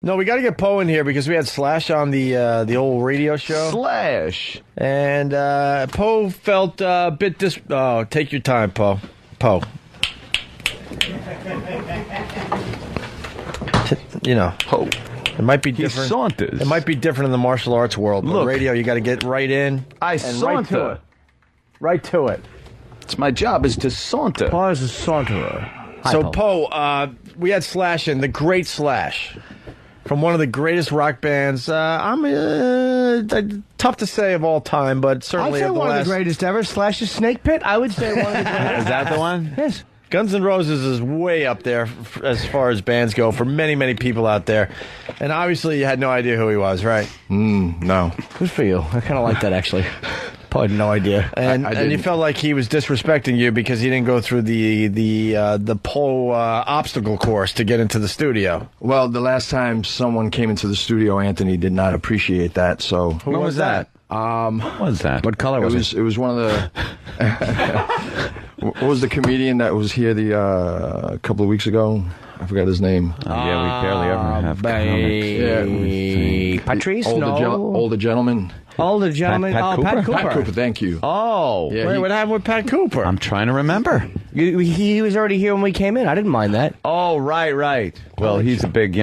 No, we got to get Poe in here because we had Slash on the old radio show. Slash. And Poe felt a bit Oh, take your time, Poe. Poe. You know. Poe. It might be different. He saunters. It might be different in the martial arts world. But Look, radio, you got to get right in. I saunter. Right to it. It's my job is to saunter. Poe is a saunterer. So, Poe, we had Slash in, the great Slash. From one of the greatest rock bands, tough to say of all time, but certainly I'd say of the one last... of the greatest ever. Slash's Snake Pit, I would say one of the greatest. Is that the one? Yes. Guns N' Roses is way up there as far as bands go for many, many people out there. And obviously you had no idea who he was, right? No. Good for you. I kind of like that, actually. Probably had no idea. And you felt like he was disrespecting you because he didn't go through the Poe obstacle course to get into the studio. Well, the last time someone came into the studio, Anthony did not appreciate that. So Who was that? What was that? What color was it? It was one of the... What was the comedian that was here a couple of weeks ago? I forgot his name. Yeah, we barely ever have comics. Patrice? Older gentleman. Older gentleman. Pat Cooper? Pat Cooper. Pat Cooper, thank you. Oh. Yeah, Wait, what happened with Pat Cooper? I'm trying to remember. He was already here when we came in. I didn't mind that. Oh, right. Well, he's a big,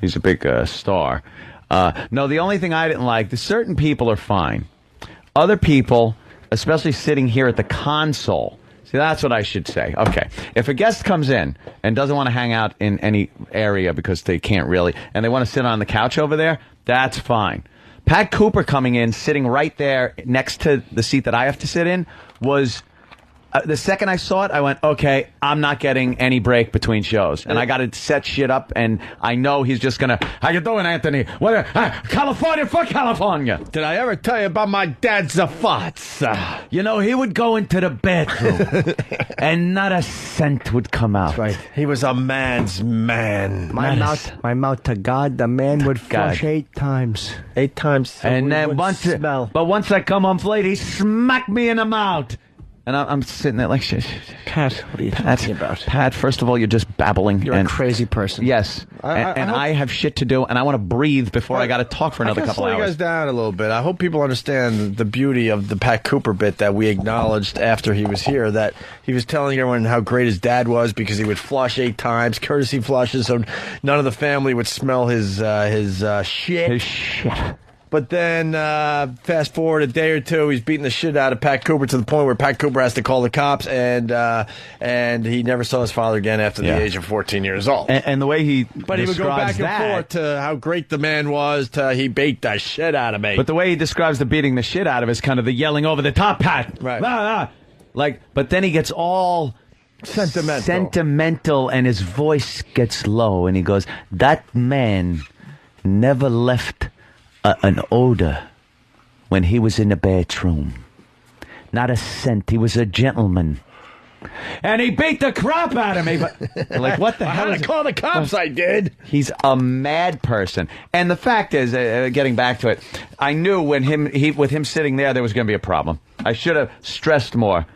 he's a big star. No, the only thing I didn't like, certain people are fine. Other people, especially sitting here at the console, see, that's what I should say. Okay. If a guest comes in and doesn't want to hang out in any area because they can't really, and they want to sit on the couch over there, that's fine. Pat Cooper coming in, sitting right there next to the seat that I have to sit in, was... the second I saw it, I went, okay, I'm not getting any break between shows. And I got to set shit up, and I know he's just going to, how you doing, Anthony? California for California. Did I ever tell you about my dad's thoughts? You know, he would go into the bathroom, and not a cent would come out. Right. He was a man's man. My mouth to God, the man would flush God. 8 times. 8 times. So And we then would smell. once I come on plate, he smacked me in the mouth. And I'm sitting there like, Pat, what are you talking about? Pat, first of all, you're just babbling. You're a crazy person. Yes. I have shit to do, and I want to breathe before I got to talk for another couple slow hours. you guys down a little bit. I hope people understand the beauty of the Pat Cooper bit that we acknowledged after he was here, that he was telling everyone how great his dad was because he would flush 8 times, courtesy flushes, so none of the family would smell his shit. His shit. But then, fast forward a day or two, he's beating the shit out of Pat Cooper to the point where Pat Cooper has to call the cops, and he never saw his father again after the age of 14 years old. And the way he But he would go back and forth to how great the man was, to he beat the shit out of me. But the way he describes the beating the shit out of is kind of the yelling over the top, Pat. Right. But then he gets all sentimental, and his voice gets low, and he goes, that man never left an odor when he was in the bathroom. Not a scent. He was a gentleman. And he beat the crap out of me. But like, what the hell? I had to call the cops, I did. He's a mad person. And the fact is, getting back to it, I knew when with him sitting there was going to be a problem. I should have stressed more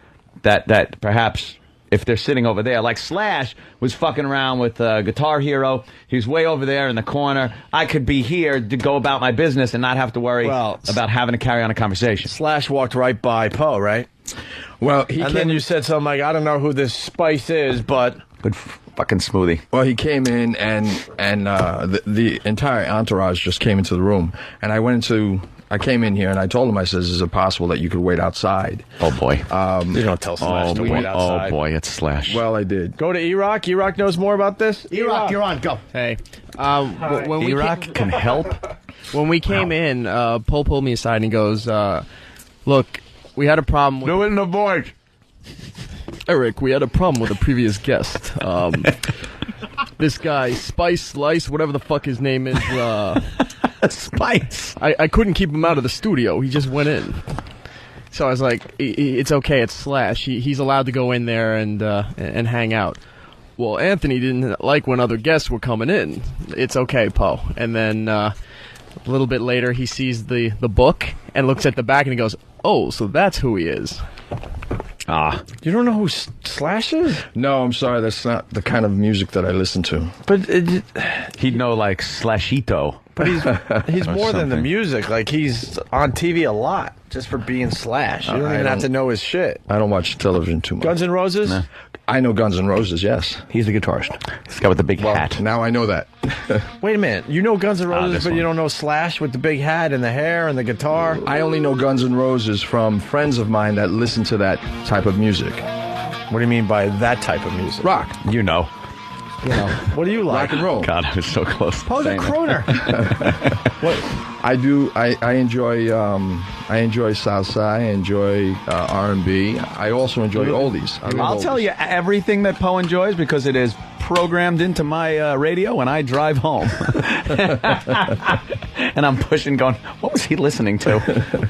that perhaps if they're sitting over there, like Slash was fucking around with Guitar Hero. He was way over there in the corner. I could be here to go about my business and not have to worry about having to carry on a conversation. Slash walked right by Poe, right? Well, then you said something like, I don't know who this Spice is, but... Good fucking smoothie. Well, he came in, and the entire entourage just came into the room. And I came in here, and I told him, I says, is it possible that you could wait outside? Oh, boy. You don't tell Slash to wait outside. Oh, boy, it's Slash. Well, I did. Go to E-Rock. E-Rock knows more about this. E-Rock, you're on. Go. Hey. When E-Rock can help. When we came in, Paul pulled me aside and he goes, look, we had a problem with... Do it in the voice. Eric, we had a problem with a previous guest. This guy, Spice, Slice, whatever the fuck his name is, Spice. I couldn't keep him out of the studio. He just went in. So I was like, it's okay, it's Slash. He's allowed to go in there and hang out. Well, Anthony didn't like when other guests were coming in. It's okay, Poe. And then a little bit later, he sees the book and looks at the back and he goes, oh, so that's who he is. You don't know who Slash is? No, I'm sorry. That's not the kind of music that I listen to. But He'd know like Slashito. But he's more than the something. music. Like, he's on TV a lot just for being Slash. You don't I even have don't- to know his shit. I don't watch television too much. Guns N' Roses? Nah. I know Guns N' Roses, yes. He's the guitarist. This guy with the big Well, hat. now I know that. Wait a minute. You know Guns N' Roses, this but you one. don't know Slash with the big hat and the hair and the guitar? I only know Guns N' Roses from friends of mine that listen to that type of music. What do you mean by that type of music? Rock. You know. You know. What do you like? Rock and roll. God, I was so close. Poe's a crooner. I do. I enjoy salsa. I enjoy R&B. I also enjoy oldies. I love I'll tell oldies. you everything that Poe enjoys because it is programmed into my radio when I drive home. And I'm pushing, going, what was he listening to?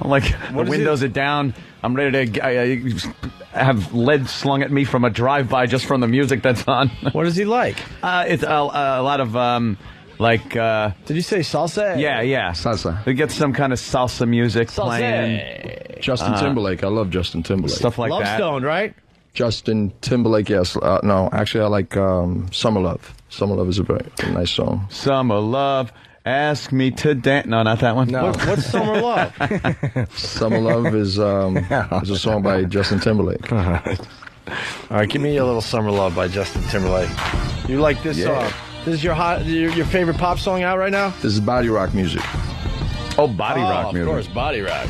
I'm like, the is windows are down. I'm ready to have lead slung at me from a drive-by just from the music that's on. What does he like? It's a lot of, Did you say salsa? yeah. Salsa. We get some kind of salsa music playing, Justin Timberlake. I love Justin Timberlake. stuff like Love that. Stone, right? Justin Timberlake, yes. No, actually, I like Summer Love. Summer Love is a very nice song. Summer Love, ask me to dance. No, not that one. What's Summer Love? Summer Love is a song by Justin Timberlake. All right, give me a little Summer Love by Justin Timberlake. You like this song? This is your favorite pop song out right now? This is body rock music. Oh, body rock music. Of course, body rock.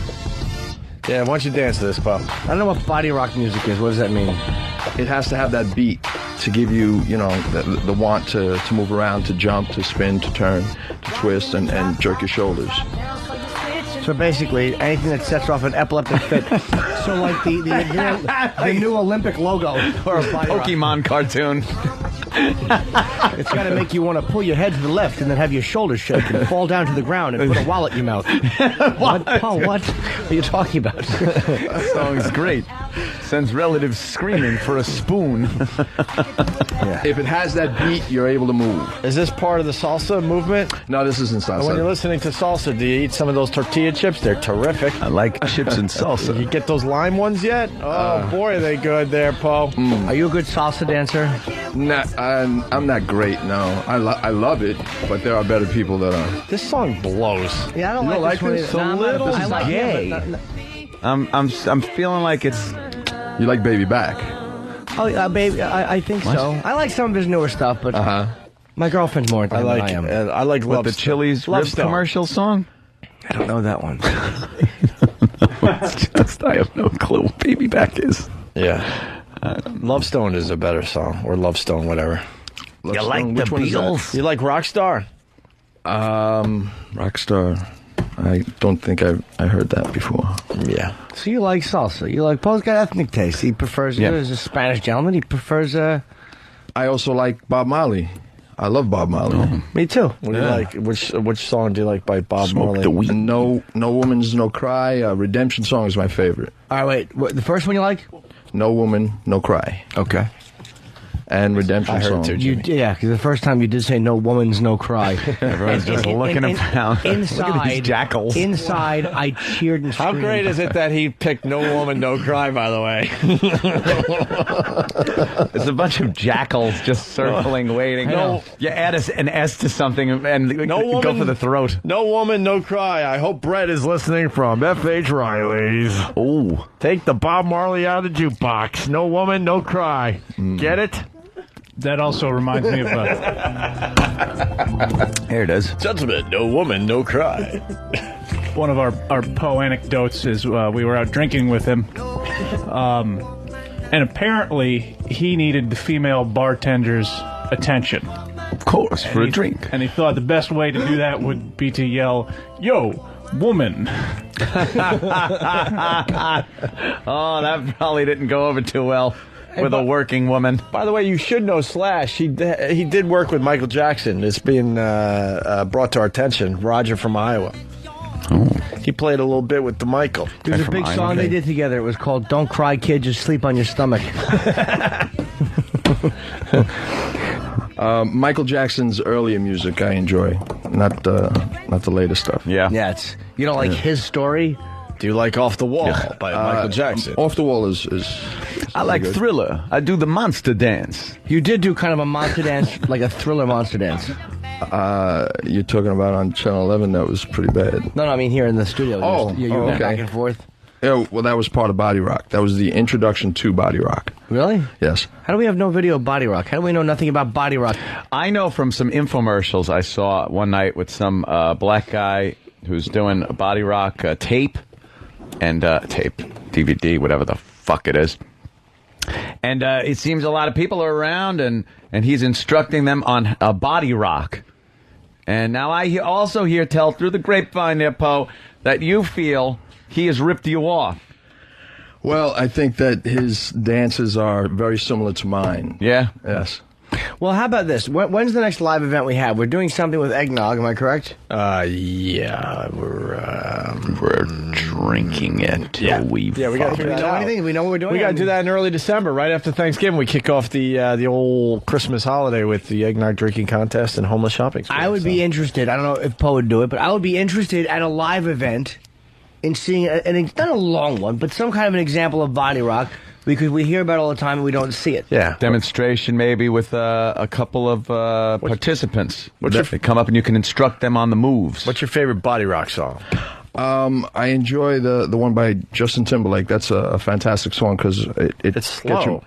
Yeah, why don't you dance to this, Pop? I don't know what body rock music is. What does that mean? It has to have that beat to give you, the want to move around, to jump, to spin, to turn, to twist, and jerk your shoulders. So basically, anything that sets off an epileptic fit. So like the new Olympic logo or a body rock. Pokemon cartoon. It's got to make you want to pull your head to the left and then have your shoulders shake and fall down to the ground and put a wallet in your mouth. What? Oh, what are you talking about? That song's great. Sends relatives screaming for a spoon. If it has that beat, you're able to move. Is this part of the salsa movement? No, this isn't And when you're salsa. listening to salsa, do you eat some of those tortilla chips? They're terrific. I like chips and You salsa. get those lime ones yet? Oh, boy, are they good there, Poe. Are you a good salsa dancer? I'm not great, no. I love it, but there are better people that are. This song blows. Yeah, I don't You don't like like this this? one. A little I like gay. it, but I'm feeling like it's. You like Baby Back? baby, I think so. I like some of his newer stuff, but my girlfriend's more into I him like than I am. I like What, Love the Stone. Chili's Love rib Stone. commercial song? I don't know that one. It's just, I have no clue what Baby Back is. Yeah. Love Stone is a better song, or Love Stone, whatever. Love Stone. Which one is that? You like Rockstar? Rockstar. I don't think I heard that before. Yeah. So you like salsa? You like Paul's got ethnic taste. He prefers. Yeah. He's a Spanish gentleman. He prefers. I also like Bob Marley. I love Bob Marley. Me too. What do you like? Which song do you like by Bob Marley? the weed. No Woman's No Cry. Redemption Song is my favorite. All right, wait. What, the first one you like? No Woman, No Cry. Okay. And Redemption I heard Song. it too, You, yeah, because the first time you did say "no woman's no cry." Everyone's just looking around. Inside, Look at these jackals. Inside, I cheered and How screamed. great is it that he picked No Woman, No Cry, by the way? There's a bunch of jackals just circling, waiting. know. You add an S to something and No go woman- for the throat. No Woman, No Cry. I hope Brett is listening from F.H. Riley's. Oh, Take the Bob Marley out of the jukebox. No Woman, No Cry. Get it? That also reminds me of here it is. Gentlemen, no woman, no cry. one of our Poe anecdotes is we were out drinking with him. And apparently he needed the female bartender's attention. Of course, for a drink. And he thought the best way to do that would be to yell, "Yo, woman." Oh, that probably didn't go over too well with a working woman. By the way, you should know Slash. He did work with Michael Jackson. It's been brought to our attention. Roger from Iowa. Oh. He played a little bit with the Michael. There's a from big Iowa. song they did together. It was called "Don't Cry, Kid, Just Sleep on Your Stomach." Michael Jackson's earlier music I enjoy, not the later stuff. Yeah. Yeah, it's you know like his story. Do you like Off the Wall by Michael Jackson? Off the Wall is I like good. Thriller. I do the monster dance. You did do kind of a monster dance, like a Thriller monster dance. You're talking about on Channel 11. That was pretty bad. No, I mean here in the studio. Oh, you were okay. back and forth. Yeah, well, that was part of Body Rock. That was the introduction to Body Rock. Really? Yes. How do we have no video of Body Rock? How do we know nothing about Body Rock? I know from some infomercials I saw one night with some black guy who's doing a Body Rock tape and DVD, whatever the fuck it is. And it seems a lot of people are around, and he's instructing them on Body Rock. And now I also hear tell through the grapevine there, Poe, that you feel he has ripped you off. Well, I think that his dances are very similar to mine. Yeah? Yes. Well, how about this? When's the next live event we have? We're doing something with eggnog, am I correct? Yeah, We're drinking it till we we got to figure that out. Anything? We know what we're doing? We got to do that in early December, right after Thanksgiving. We kick off the old Christmas holiday with the eggnog drinking contest and homeless shopping spree. I would be interested. I don't know if Poe would do it, but I would be interested at a live event in seeing, not a long one, but some kind of an example of Body Rock, because we hear about it all the time and we don't see it. Yeah. Demonstration maybe with a couple of participants. what's your- They come up and you can instruct them on the moves. What's your favorite Body Rock song? I enjoy the one by Justin Timberlake. That's a fantastic song because it's It's slow.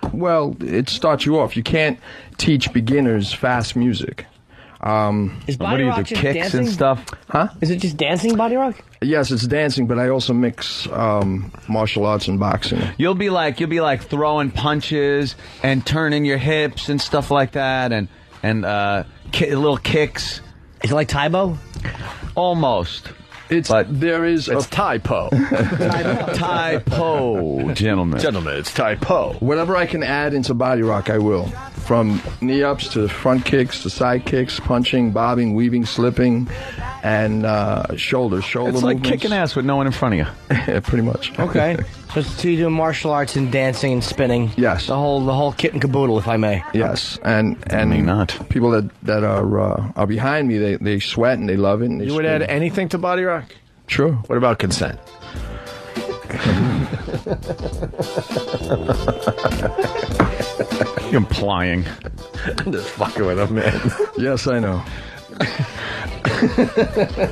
It starts you off. You can't teach beginners fast music. Is What Body do you Rock do, just kicks dancing? and stuff? Huh? Is it just dancing, Body Rock? Yes, it's dancing, but I also mix martial arts and boxing. You'll be like throwing punches and turning your hips and stuff like that, and little kicks. Is it like Taibo? Almost. There is It's Typo. Typo, gentlemen. Gentlemen, it's Typo. whatever I can add into Body Rock, I will. From knee ups to front kicks to side kicks, punching, bobbing, weaving, slipping, and shoulder It's like movements. kicking ass with no one in front of you. Yeah, pretty much. Okay. So you do martial arts and dancing and spinning. Yes. The whole kit and caboodle, if I may. Yes, and may not. people that are behind me, they sweat and they love it. And they You would scream. add anything to Body Rock? Sure. What about consent? You're implying. I'm just fucking with him, man. Yes, I know.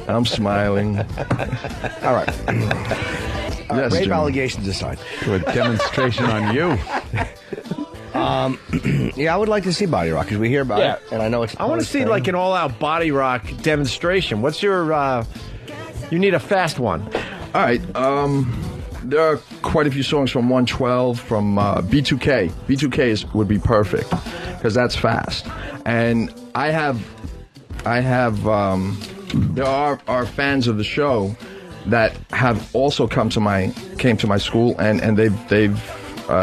I'm smiling. All right. Yes, Rape Jim. allegations aside. Do a demonstration on you. Yeah, I would like to see Body Rock because we hear about it, and I know it's. I want to see like an all-out Body Rock demonstration. What's your? You need a fast one. All right. There are quite a few songs from 112, from B2K. B2K would be perfect because that's fast. And there are fans of the show that have also came to my school and they've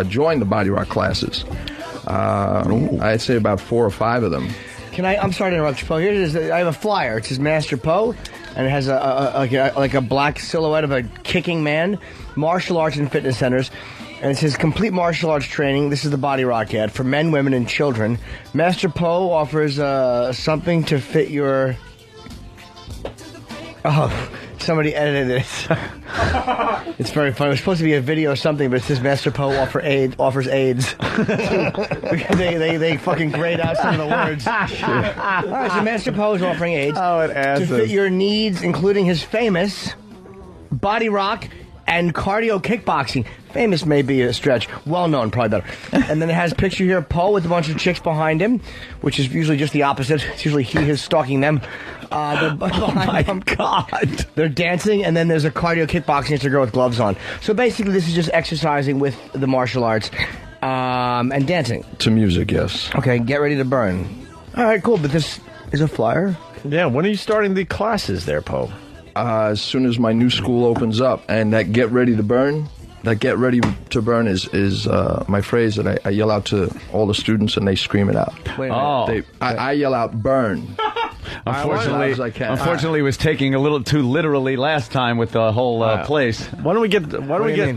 joined the Body Rock classes. I'd say about 4 or 5 of them. I'm sorry to interrupt you, Poe. Here it is. I have a flyer. It says Master Poe, and it has a black silhouette of a kicking man, martial arts and fitness centers, and it says complete martial arts training. This is the Body Rock ad for men, women, and children. Master Poe offers something to fit your. Oh, somebody edited it. It's very funny. It was supposed to be a video or something, but it says Master Poe offers AIDS. they fucking grayed out some of the words. All right, so Master Poe is offering AIDS to fit your needs, including his famous Body Rock and cardio kickboxing. Famous may be a stretch. Well known, probably better. And then it has a picture here of Poe with a bunch of chicks behind him, which is usually just the opposite. It's usually he is stalking them. Oh my God. They're dancing, and then there's a cardio kickboxing. It's a girl with gloves on. So basically, this is just exercising with the martial arts and dancing. To music, yes. Okay, get ready to burn. All right, cool. But this is a flyer. Yeah, when are you starting the classes there, Poe? As soon as my new school opens up, and that get ready to burn. That get ready to burn is my phrase that I yell out to all the students, and they scream it out. Wait a minute. I yell out burn. Unfortunately, was taking a little too literally last time with the whole place. Why don't we get? Why don't we get?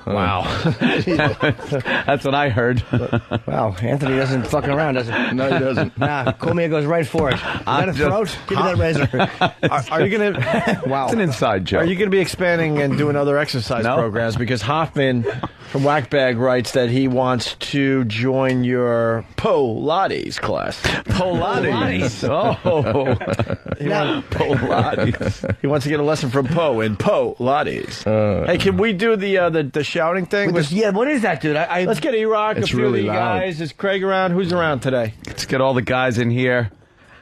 Wow. That's what I heard. Wow, Anthony doesn't fuck around, does he? No, he doesn't. Nah, Cormier goes right for it. You got a throat? Give me that razor. Are you going to... Wow. It's an inside joke. Are you going to be expanding and doing other exercise No. programs? Because Hoffman from Whackbag writes that he wants to join your Pilates class. Pilates. Oh. Pilates. He wants to get a lesson from Poe in Pilates. Hey, can we do the shouting thing? Yeah, what is that, dude? Let's get E-Rock, a It's few really of you loud. guys. Is Craig around? Who's around today? Let's get all the guys in here.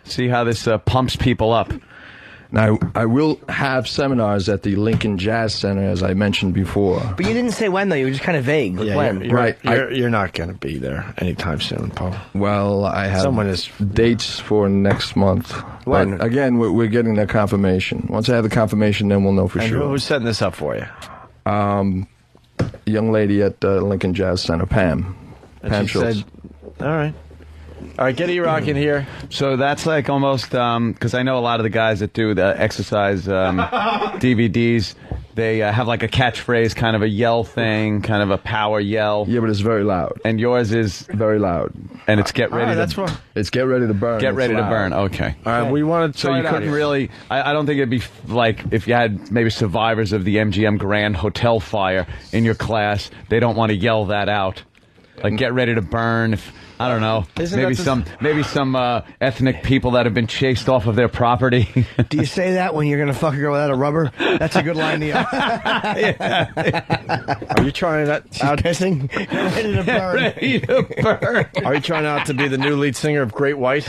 See how this pumps people up. Now, I will have seminars at the Lincoln Jazz Center, as I mentioned before. But you didn't say when, though. You were just kind of vague. Like when? Right. You're not going to be there anytime soon, Poe. Well, I have Someone is- dates for next month. When? But again, we're getting the confirmation. Once I have the confirmation, then we'll know for And sure. who's setting this up for you? Young lady at Lincoln Jazz Center, Pam. And Pam she Schultz. said, all right. All right, get E-Rock in here. So that's like almost because I know a lot of the guys that do the exercise DVDs. They have like a catchphrase, kind of a yell thing, kind of a power yell. Yeah, but it's very loud. And yours is, Very loud. and it's get ready That's to what. It's get ready to burn. get It's ready to loud. burn. Okay. All right, we want to. So you couldn't really. I don't think it'd be like if you had maybe survivors of the MGM Grand Hotel fire in your class. They don't want to yell that out. Like get ready to burn. If, I don't know. Isn't Maybe that some ethnic people that have been chased off of their property. Do you say that when you're going to fuck a girl without a rubber? That's a good line, Neil. Are you trying that out? Pissing? Get ready to burn. ready to burn. Are you trying out to be the new lead singer of Great White?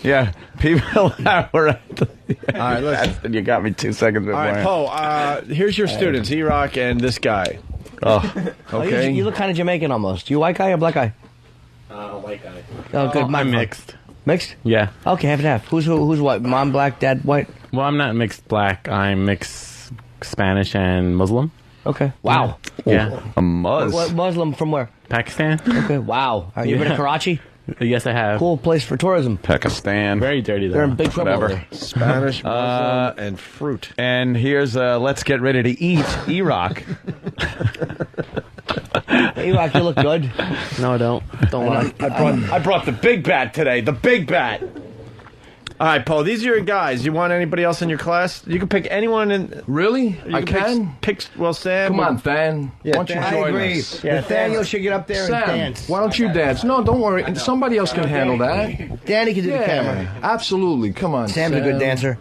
Yeah, people that were at the. All right, listen. You got me 2 seconds before. All right, Poe. Here's your students: E-Rock and this guy. Oh, Okay. You look kind of Jamaican almost. You a white guy or black guy? White guy. Oh, good. I'm mixed. Mixed? Yeah. Okay, half and half. Who's what? Mom black, dad white? Well, I'm not mixed black. I'm mixed Spanish and Muslim. Okay. Wow. Yeah. a muzz. What Muslim from where? Pakistan. Okay. Wow. You been to Yeah. Karachi? Yes, I have. Cool place for tourism. Pakistan. Very dirty though. They're in big trouble. Whatever. over there. Spanish, Muslim, and fruit. And here's let's get ready to eat. E-Rock. Hey, Rock, you look good. No, I don't. Don't lie. I brought the big bat today. The big bat. All right, Poe. These are your guys. You want anybody else in your class? You can pick anyone in. Really? You I can? Pick. Well, Sam. Come on, Than. Yeah, Why don't you Than. I join agree. us? Yeah, Nathaniel should get up there and Sam, dance. why don't you dance? No, don't worry. Somebody else can handle that. Danny can do the camera. Yeah, absolutely. Come on, Sam's a good Sam. dancer.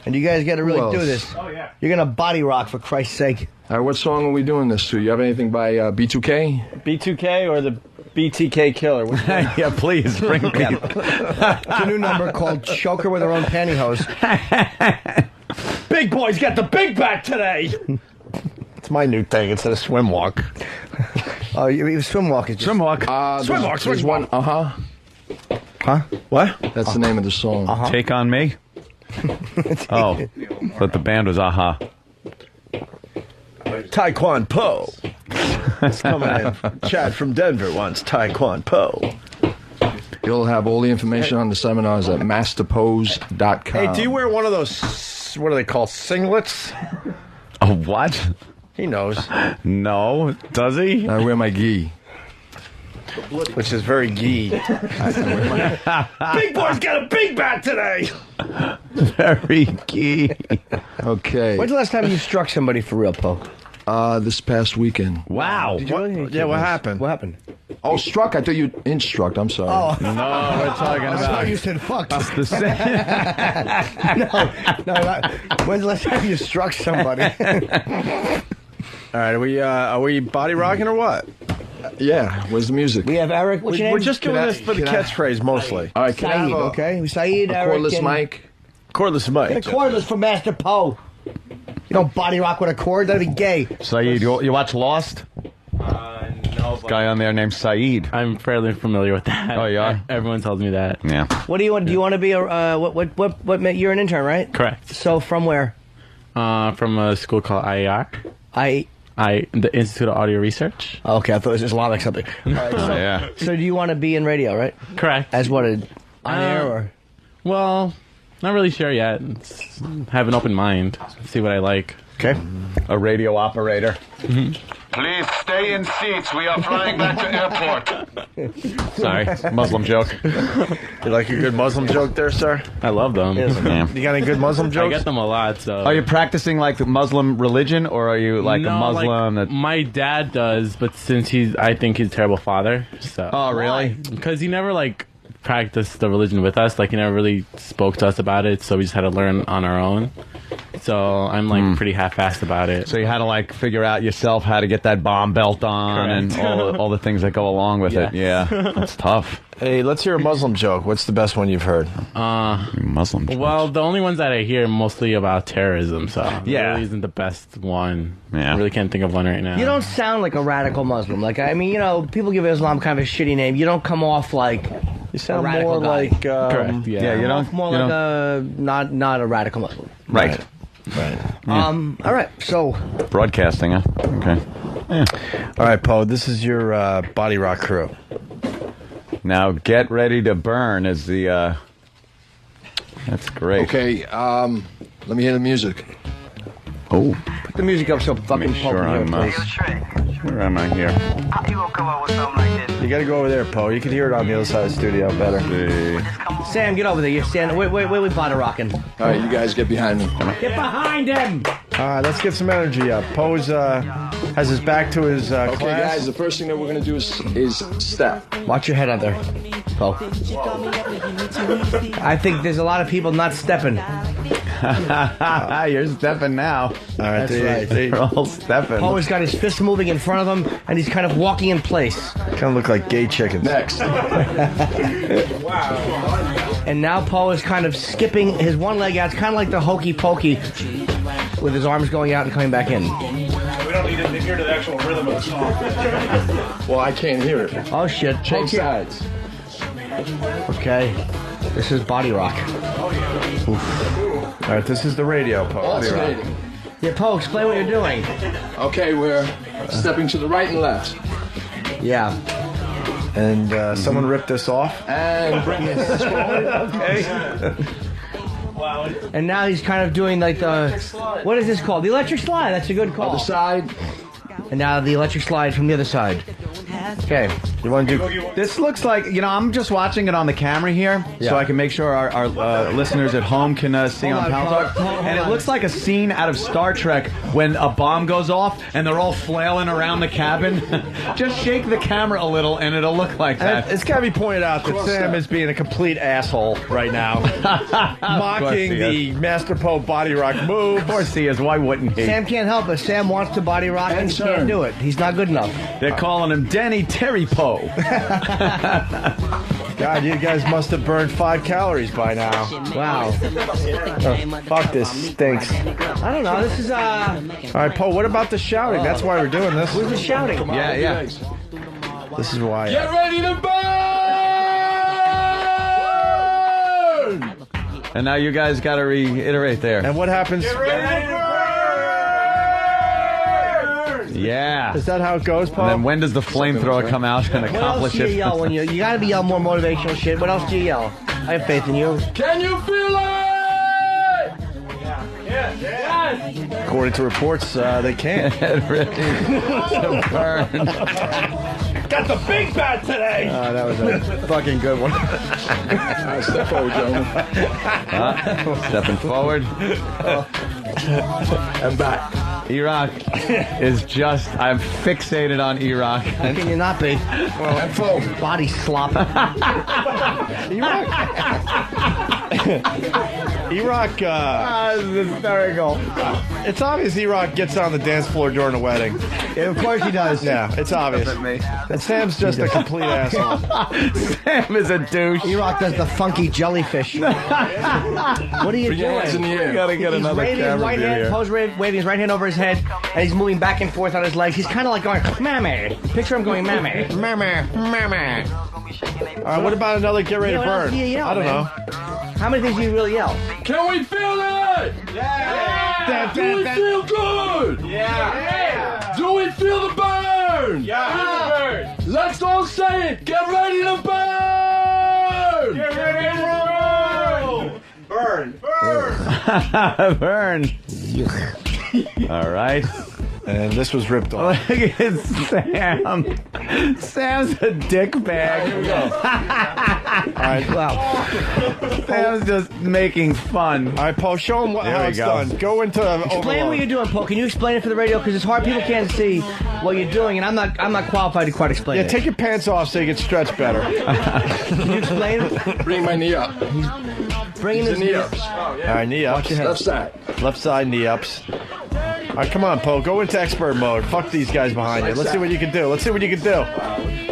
And you guys got to really Who do else? this. Oh, yeah. You're going to body rock, for Christ's sake. All right, what song are we doing this to? You have anything by B2K? B2K or the BTK Killer? Which one? Yeah, please bring me. It's a new number called Choker with Her Own Pantyhose. Big boy's got the big bat today. It's my new thing instead of swim walk. Oh, you swim walk is just... Swim walk. Swim walk, There's swim one. Huh? What? That's the name of the song. Take on me. Oh, but the band was Aha. Taekwon Po. It's coming in. Chad from Denver wants Taekwon Po. You'll have all the information on the seminars at masterpose.com. Hey, do you wear one of those? What are they called? Singlets? Oh, what? He knows. No, does he? I wear my gi. Which is very gee. Big boy's got a big bat today. Very key. Okay. When's the last time you struck somebody for real, Poe? This past weekend. Wow. Yeah, what happened? What happened? Oh, struck. I thought you instruct. I'm sorry. Oh, No, we're talking I thought about you said fucked. the same. When's the last time you struck somebody? All right, are we body rocking or what? Yeah. Where's the music? We have Eric. What's your name? We're just doing Can I- this for the can I- catchphrase mostly. All right. Can I have Saeed, a, okay? Saeed, a Eric, cordless and... mic? Cordless mic. The cordless for Master Poe. You don't body rock with a cord. That'd be gay. Saeed, you watch Lost? No, Guy on there named Saeed. I'm fairly familiar with that. Oh, you are? Everyone tells me that. Yeah. What do you want? Do you want to be a what? You're an intern, right? Correct. So from where? From a school called IAR. The Institute of Audio Research. Okay, I thought it was Islamic something. All right, Oh, yeah. so do you want to be in radio, right? Correct. As what on air or? Well, Not really sure yet. Have an open mind. See what I like. Okay. A radio operator. Please stay in seats. We are flying back to airport. Sorry, Muslim joke. You like a good Muslim joke there, sir? I love them. Yeah. You got any good Muslim I jokes? get them a lot. So. Are you practicing like the Muslim religion, or are you like no, a Muslim? Like, that... my dad does, but since I think he's a terrible father. So. Oh, really? Because he never like practiced the religion with us. Like he never really spoke to us about it. So we just had to learn on our own. So I'm like pretty half-assed about it. So you had to like figure out yourself how to get that bomb belt on Correct. and all the things that go along with it. Yeah, that's tough. Hey, let's hear a Muslim joke. What's the best one you've heard? Muslim. Well, the only ones that I hear are mostly about terrorism, so Yeah. it really isn't the best one. Yeah. I really can't think of one right now. You don't sound like a radical Muslim. Like, I mean, you know, people give Islam kind of a shitty name. You don't come off like You sound a radical more guy. like Correct. Yeah. Yeah, you don't. more you like don't- a not a radical Muslim. right. Right. All right. So Broadcasting, huh? Okay. All right, Poe. This is your Body Rock crew. Now get ready to burn is the. That's great. Okay, let me hear the music. Oh, put the music up so fucking make sure Pope I'm. can hear it, please. Where am I here? You gonna come up with something like this? You got to go over there, Poe. You can hear it on the other side of the studio better. Sam, get over there. You're standing. Wait, we body rocking. All right, you guys get behind me. Get behind him. All right, let's get some energy up. Poe's has his back to his Okay, class. guys, the first thing that we're gonna do is step. Watch your head out there, Poe. I think there's a lot of people not stepping. You're stepping now. All right, That's right. They're all stepping. Poe's got his fist moving in front of him, and he's kind of walking in place. Kind of look like gay chickens. Next. And now Poe is kind of skipping his one leg out. It's kind of like the hokey pokey, with his arms going out and coming back in. We don't need to hear the actual rhythm of the song. Well, I can't hear it. Oh shit! Change Okay. sides. Okay, this is body rock. All right, this is the radio, Poe. Alternating. Yeah, Poe, explain what you're doing. Okay, we're stepping to the right and left. Yeah. And someone ripped this off. And bring this forward. And now he's kind of doing like the, what is this called? The electric slide. That's a good call. Other side. And now the electric slide from the other side. Okay. You want to do? This looks like, I'm just watching it on the camera here, Yeah. so I can make sure our listeners at home can see Hold on on, Pal Talk. hold on. And it looks like a scene out of Star Trek when a bomb goes off and they're all flailing around the cabin. Just shake the camera a little and it'll look like that. It's got to be pointed out that Sam is being a complete asshole right now, mocking he the Master Poe Body Rock move. Of course he is. Why wouldn't he? Sam can't help it. Sam wants to body rock and he turn. can't do it. He's not good enough. They're calling him Denny Terry Poe. God, you guys must have burned 5 calories by now. Wow. Fuck, this stinks. I don't know. This is All right, Poe, what about the shouting? That's why we're doing this. who's the shouting? Yeah. This is why. Get ready to burn! And now you guys got to reiterate there. And what happens? Yeah. Is that how it goes, And Poe? then when does the flamethrower come out and What else accomplish do you it? yell when you gotta be yelling more motivational shit? What else do you yell? I have faith in you. Can you feel it? According to reports, they can't. Get ready to burn. Got the big bat today. That was a fucking good one. Step forward, gentlemen. Stepping forward. And back. Iraq is just, I'm fixated on Iraq. How can you not be? And forward. Body slop. Iraq, This is hysterical. it's obvious Iraq gets on the dance floor during a wedding. Of course he does. Yeah, it's obvious. And Sam's just a complete asshole. Sam is a douche. E-Rock does the funky jellyfish. What are you Put your hands in doing? the We air. gotta get He's another waving his camera right view hand, here. Poe's waving his right hand over his head, and he's moving back and forth on his legs. He's kind of like going, mammy. Picture him going, mammy, mammy, mammy. All right, what about another get ready Yeah, to what else burn? do you yell, I don't man? know. How many things do you really yell? Can we feel it? Yeah! Do we feel good? Yeah! Do we feel the burn? Yeah! Let's all say it! Get ready to burn! Get ready to burn! Burn. Burn. All right. And this was ripped off. Look at Sam. Sam's a dick bag. Here we go. All right, wow. Sam's just making fun. All right, Paul, show him how it's done. Go into Explain what you're doing, Paul. Can you explain it for the radio? Because it's hard. People can't see what you're doing, and I'm not qualified to quite explain it. Yeah, take your pants off so you can stretch better. Can you explain it? Bring my knee up. Bringing The his knee ups. All right, knee ups. Left side. Left side knee ups. All right, come on, Poe. Go into expert mode. Fuck these guys behind you. Let's see what you can do. Let's see what you can do.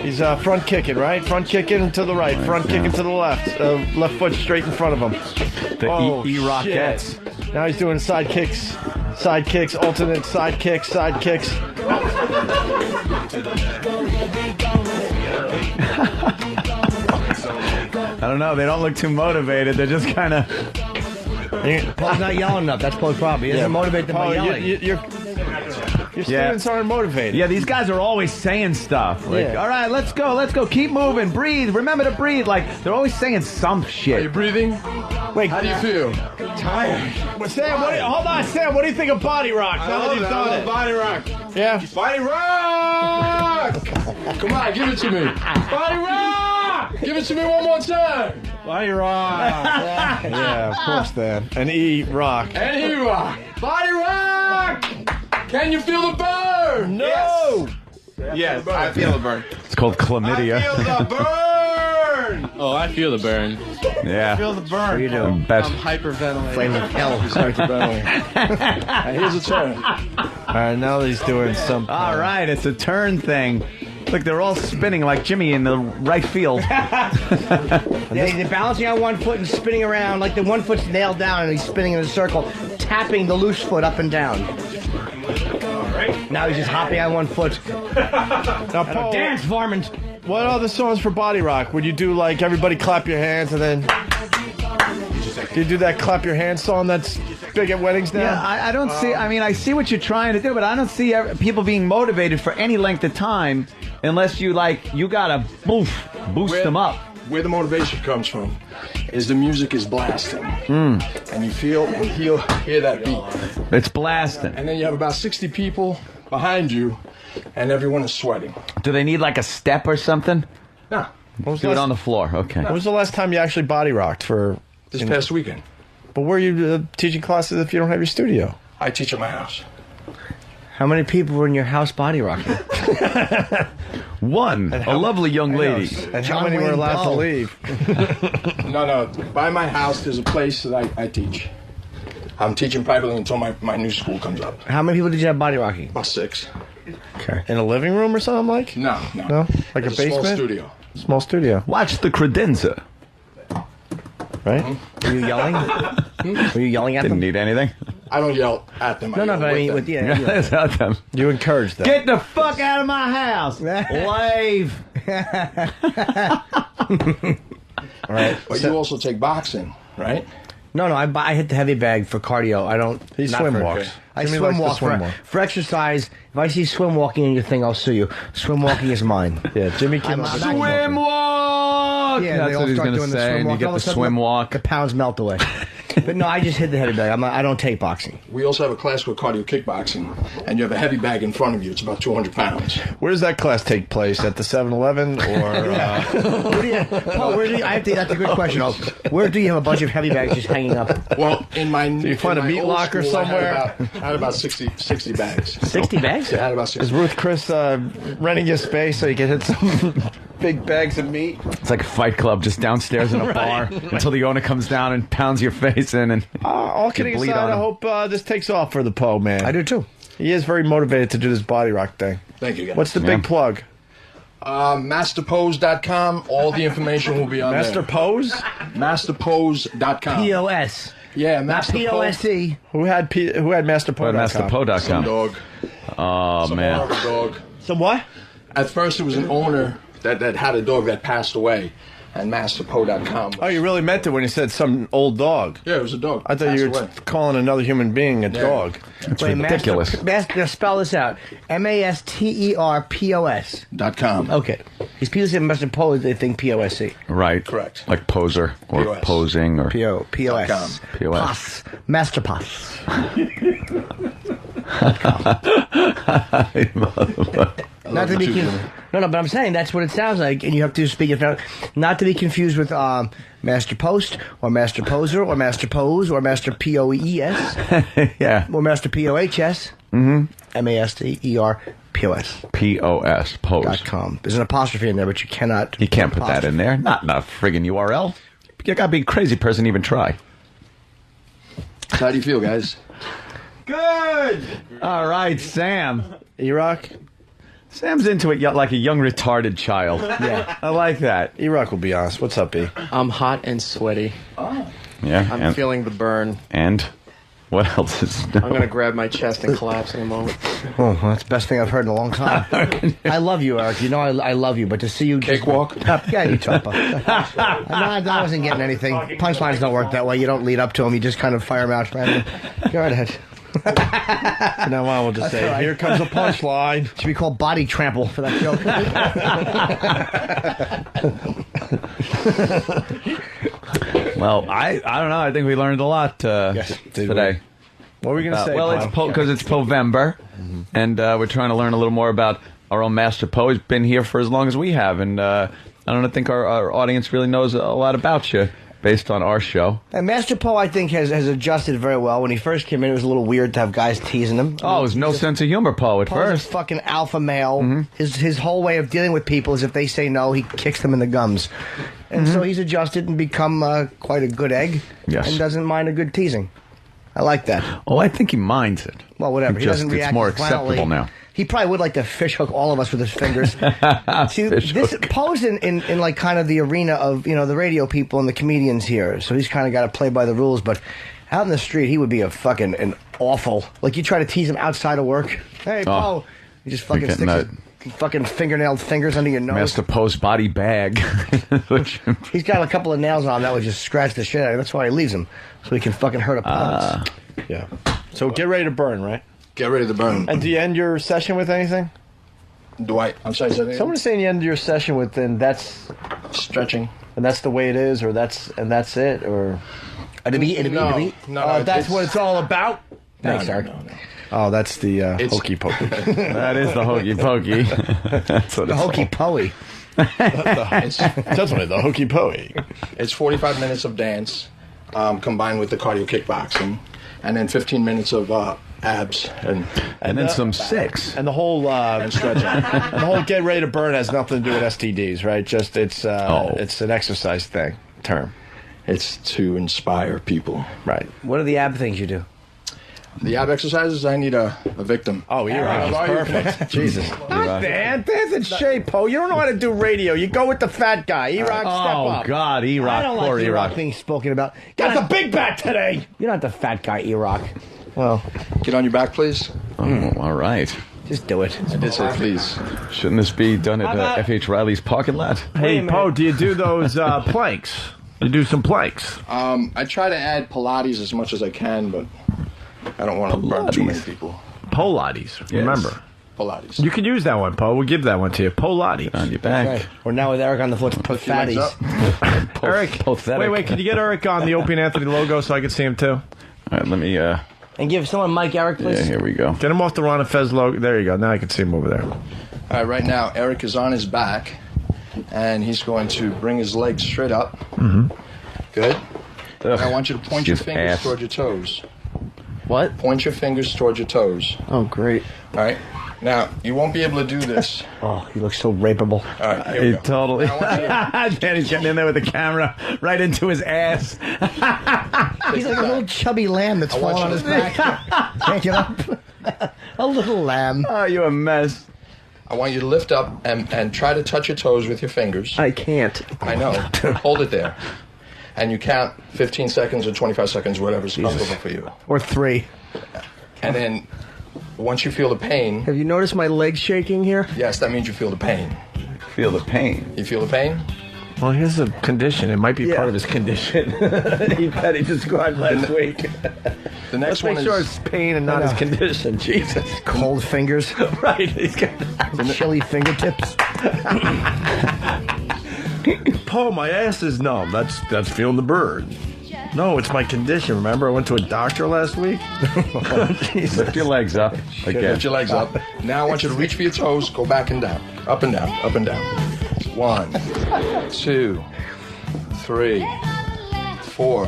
He's front kicking, right? Front kicking to the right. Front kicking to the left. Left foot straight in front of him. The E-Rockettes. Now he's doing side kicks. Side kicks, alternate side kicks, side kicks. I don't know. They don't look too motivated. They're just kind of... Paul's not yelling enough. That's Paul's problem. He doesn't motivate them by yelling. Your students aren't motivated. Yeah, these guys are always saying stuff. Like, all right, let's go. Keep moving. Breathe. Remember to breathe. Like, they're always saying some shit. Are you breathing? Wait, How do you feel? tired. Sam, hold on, Sam. What do you think of Body Rock? Now that you've done it. Body rock. Yeah. Body rock! Come on, give it to me. Body rock! Give it to me one more time. Body Rock. Yeah, of course, Dan. And E-Rock. And here you are. Body rock! Can you feel the burn? No! Yes, I feel the burn. It's called chlamydia. I feel the burn! Oh, I feel the burn. Yeah. Feel the burn. What are you doing? Best. Hyperventilating. Flame of hell. Here's a turn. All right, now he's doing some. All right, it's a turn thing. Look, they're all spinning like Jimmy in the right field. Yeah, they're balancing on one foot and spinning around like the one foot's nailed down and he's spinning in a circle, tapping the loose foot up and down. Now he's just hopping on one foot. Now, Paul, Dance, varmint. what are the songs for Body Rock? Would you do like everybody clap your hands and then? Do you do that clap your hands song that's big at weddings now? Yeah, I don't see. I mean, I see what you're trying to do, but I don't see people being motivated for any length of time unless you gotta boost them up. Where the motivation comes from is the music is blasting. And you hear that beat. It's blasting. And then you have about 60 people behind you, and everyone is sweating. Do they need like a step or something? Nah, Do it on the floor. Okay. When was the last time you actually body rocked for? this past weekend, But where are you teaching classes if you don't have your studio? I teach at my house. How many people were in your house body rocking? One, a lovely young lady. And how John many were Wayne allowed to Bell. leave? No. By my house, there's a place that I teach. I'm teaching privately until my new school comes up. How many people did you have body rocking? About 6. Okay. In a living room or something like? No. No? Like It's a basement? small studio. Small studio, Watch the credenza. right? Were you yelling? Were you yelling at Didn't them? need anything. I don't yell at them. No, but I mean, with them. you. Yeah. That's not them. You encourage them. Get the fuck out of my house. Lave. All right. But you also take boxing, right? No, I hit the heavy bag for cardio. I don't. He not swim for- walks. I Jimmy swim likes to walk swim for, walk. for exercise. If I see swim walking in your thing, I'll sue you. Swim walking is mine. Yeah, Jimmy came I'm up with not- Swim walk. Yeah, That's they all what he's start going to doing the say. swim And you walk. get All the of a sudden, swim walk. The pounds melt away. But no, I just hit the heavy bag. I don't take boxing. We also have a class called cardio kickboxing, and you have a heavy bag in front of you. It's about 200 pounds. Where does that class take place? At the 7-Eleven or? That's a good question. Where do you have a bunch of heavy bags just hanging up? Well, in my you find in a my meat old locker school, somewhere? I had about 60 bags. 60 bags? I had about 60. Is Ruth Chris renting you space so you can hit some big bags of meat? It's like a fight club just downstairs in a bar until the owner comes down and pounds your face in. And All kidding bleed aside, on I him. hope this takes off for the Poe, man. I do too. He is very motivated to do this body rock thing. Thank you, guys. What's the big plug? Masterpose.com. All the information will be on Master there. Pose? Masterpose.com. POS. Yeah, Not Master Pose. POSE. Who had MasterPo.com? MasterPo.com. Dog. Oh, Some man. Oregon dog. So what? At first, it was an owner that had a dog that passed away, and masterpo.com. Oh, you really meant it when you said some old dog. Yeah, it was a dog. I thought you were calling another human being a dog. It's ridiculous. Now spell this out. MASTERPOS. .com. Okay. These people say Master Pose, they think POSC. Right. Correct. Like poser or POS. posing or POS. POS. Master Pos. Not to be but I'm saying that's what it sounds like, and you have to speak it out. Not to be confused with Master Post or Master Poser or Master Pose or Master POES yeah. or Master POHS. MASTERPOS. POS. Pose. .com. There's an apostrophe in there, but you cannot. You can't put that in there. Not in a friggin' URL. You gotta be a crazy person to even try. How do you feel, guys? Good. All right, Sam. E-Rock? Sam's into it like a young retarded child. Yeah, I like that. E-Rock will be honest. What's up, E? I'm hot and sweaty. Yeah. I'm feeling the burn. And what else is? I'm gonna grab my chest and collapse in a moment. Oh, well, that's the best thing I've heard in a long time. I love you, Eric. You know I love you, but to see you Cakewalk? Yeah, you chopper. No, I wasn't getting anything. Punchlines don't work that way. You don't lead up to them. You just kind of fire them out. Go right ahead. Now on, we'll just say, here comes a punchline. Should be called body trample for that joke. Well, I don't know. I think we learned a lot today. What were we going to say? Well, it's because it's Povember, and we're trying to learn a little more about our own Master Po. He's been here for as long as we have, and I don't think our audience really knows a lot about you based on our show. And Master Po, I think, has adjusted very well. When he first came in, it was a little weird to have guys teasing him. Oh, there's no sense of humor, Po, at Po's first. a fucking alpha male. His whole way of dealing with people is if they say no, he kicks them in the gums. And so he's adjusted and become quite a good egg. Yes. And doesn't mind a good teasing. I like that. Oh, I think he minds it. Well, whatever. He doesn't react It's more as violently. acceptable now. He probably would like to fish hook all of us with his fingers. See, Fish this hook. Poe's in like kind of the arena of the radio people and the comedians here, so he's kind of got to play by the rules. But out in the street, he would be an awful. Like you try to tease him outside of work. Hey, Po, he just fucking getting sticks his fucking fingernailed fingers under your nose. Master Po's body bag. He's got a couple of nails on him that would just scratch the shit out of him. That's why he leaves them, so he can fucking hurt opponents. Yeah. So get ready to burn, right? Get ready to burn. And do you end your session with anything? I'm sorry, say that again? Someone's saying you end your session with, and that's Stretching. and that's the way it is, or that's it, or No, that's what it's all about. Thanks, Eric. No. Oh, that's the hokey pokey. That is the hokey pokey. That's what The it's hokey called. poey. It's Definitely the hokey pokey. It's 45 minutes of dance combined with the cardio kickboxing, and then 15 minutes of abs And then some six. And the whole and stretching. and the whole get ready to burn has nothing to do with STDs, right? Just it's an exercise term, It's to inspire people. right? What are the ab things you do? The ab exercises, I need a victim. Oh, you're How about you? perfect. Jesus. Not bad. That's in shape, Po. You don't know how to do radio. You go with the fat guy. E-Rock, step Oh, up. God, I E-Rock. don't Poor like E-Rock E-Rock. being spoken about. Got the big bat today. You're not the fat guy, E-Rock. Well, Get on your back, please. Oh, all right. just do it. I did say please. Shouldn't this be done at F.H. Riley's parking lot? Hey, Po, do you do those planks? You do some planks. I try to add Pilates as much as I can, but I don't want to burn too many people. Pilates. Remember. Pilates. You can use that one, Po. We'll give that one to you. Pilates. On your back. Right. We're now with Eric on the floor to put Legs fatties. up. Eric, Pathetic. wait. Can you get Eric on the Opie and Anthony logo so I can see him too? All right, let me, And give someone Mike Eric, please. yeah, here we go. Get him off the Ron and Fez logo. There you go. Now I can see him over there. All right, right now, Eric is on his back, and he's going to bring his legs straight up. Mm-hmm. Good. Ugh, I want you to point your excuse fingers ass. toward your toes. What? Point your fingers toward your toes. Oh, great. All right. Now, you won't be able to do this. Oh, he looks so rapeable. All right, here we He go. totally. Now, I want you to- Danny's getting in there with the camera right into his ass. He's like a little chubby lamb that's want falling on you his to- back. Can't get up. A little lamb. Oh, you a mess. I want you to lift up and try to touch your toes with your fingers. I can't. I know. Hold it there. And you count 15 seconds or 25 seconds, whatever's comfortable for you. Or 3. And then once you feel the pain, Have you noticed my legs shaking here? yes, that means you feel the pain. Feel the pain. You feel the pain? Well, he has a condition. It might be part of his condition. That he described last week. The next Let's one make sure is it's pain and not his condition. Jesus. Cold fingers. Right. He's got Chilly fingertips. Paul, my ass is numb. That's feeling the bird. No, it's my condition. Remember, I went to a doctor last week. Lift your legs up again. Lift your legs up. Now I want you to reach for your toes. Go back and down. Up and down. Up and down. 1, 2, 3, 4.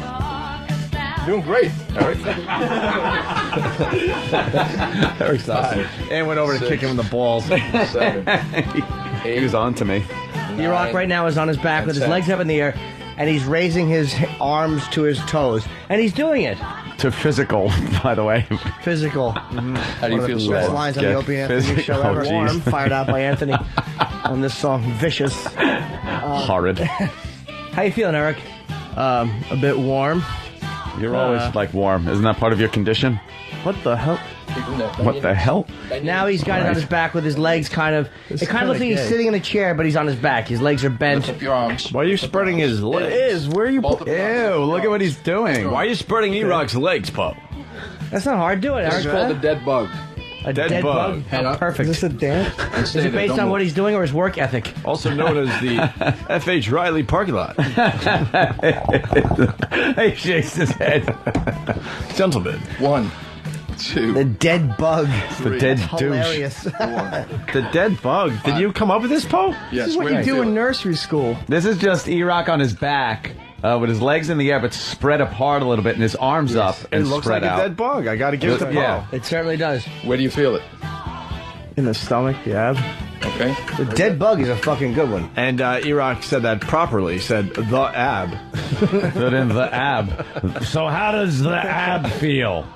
Doing great, Eric. Eric's awesome. And went over to kick him in the balls. 7, He was on to me. E-Rock right now is on his back with his 10. legs up in the air, and he's raising his arms to his toes, and he's doing it. To physical, by the way. Physical. How do you feel so Best far? lines on the Opie and Anthony physical. show ever. Oh, geez. Warm, fired out by Anthony on this song, Vicious. Horrid. How you feeling, Eric? A bit warm. You're always like warm. Isn't that part of your condition? What the hell? What the hell? Now he's got it on his back with his legs kind of... It kind of looks like he's sitting in a chair, but he's on his back. His legs are bent. Lift up your arms. Why are you spreading his legs? It is. Where are you? Both of your arms. Ew, look at what he's doing. Why are you spreading E-Rock's legs, Paul? That's not hard. Do it, This Eric. is called a dead bug. A dead bug. Head up. Perfect. Is this a dance? And stay Is it there. based Don't on move. what he's doing or his work ethic? Also known as the F.H. Riley parking lot. He shakes his head. Gentlemen. 1, 2, The dead bug. The dead douche. Hilarious. 4. The dead bug. Did you come up with this, Paul? Yes, This is what where you do feel in it? nursery school. This is just E-Rock on his back with his legs in the air, but spread apart a little bit, and his arms up It and looks spread like out. a dead bug. I got to give it to Paul. Yeah. It certainly does. Where do you feel it? In the stomach, yeah. Okay. The dead bug is a fucking good one. And E-Rock said that properly. He said, the ab. Put in the ab. So how does the ab feel?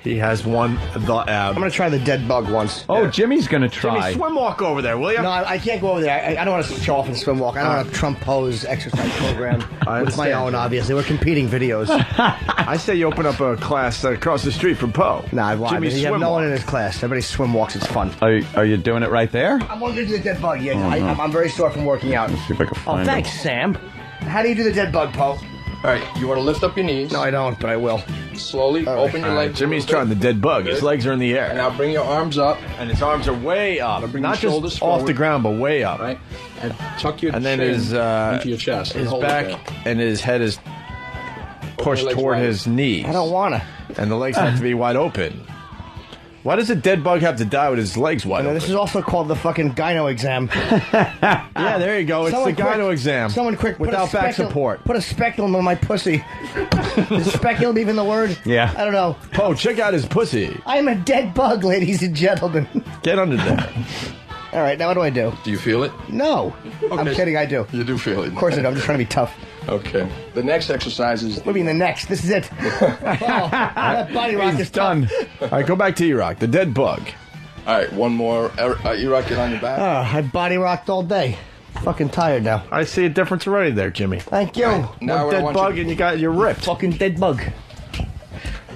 He has one, the ab. I'm going to try the dead bug once. Oh, Jimmy's gonna Jimmy, try. swim walk over there, will you? No, I can't go over there. I don't want to show off and swim walk. I don't want to Trump pose exercise program with my understand. own, obviously. We're competing videos. I say you open up a class across the street from Poe. Nah, why? Jimmy, You have swim no walk. one in his class. Everybody swim walks. It's fun. Are you doing it right there? I'm going to do the dead bug. Yeah, I'm very sore from working out. See if I can Oh, find thanks, Sam. How do you do the dead bug, Poe? All right. You want to lift up your knees. No, I don't, but I will. Slowly open your legs. Jimmy's trying the dead bug. His legs are in the And air. now bring your arms up. And his arms are way up. bring Not your just shoulders off forward. the ground, but way up. Right. And tuck your And then chin his into your chest. and his hold it back there. and his head is pushed legs toward wide. his knees. I don't want to. And the legs have to be wide open. Why does a dead bug have to die with his legs wide No, open? this is also called the fucking gyno exam. Yeah, there you go. It's Someone the gyno quick- exam. Someone quick, put without a back speculum- support. Put a speculum on my pussy. Is speculum even the word? Yeah. I don't know. Poe, check out his pussy. I'm a dead bug, ladies and gentlemen. Get under there. All right, now what do I do? Do you feel it? No. I'm Okay. kidding, I do. You do feel it. Of course I do. I'm just trying to be tough. Okay. The next exercise is What do you mean the next? This is it. Oh, that body rock is Done. All right, go back to E-Rock. The dead bug. all right. One more. E-Rock, get on your back. I body rocked all day. Fucking tired now. I see a difference already there, Jimmy. Thank you. Now One I dead want bug you and you're ripped. Fucking dead bug. to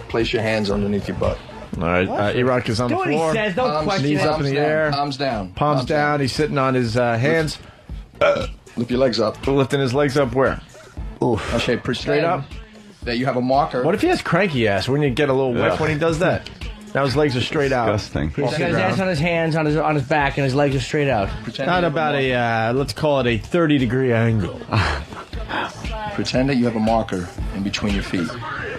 place your hands underneath your butt. All right, E-Rock is on Do the what he floor. says. Don't question knees it. up in the down, air. Palms down. Palms down. He's sitting on his hands, Lift your legs up. lifting his legs up where? Okay. Pretend Straight up. that you have a marker. What if he has cranky ass? Wouldn't you get a little whiff Ugh. when he does that? Now his legs are straight out. Disgusting. He's got his ass on his hands, on his back, and his legs are straight out. Pretend Not you have about marker. let's call it a 30-degree angle. Pretend that you have a marker in between your feet.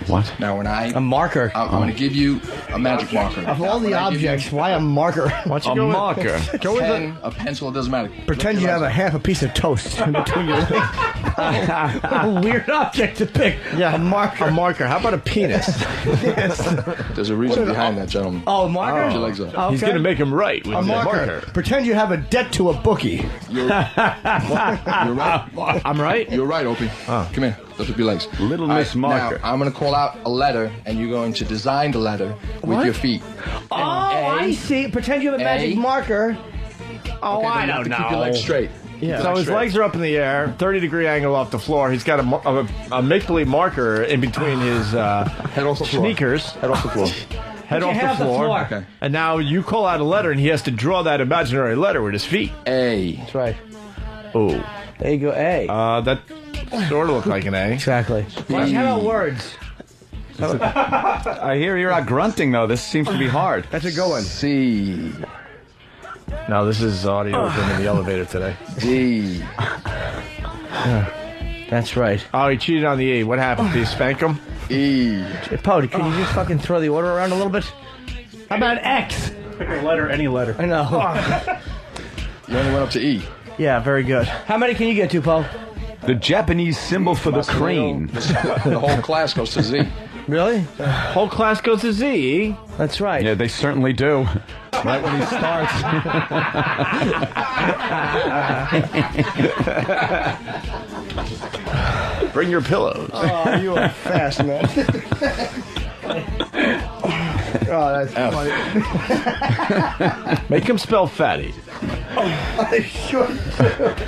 What? Now, when A marker. I'm going to give you a magic marker. Of all the When I give you objects, why a marker? Why don't you A go with- marker. Go with pen, a pencil, it doesn't matter. Pretend Lift you your have a legs half a piece of toast in between your legs. What a weird object to pick. yeah, a marker. A marker. How about a penis? up. There's a reason behind that, gentlemen. Oh, a marker? Put your legs up. Okay. He's gonna make him right with A the marker. Pretend you have a debt to a bookie. You're right. I'm right. You're right, Opie. Come here. Lift up your legs. Little All Miss Marker. Now, I'm going to call out a letter, and you're going to design the letter with your feet. Oh, I see. Pretend you have a magic A. marker. Oh, Okay, I then you have don't to know. Keep your legs straight. Yeah. So his legs are up in the air, 30-degree angle off the floor. He's got a make-believe marker in between his Head off the floor. sneakers. Head off the floor. Head off head the floor. Okay. And now you call out a letter, and he has to draw that imaginary letter with his feet. A. That's right. Oh. There you go, A. That sort of looked like an A. Exactly. How about words? I hear you're out grunting, though. This seems to be hard. That's a good one. C. No, this is audio thing in the elevator today. D. That's right. Oh, he cheated on the E. What happened? Did you spank him? E. Hey, Poe, can you just fucking throw the order around a little bit? How about X? Pick a letter, any letter. I know. You only went up to E. Yeah, very good. How many can you get to, Poe? The Japanese symbol for the crane. The whole class goes to Z. Really? Whole class goes to Z. That's right. Yeah, they certainly do. Right when he starts. Bring your pillows. Oh, you are fast, man. Oh, that's funny. Make him spell fatty.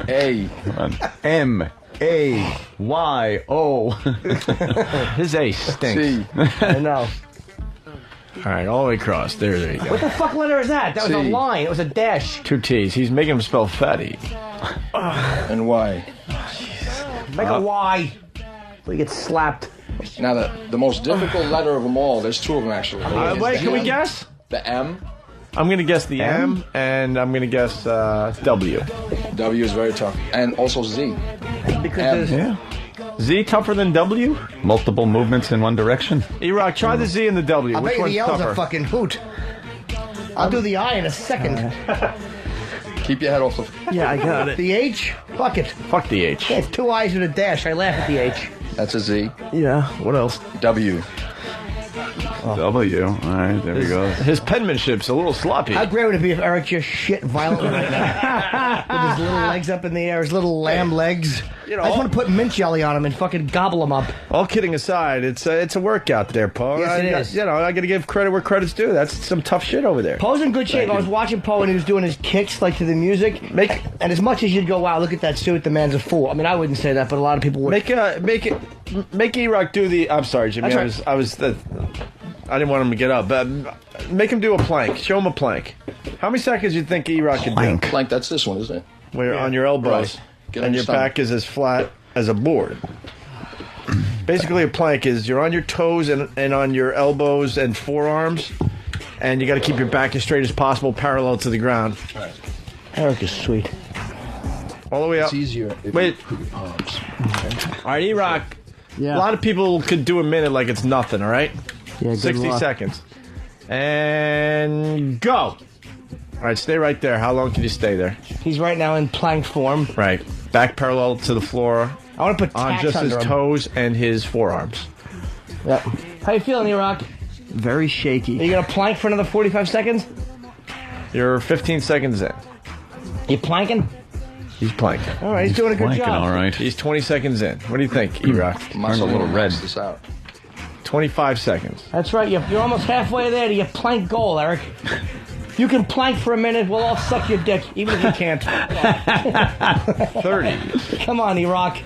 A. M-A-Y-O. His A stinks. C. I know. All right, all the way across. There you go. What the fuck letter is that? That was a C. line. It was a dash. 2 T's. He's making him spell fatty. And Y. Make a Y. We get slapped. Now, the most difficult letter of them all, there's 2 of them actually. Wait, can we guess? The M. I'm going to guess the M, and I'm going to guess W. W is very tough. And also Z. Because M. Z tougher than W? Multiple movements in one direction. E-Rock, try the Z and the W. I'll Which bet you one's the L's tougher? a fucking hoot. I'll do the I in a second. Keep your head off the... Yeah, I got it. The H? Fuck it. Fuck the H. It's 2 I's with a dash. I laugh at the H. That's a Z. Yeah, what else? W. W. All right, there we go. His penmanship's a little sloppy. How great would it be if Eric just shit violently right now? With his little legs up in the air, his little lamb legs. You know, I just want to put mint jelly on him and fucking gobble him up. All kidding aside, it's a workout there, Poe. Yes, it is. You know, I got to give credit where credit's due. That's some tough shit over there. Poe's in good shape. I was watching Poe and he was doing his kicks like to the music. And as much as you'd go, wow, look at that suit, the man's a fool. I mean, I wouldn't say that, but a lot of people would. Make E-Rock do the. I'm sorry, Jimmy. That's right. I didn't want him to get up, but make him do a plank. Show him a plank. How many seconds do you think E-Rock can do? Plank, that's this one, isn't it? Where you're on your elbows Right. Get on and your your stomach. back is as flat as a board. Basically, a plank is you're on your toes and on your elbows and forearms, and you got to keep your back as straight as possible, parallel to the ground. Eric is sweet. All the way up. It's easier if Wait. you put your palms. All right, E-Rock. Yeah. A lot of people could do a minute like it's nothing, all right? Yeah, good 60 luck. seconds. And go. All right, stay right there. How long can you stay there? He's right now in plank form. Right. Back parallel to the floor I want to put on tacks just his under him. toes and his forearms. Yep. How you feeling, E-Rock? Very shaky. Are you going to plank for another 45 seconds? You're 15 seconds in. You planking? He's planking. All right, he's doing a good Planking, job. all right. He's 20 seconds in. What do you think, E-Rock? Turned a little red. This out. 25 seconds. That's right. You're almost halfway there to your plank goal, Eric. You can plank for a minute. We'll all suck your dick, even if you can't. 30. Come on, E-Rock.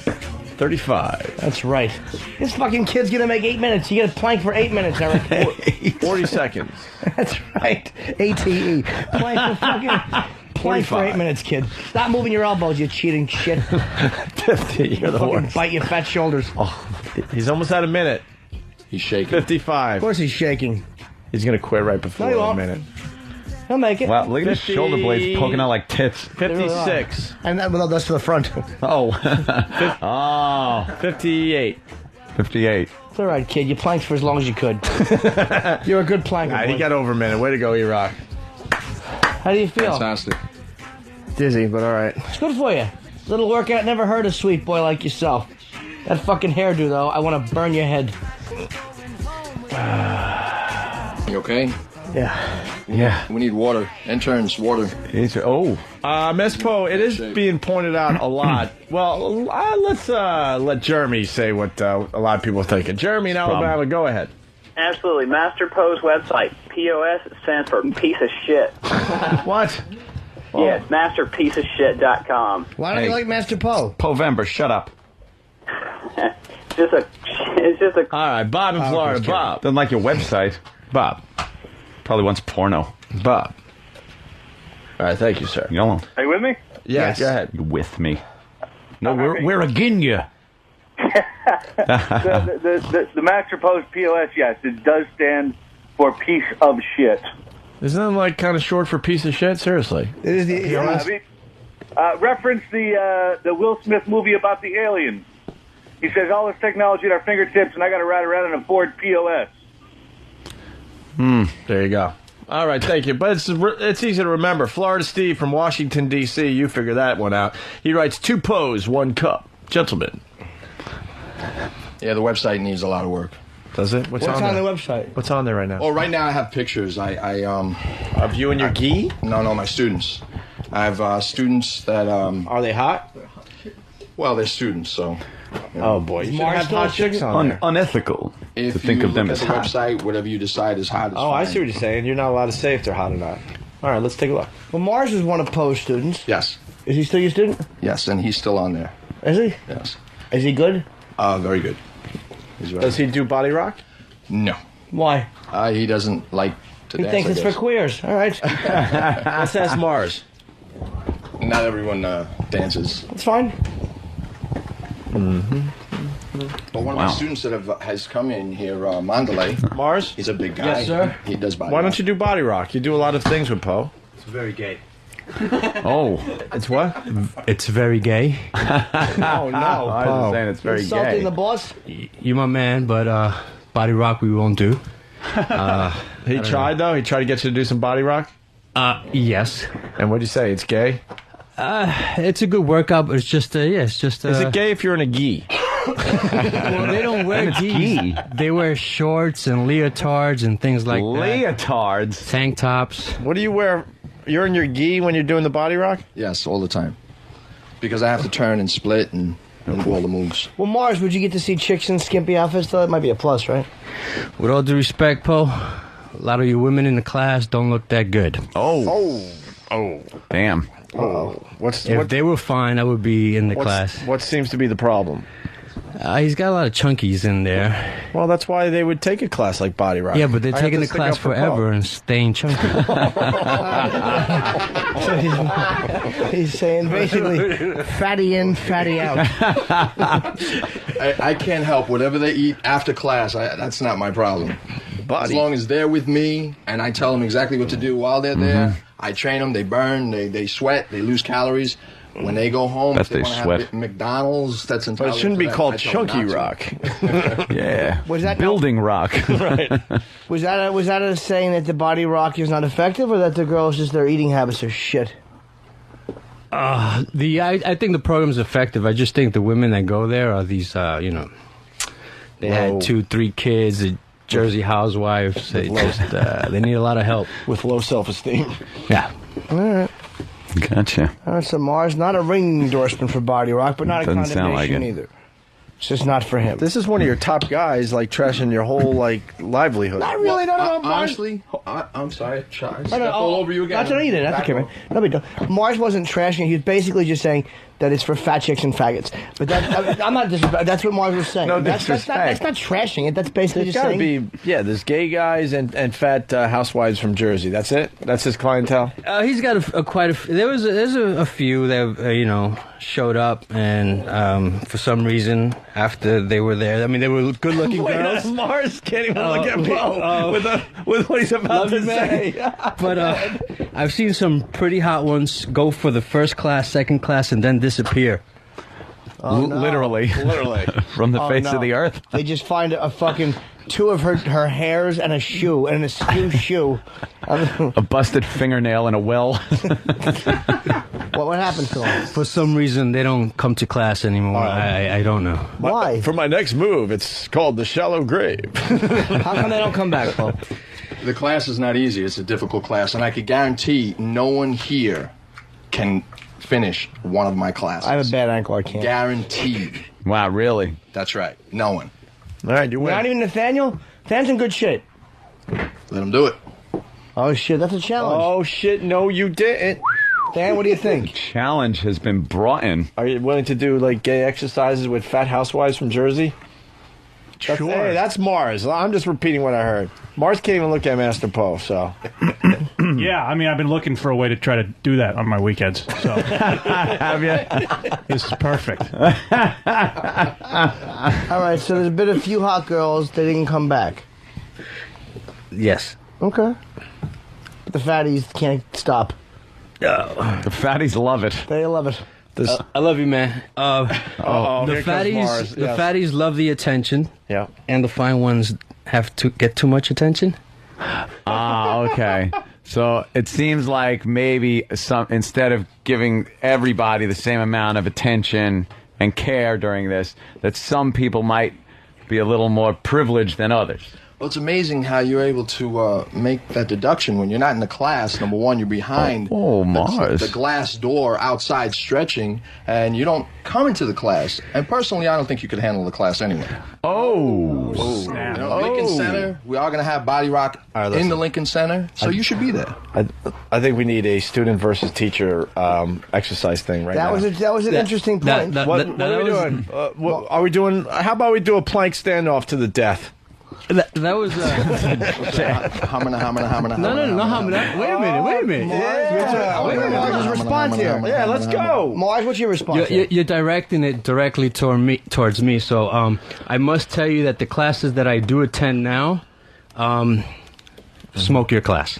35. That's right. This fucking kid's gonna make 8 minutes. You get a plank for 8 minutes, Eric. 40 seconds. That's right. ATE. Plank for fucking. Plank for 8 45. minutes, kid. Stop moving your elbows, you cheating shit. 50. You're the Fucking worst. bite your fat shoulders. He's almost at a minute. He's shaking. 55. Of course he's shaking. He's going to quit right before No, he a won't. minute. He'll make it. Wow, look at his 50. shoulder blades poking out like tits. 56. And that, well, that's to the front. Oh. Oh. 58. 58. It's all right, kid. You planked for as long as you could. You're a good planker. All right, he boy. got over a minute. Way to go, E-Rock. How do you feel? Fantastic. Dizzy, but all right. It's good for you. Little workout never hurt a sweet boy like yourself. That fucking hairdo, though, I want to burn your head. You okay? Yeah. Yeah. We need water. Interns, water. Oh. Mespo, it is being pointed out a lot. Well, let's let Jeremy say what a lot of people are thinking. Jeremy in Alabama, go ahead. Absolutely. Master Poe's website. POS stands for piece of shit. What? Yeah, masterpieceofshit.com. Why don't you like Master Poe? Povember, shut up. It's just a All right, Bob in Florida. Bob. Doesn't like your website. Bob. Probably wants porno. Bob. All right, thank you, sir. You know, Are you with me? Yeah, Yes. go ahead. you with me. No, we're again you. The Master Pose POS, yes, it does stand for piece of shit. Isn't that like kind of short for piece of shit? Seriously. It is the Reference the Will Smith movie about the aliens. He says all this technology at our fingertips, and I got to ride around in a Ford POS. There you go. All right, thank you. But it's easy to remember. Florida Steve from Washington, D.C., you figure that one out. He writes 2 Poes, 1 cup. Gentlemen. Yeah, the website needs a lot of work. Does it? What's on the website? What's on there right now? Oh, right now I have pictures. Of you and your gi? No, my students. I have students that Are they hot? well, they're students, so. Oh boy, you should have hot chicks on there. Unethical If to think you of them look as at the hot. website, whatever you decide is hot is Oh, I fine. see what you're saying. You're not allowed to say if they're hot or not. All right, let's take a look. Well, Mars is one of Poe's students. Yes, Is he still your student? yes, and he's still on there. Is he? Yes, Is he good? very good. He's very Does he do body rock? No, Why? he doesn't like to He dance. thinks I it's guess. for queers. All right. Let's ask Mars. Not everyone dances. That's fine. But one of my students that has come in here, Mandalay, Mars? he's a big guy. Yes, sir. He does body Why don't rock. you do body rock? You do a lot of things with Poe. It's very gay. Oh, It's what? It's very gay. Oh, no. I was saying it's very Insulting gay. the boss? You my man, but body rock we won't do. He tried, though? He tried to get you to do some body rock? Yes. And what'd you say? It's gay? It's a good workout, but it's just it's just. Is it gay if you're in a gi? Well, they don't wear gis. They wear shorts and leotards and things like that. Leotards. Tank tops. What do you wear? You're in your gi when you're doing the body rock? Yes, all the time. Because I have to turn and split and do all the moves. Well, Mars, would you get to see chicks in skimpy outfits, though? That might be a plus, right? With all due respect, Poe, a lot of you women in the class don't look that good. Oh, damn. If they were fine, I would be in the class. What seems to be the problem? He's got a lot of chunkies in there. Well, that's why they would take a class like body rock. Yeah, but they're I have taking to the stick class up for forever Poe. and staying chunky. He's saying basically fatty in, fatty out. I can't help whatever they eat after class. That's not my problem. As long as they're with me and I tell them exactly what to do while they're there, I train them. They burn, they sweat, they lose calories. When they go home, That's if they they want to sweat. have McDonald's, that's But entirely it shouldn't up be to them. called I tell them chunky not to. rock. Yeah. Was that building rock? Right. Was that a saying that the body rock is not effective, or that the girls just their eating habits are shit? I think the program's effective. I just think the women that go there are these, they Low. had 2-3 kids, the Jersey housewives. They just they need a lot of help. With low self-esteem. Yeah. All right. Gotcha. All right, so Mars, not a ring endorsement for body rock, but not a Doesn't sound like condemnation it. either. It's just not for him. This is one of your top guys, like trashing your whole livelihood. I really don't know. Mars. Honestly, I'm sorry. I stepped No, all over you again. That's what I did. That's okay, man. No big deal. Mars wasn't trashing it. He was basically just saying that it's for fat chicks and faggots. But that, I'm not disrespect. That's what Mars was saying. No that's disrespect. not trashing it. That's basically There's just got to saying. be, there's gay guys and fat housewives from Jersey. That's it? That's his clientele? He's got quite a. There's a few that showed up, and for some reason after they were there, I mean they were good-looking girls. Mars can't even look at Poe with what he's about to say. But I've seen some pretty hot ones go for the first class, second class, and then disappear. Literally. From the face no. of the earth. They just find a fucking two of her hairs and a shoe and a skew shoe. A busted fingernail in a well. What happened to them? For some reason, they don't come to class anymore. I don't know. Why? For my next move, it's called the shallow grave. How come they don't come back, Paul? The class is not easy. It's a difficult class, and I could guarantee no one here can finish one of my classes. I have a bad ankle. I can't. Guaranteed. Wow, really? That's right. No one. All right, you win. Not even Nathaniel? Nathaniel's in good shape. Let them do it. Oh, shit. That's a challenge. Oh, shit. No, you didn't. Dan, what do you think? Challenge has been brought in. Are you willing to do, like, gay exercises with fat housewives from Jersey? Sure. Hey, that's Mars. I'm just repeating what I heard. Mars can't even look at Master Poe, so. Yeah, I mean, I've been looking for a way to try to do that on my weekends. So Have you? this is perfect. All right, so there's been a few hot girls. They didn't come back. Yes. Okay. But the fatties can't stop. The fatties love it. They love it. I love you, man. Oh, The here comes Mars. fatties love the attention, Yeah. and the fine ones have to get too much attention. Okay. So it seems like maybe instead of giving everybody the same amount of attention and care during this, that some people might be a little more privileged than others. Well, it's amazing how you're able to make that deduction when you're not in the class. Number one, you're behind Mars. the glass door outside stretching, and you don't come into the class. And personally, I don't think you could handle the class anyway. Lincoln Center, we are going to have Body Rock in the Lincoln Center, so you should be there. I think we need a student versus teacher exercise thing right now. That was an interesting point. What are we doing? Are we doing? How about we do a plank standoff to the death? That was. No. Wait a minute. Mars' response here. Yeah, let's go. Mars, what's your response? You're directing it directly towards me. So I must tell you that the classes that I do attend now, smoke your class.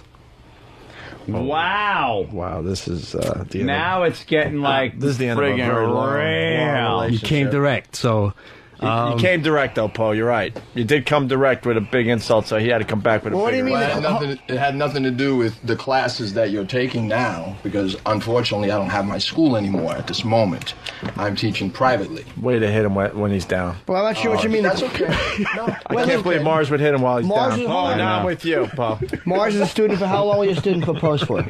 Wow. This is Now it's getting like this is the end of a very long You relationship. came direct, so. You came direct, though, Poe. You're right. You did come direct with a big insult, so he had to come back with a What do you bigger mean? Well, it had nothing to do with the classes that you're taking now, because unfortunately I don't have my school anymore at this moment. I'm teaching privately. way to hit him when he's down. Well, I'm not sure what you mean. That's okay. No, I can't believe Mars would hit him while he's Mars down. is Oh, hard. now I'm with you, Poe. Mars is a student for how long were you a student for post for?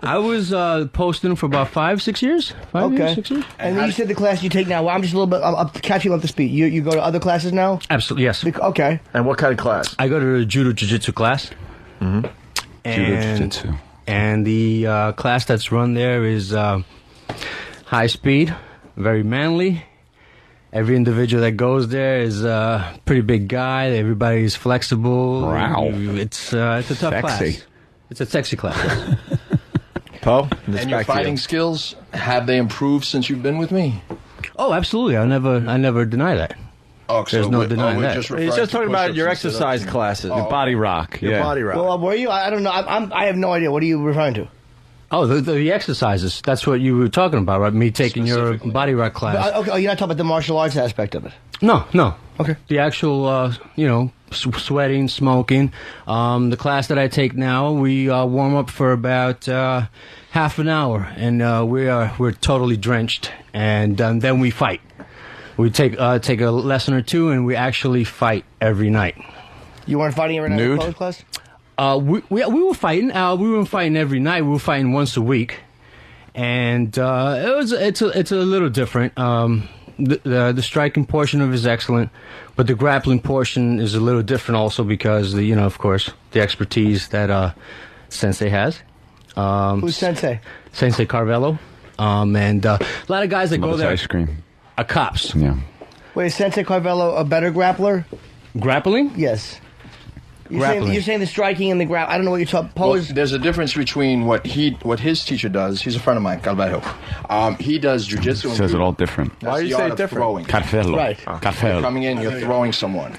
I was posting for about 5-6 years. 5 years, 6 years. And then you said the class you take now. Well, I'm just a little bit. I'm catching up to speed. You go to other classes now? Absolutely, yes. Okay. And what kind of class? I go to the judo jiu-jitsu class. Judo jiu-jitsu. And the class that's run there is high speed, very manly. Every individual that goes there is a pretty big guy. Everybody's flexible. Wow. It's a tough class. It's a sexy class. Yes. Poe? And your fighting skills, have they improved since you've been with me? Oh, absolutely. I never deny that. Oh, There's no denying that. He's just talking about your exercise classes. Your body rock. Your body rock. Well, were you? I don't know. I have no idea. What are you referring to? Oh, the exercises. That's what you were talking about, right? Me taking your body rock class. Okay, you're not talking about the martial arts aspect of it. No. Okay. The actual, sweating, smoking. The class that I take now, we warm up for about half an hour, and we're totally drenched, and then we fight. We take a lesson or two, and we actually fight every night. You weren't fighting every night in Nude? the post class? We were fighting. We weren't fighting every night. We were fighting once a week, and it's a little different. The striking portion of it is excellent, but the grappling portion is a little different also because of course, the expertise that Sensei has. Who's Sensei? Sensei Carvello, and a lot of guys that go there Ice cream. are cops. Yeah. Wait, is Sensei Carvello a better grappler? Grappling? Yes. Grappling. You're saying the striking and the grab. I don't know what you're talking. Well, there's a difference between what his teacher does. He's a friend of mine, Carvalho. He does jujitsu. and Says it judo. all different. That's Why do you the say art it of different? Throwing. Carfello. Right. Carfello. Coming in, you're throwing someone.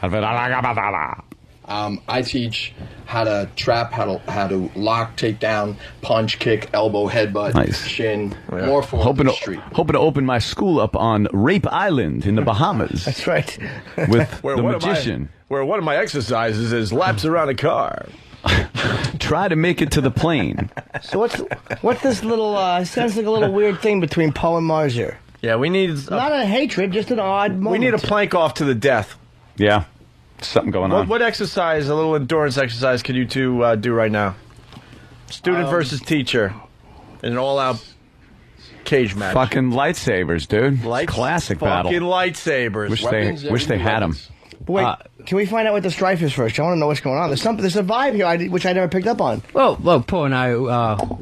I teach how to trap, how to lock, take down, punch, kick, elbow, headbutt, Nice. shin, more for Hoping the to, street. hoping to open my school up on Rape Island in the Bahamas That's right. with Where the one of my- magician. Where one of my exercises is laps around a car. Try to make it to the plane. So what's this little? Sounds like a little weird thing between Poe and Mars here. Yeah, we need Not a hatred, just an odd moment. we need a plank off to the death. Yeah. Something going on. What exercise, a little endurance exercise, can you two do right now? Student versus teacher in an all-out cage match. Fucking lightsabers, dude. Lights? Classic fucking battle. lightsabers. Wish Weapons, they had them. weapons. Wait, Can we find out what the strife is first? I want to know what's going on. There's a vibe here which I never picked up on. Well, Paul and I,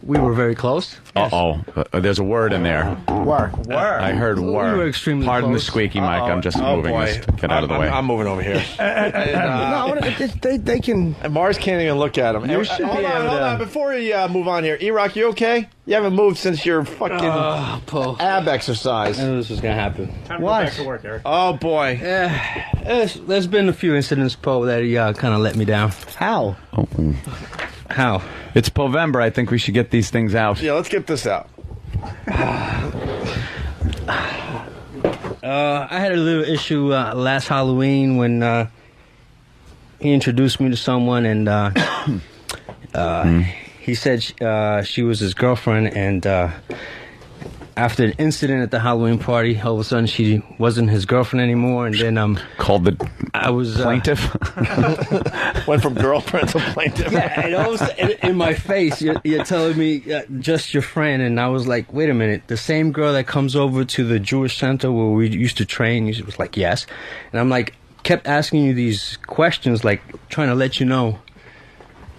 we were very close. There's a word in there. Word. I heard word. We were extremely Pardon close. the squeaky mic. I'm just moving boy. this. Get out of the way. I'm moving over here. They can. And Mars can't even look at him. You should hold be on, able hold to- on. Before we move on here, E-Rock, you okay? You haven't moved since your fucking Paul. ab exercise. I knew this was going to happen. Time to go back to work, Eric. Oh, boy. There's been a few incidents, Paul, that kind of let me down. How? How? It's Povember. I think we should get these things out. Yeah, let's get this out. I had a little issue last Halloween when he introduced me to someone, and he said she was his girlfriend, and after an incident at the Halloween party, all of a sudden she wasn't his girlfriend anymore, and then Called the I was plaintiff. Went from girlfriend to plaintiff. Yeah, and all of a sudden, in my face, you're telling me just your friend, and I was like, wait a minute, the same girl that comes over to the Jewish center where we used to train? She was like, yes, and I'm like, kept asking you these questions, like trying to let you know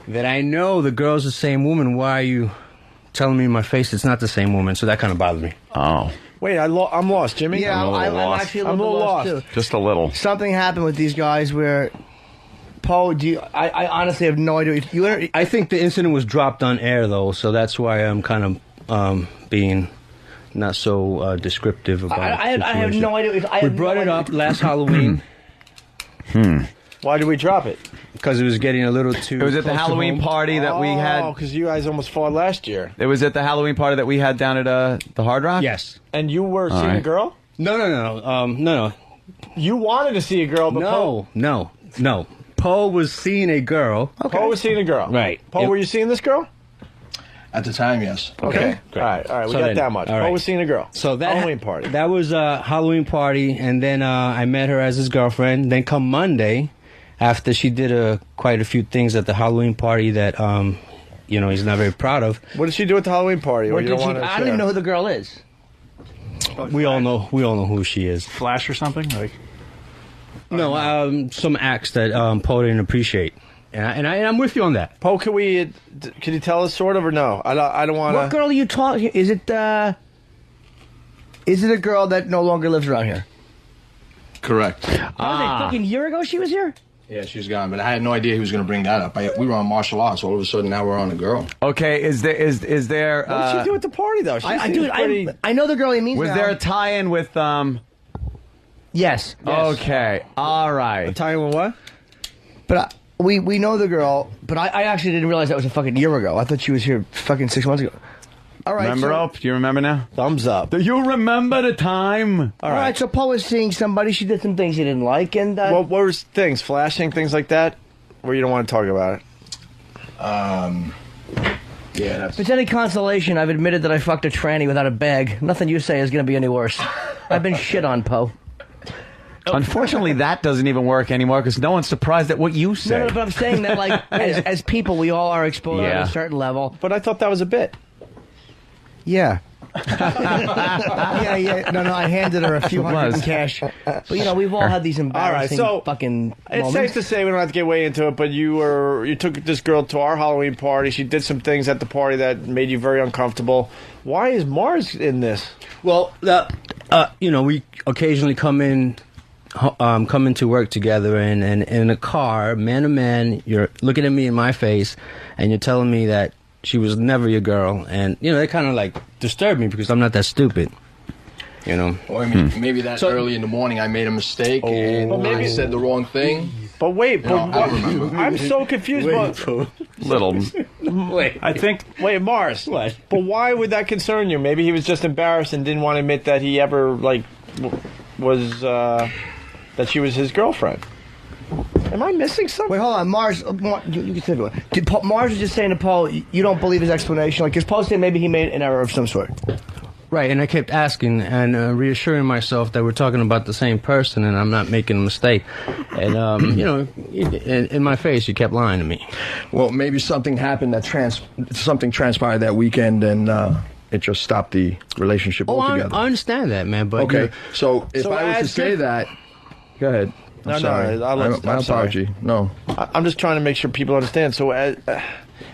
that I know the girl's the same woman. Why are you telling me in my face it's not the same woman? So that kind of bothered me. Oh, Wait, I'm lost, Jimmy. Yeah, I'm lost. actually a I'm little, a little lost lost. too. just a little. Something happened with these guys where, Paul, I honestly have no idea. I think the incident was dropped on air, though, so that's why I'm kind of being not so descriptive about it. I have no idea. We brought it up last Halloween Why did we drop it? because it was getting a little too. It was at the close to Halloween home. party that we Oh, had. because you guys almost fought last year. It was at the Halloween party that we had down at the Hard Rock. Yes. And you were seeing a right. girl? No. You wanted to see a girl, but No. Poe was seeing a girl. Paul was seeing a girl. Right. Paul, were you seeing this girl? At the time, yes. Okay. Great. All right. We So got then- that much. all Paul right. was seeing a girl. So that Halloween party. That was a Halloween party, and then I met her as his girlfriend. Then come Monday, after she did quite a few things at the Halloween party that he's not very proud of. What did she do at the Halloween party? What you don't did she, want to I don't even know who the girl is. We all know who she is. Flash or something? Like, No, some acts that Poe didn't appreciate, and I'm with you on that. Paul, can you tell us sort of or no? I don't want to. What girl are you talking? Is it a girl that no longer lives around here? Correct. That was a fucking year ago she was here? Yeah, she's gone, but I had no idea he was going to bring that up. We were on martial arts. All of a sudden, now we're on a girl. Okay. Is there? What did she do at the party though? She seems pretty. I know the girl he means Was now. there a tie-in with Yes. Okay. All right. Tell you what? But we know the girl, but I actually didn't realize that was a fucking year ago. I thought she was here fucking 6 months ago. All right. Remember, so, Ope? Do you remember now? Thumbs up. Do you remember the time? all right. So Paul was seeing somebody. She did some things he didn't like, and What were things? Flashing things like that? Where you don't want to talk about it? Yeah, that's. if it's any consolation, I've admitted that I fucked a tranny without a bag. Nothing you say is going to be any worse. I've been shit on, Poe. Unfortunately, that doesn't even work anymore because no one's surprised at what you say. No, but I'm saying that, like, as people, we all are exposed Yeah. at a certain level. But I thought that was a bit. Yeah. yeah. No, I handed her a few hundred in cash. But, we've all had these embarrassing so fucking It's moments. safe to say we don't have to get way into it, but you took this girl to our Halloween party. She did some things at the party that made you very uncomfortable. Why is Mars in this? Well, we occasionally come into work together, and in a car, man to man, you're looking at me in my face, and you're telling me that she was never your girl, and that kind of like disturbed me because I'm not that stupid. Well, I mean, maybe that early in the morning I made a mistake and I said the wrong thing. But wait, I remember. I'm so confused. Little. I think Wait, Mars. What? But why would that concern you? Maybe he was just embarrassed and didn't want to admit that he ever was that she was his girlfriend. Am I missing something? Wait, hold on, Mars. You can say it. Mars was just saying to Paul, you don't believe his explanation. Like, because Paul said maybe he made an error of some sort. Right, and I kept asking and reassuring myself that we're talking about the same person and I'm not making a mistake. And, in my face, you kept lying to me. Well, maybe something happened something transpired that weekend and it just stopped the relationship Oh, altogether. I understand that, man. But Okay, so if I was to say that, go ahead. No, sorry. no, My I'm sorry. apology. No. I'm just trying to make sure people understand. So,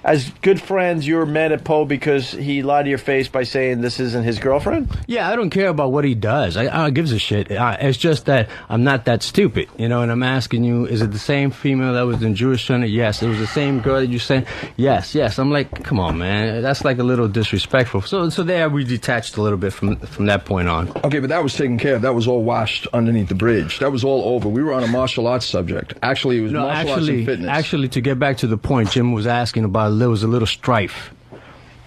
as good friends, you were mad at Poe because he lied to your face by saying this isn't his girlfriend? Yeah, I don't care about what he does. I gives a shit. It's just that I'm not that stupid, you know. And I'm asking you, is it the same female that was in Jewish Center? Yes. It was the same girl that you sent? Yes. I'm like, come on, man. That's like a little disrespectful. So there we detached a little bit from that point on. Okay, but that was taken care of. That was all washed underneath the bridge. That was all over. We were on a martial arts subject. Actually, it was martial arts and fitness. Actually, to get back to the point, Jim was asking about, there was a little strife.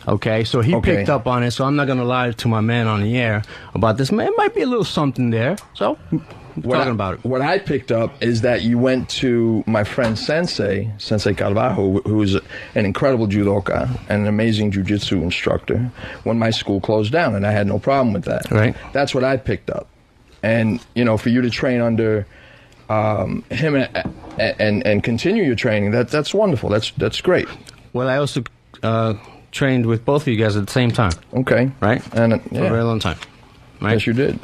Okay, so he picked up on it, so I'm not going to lie to my man on the air about this. Man, it might be a little something there, so talking about it. What I picked up is that you went to my friend Sensei Carvalho, who is an incredible judoka and an amazing jiu-jitsu instructor, when my school closed down, and I had no problem with that. Right. That's what I picked up. And, you know, for you to train under him and continue your training, that's wonderful. That's great. Well, I also trained with both of you guys at the same time. Okay. Right? And for a very long time. Right? Yes, you did.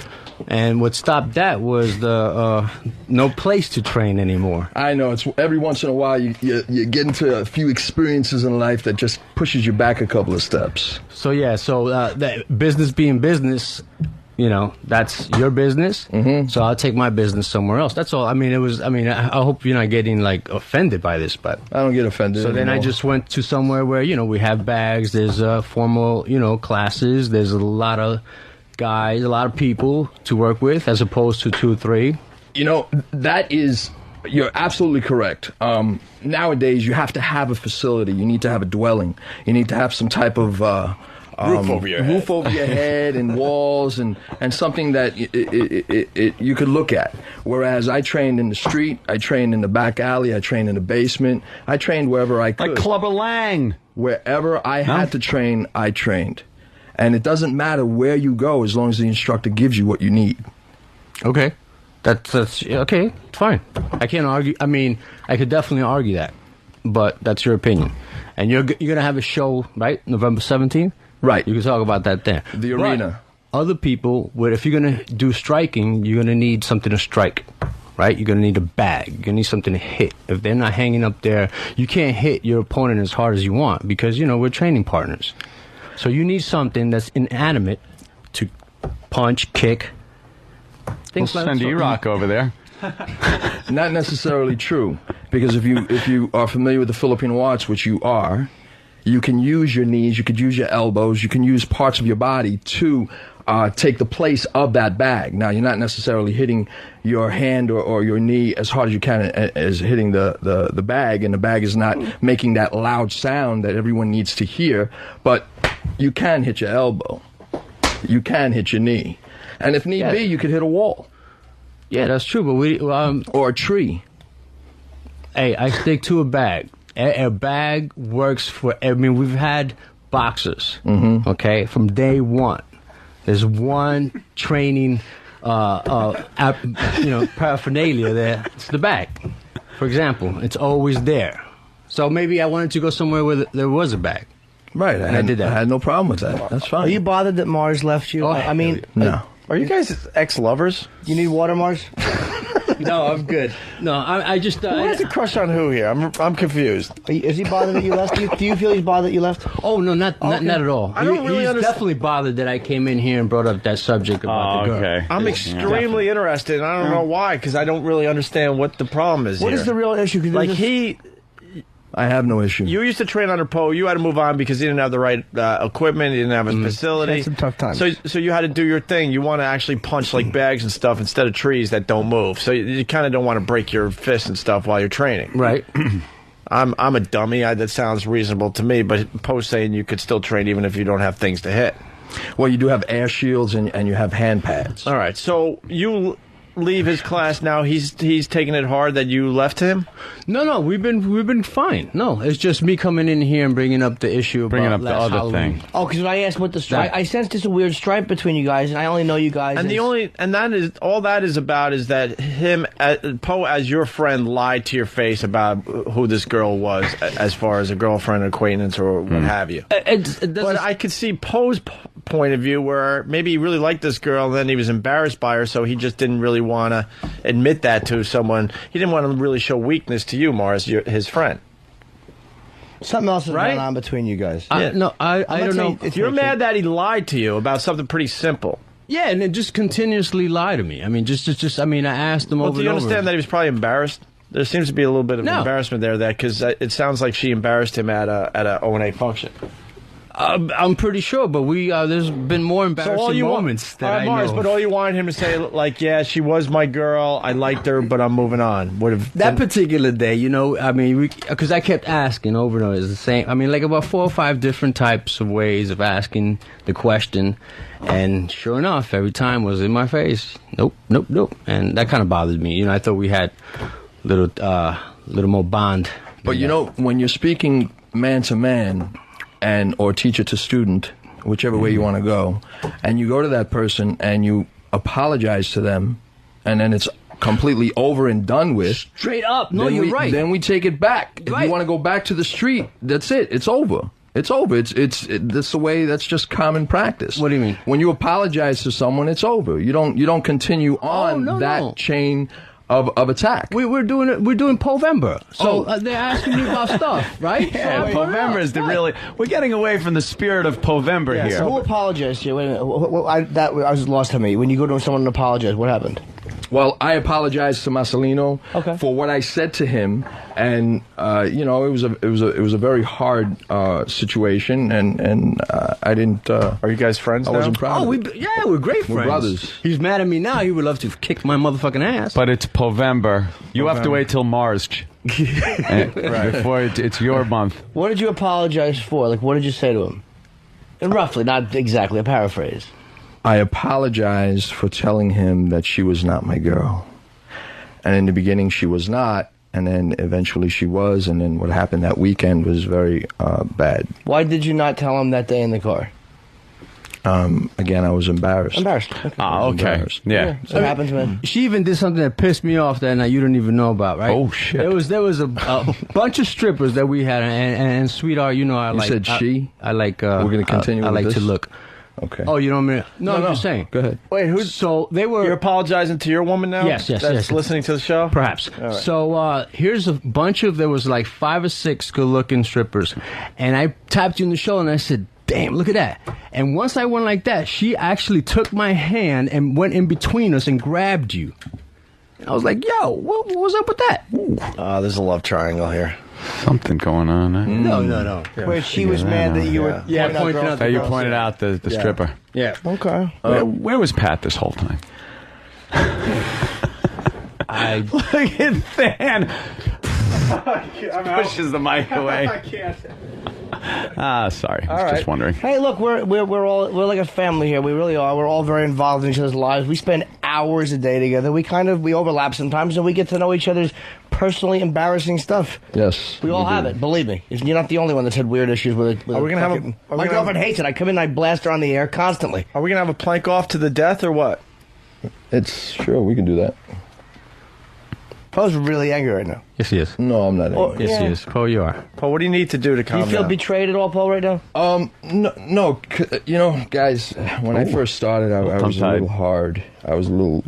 And what stopped that was the no place to train anymore. I know. It's every once in a while you get into a few experiences in life that just pushes you back a couple of steps. So, yeah. So, that business being business, you know, that's your business. Mm-hmm. So I'll take my business somewhere else. That's all. I mean, I hope you're not getting, like, offended by this, but I don't get offended. So then I just went to somewhere where, you know, we have bags, there's formal, you know, classes, there's a lot of guys, a lot of people to work with, as opposed to 2 or 3. You know, you're absolutely correct. Nowadays, you have to have a facility. You need to have a dwelling. You need to have some type of roof over your head and walls and something that you could look at. Whereas I trained in the street, I trained in the back alley, I trained in the basement, I trained wherever I could. Like Clubber Lang. Wherever I had to train, I trained. And it doesn't matter where you go as long as the instructor gives you what you need. Okay. That's okay, fine. I can't argue. I mean, I could definitely argue that. But that's your opinion. And you're going to have a show, right? November 17th? Right. You can talk about that there. The arena. Other people, if you're going to do striking, you're going to need something to strike, right? You're going to need a bag. You're going to need something to hit. If they're not hanging up there, you can't hit your opponent as hard as you want because, you know, we're training partners. So you need something that's inanimate to punch, kick. We'll send E-Rock over there. Not necessarily true, because if you are familiar with the Filipino arts, which you are, you can use your knees, you could use your elbows, you can use parts of your body to take the place of that bag. Now, you're not necessarily hitting your hand or your knee as hard as you can as hitting the bag, and the bag is not making that loud sound that everyone needs to hear, but you can hit your elbow. You can hit your knee. And if need be, you could hit a wall. Yeah, that's true, but we... or a tree. Hey, I stick to a bag. A bag works for... I mean, we've had boxers, okay, from day one. There's one training, paraphernalia there. It's the bag. For example, it's always there. So maybe I wanted to go somewhere where there was a bag. Right, and I did that. I had no problem with that. That's fine. Are you bothered that Mars left you? I mean, no. Are you guys ex-lovers? You need water, Mars? No, I'm good. No, I just... Who has a crush on who here? I'm confused. Is he bothered that you left? Do you feel he's bothered that you left? Oh, no, not at all. I don't really he's understand. definitely bothered that I came in here and brought up that subject about the girl. Okay. I'm extremely interested, and I don't know why, because I don't really understand what the problem is What here. is the real issue? Like, I have no issue. You used to train under Poe. You had to move on because he didn't have the right equipment. He didn't have his facility. Had some tough times. So you had to do your thing. You want to actually punch like bags and stuff instead of trees that don't move. So you kind of don't want to break your fists and stuff while you're training. Right. I'm a dummy. That sounds reasonable to me. But Poe's saying you could still train even if you don't have things to hit. Well, you do have air shields and you have hand pads. All right. So you leave his class now. He's taking it hard that you left him. No, we've been fine. No, it's just me coming in here and bringing up the issue about the other Halloween. thing. Oh, because when I asked what the stripe, I sensed just a weird stripe between you guys, and I only know you guys. And that is all that is about is that Poe as your friend lied to your face about who this girl was as far as a girlfriend, acquaintance, or what have you. But I could see Poe's point of view where maybe he really liked this girl and then he was embarrassed by her, so he just didn't really want to admit that to someone. He didn't want to really show weakness to you, Mars, his friend. Something else is Right? going on between you guys. No, I don't know. You're mad that he lied to you about something pretty simple. Yeah, and it just continuously lied to me. I mean, I mean, I asked him Well, over do you and over. understand that he was probably embarrassed? There seems to be a little bit of No. embarrassment there, because it sounds like she embarrassed him at a O&A function. I'm pretty sure, but there's been more embarrassing moments that I Mars, know. but all you wanted him to say, like, yeah, she was my girl, I liked her, but I'm moving on. Would have That particular day, you know, I mean, because I kept asking over and over, it's the same. I mean, like about 4 or 5 different types of ways of asking the question, and sure enough, every time was in my face. Nope, nope, nope, and that kind of bothered me. You know, I thought we had little more bond. But you know, when you're speaking man to man, or teacher to student, whichever way you want to go, and you go to that person and you apologize to them, and then it's completely over and done with. Straight up, no, you're right. Then we take it back. If Right. you want to go back to the street, that's it. It's over. It's over. That's the way. That's just common practice. What do you mean? When you apologize to someone, it's over. You don't continue on no. chain of attack. We're doing Povember, so they're asking me about stuff, right? Yeah, So Povember is we're getting away from the spirit of Povember Yeah, here. so who apologized to you? Wait a minute. I was lost to me. When you go to someone and apologize, what happened? Well, I apologize to Marcelino for what I said to him, and you know, it was a very hard situation, and I didn't. Are you guys friends I now? wasn't proud. Oh, of it. we're great friends. We're brothers. He's mad at me now. He would love to kick my motherfucking ass. But it's Povember. You have to wait till March. Before it's your month. What did you apologize for? Like, what did you say to him? And roughly, not exactly, a paraphrase. I apologized for telling him that she was not my girl, and in the beginning she was not, and then eventually she was, and then what happened that weekend was very bad. Why did you not tell him that day in the car? Again, I was embarrassed. Embarrassed. Okay. Ah, okay. Embarrassed. Yeah. So it happens, man. She even did something that pissed me off that night you don't even know about, right? Oh, shit. There was a bunch of strippers that we had, and sweetheart, you know, I You like. said she? I like. We're gonna continue I with like this? to look. Okay. Oh, you don't mean? No, I'm just saying. Go ahead. Wait, who's So they were. you're apologizing to your woman now? Yes, yes, That's yes. listening to the show. Perhaps. All right. So here's a bunch of, there was like 5 or 6 good-looking strippers, and I tapped you in the shoulder and I said, "Damn, look at that!" And once I went like that, she actually took my hand and went in between us and grabbed you. I was like, "Yo, what was up with that?" There's a love triangle here. Something going on. Eh? No. Where she was mad that you were pointing out Hey, you pointed out the stripper. Yeah. Okay. Where was Pat this whole time? Look at Than. Pushes the mic away. I can't. Sorry. I was just wondering. Hey, look, we're like a family here. We really are. We're all very involved in each other's lives. We spend hours a day together. We overlap sometimes, and we get to know each other's personally embarrassing stuff. Yes. We all have it. Believe me. You're not the only one that's had weird issues with it. Are we gonna have My girlfriend hates it. I come in and I blast her on the air constantly. Are we gonna have a plank off to the death or what? It's sure we can do that. Poe's really angry right now. Yes, he is. No, I'm not angry. Yes, he is. Poe, you are. Paul, what do you need to do to Do calm you feel down? betrayed at all, Paul, right now? No. You know, guys, when I first started, I was a tongue-tied. little hard. I was a little,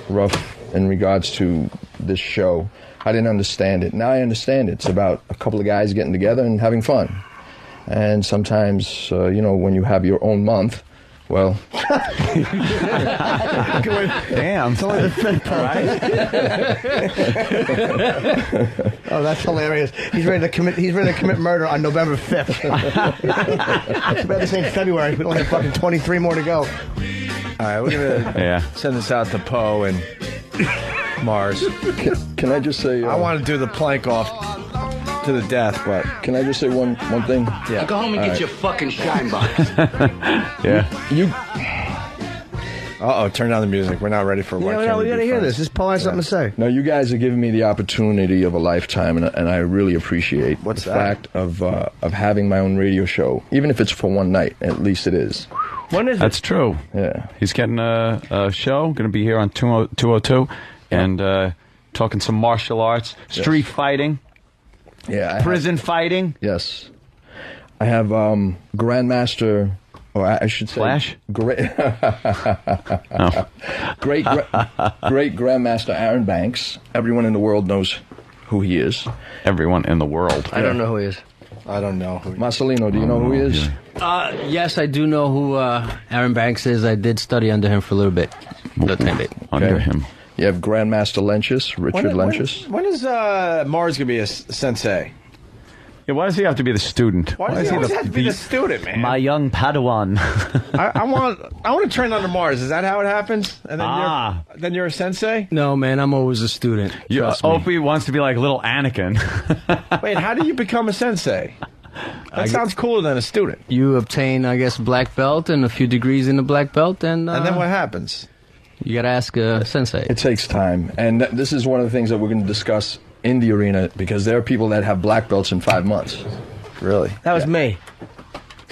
rough in regards to this show. I didn't understand it. Now I understand it. It's about a couple of guys getting together and having fun. And sometimes, when you have your own month, well, Damn. Oh, that's hilarious. He's ready to commit murder on November 5th. It's about the same February. We only have fucking 23 more to go. All right, we're gonna send this out to Poe and Mars. can I just say... I want to do the plank off to the death, but Can I just say one thing? yeah. Go home and get your fucking shine box. You... Turn down the music. We're not ready for one. We gotta hear this. This Paul has something to say. No, you guys are giving me the opportunity of a lifetime, and I really appreciate What's the that? fact of having my own radio show, even if it's for one night. At least it is. When is That's true. Yeah. He's getting a show. Going to be here on 202 and talking some martial arts, street fighting, Yeah. prison fighting. Yes. I have Grandmaster or I should say, Flash? Great, great Grandmaster Aaron Banks. Everyone in the world knows who he is. Everyone in the world. I don't know who he is. I don't know. Marcelino, do you know who he is? Yes, I do know who Aaron Banks is. I did study under him for a little bit. Under him. You have Grandmaster Lentius, Richard Lentius. When is Mars going to be a sensei? Yeah, why does he have to be the student? Why does he always have to be the student, man? My young Padawan. I want to train under Mars. Is that how it happens? And then you're a sensei? No, man, I'm always a student. Trust me. Opie wants to be like little Anakin. Wait, how do you become a sensei? That sounds cooler than a student. You obtain, I guess, black belt and a few degrees in the black belt, and then what happens? You got to ask a sensei. It takes time, and this is one of the things that we're going to discuss in the arena, because there are people that have black belts in 5 months. Really? That was me.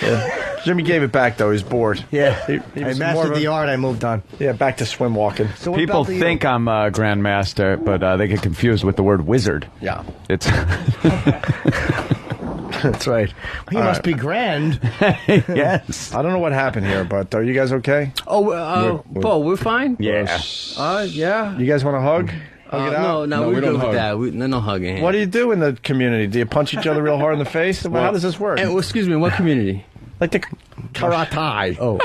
Yeah. Jimmy gave it back, though. He's bored. Yeah. He I was mastered the art. I moved on. Yeah, back to swim walking. So what People belt do you- think I'm a Grandmaster, but they get confused with the word wizard. Yeah. It's That's right. He must be grand. yes. I don't know what happened here, but are you guys okay? Oh, Paul, we're fine? Yeah. Yeah. You guys want to hug? Hug it out? No, we we're don't good with hug. that. No hugging. What do you do in the community? Do you punch each other real hard in the face? How does this work? Excuse me, what community? Like the karate. Oh,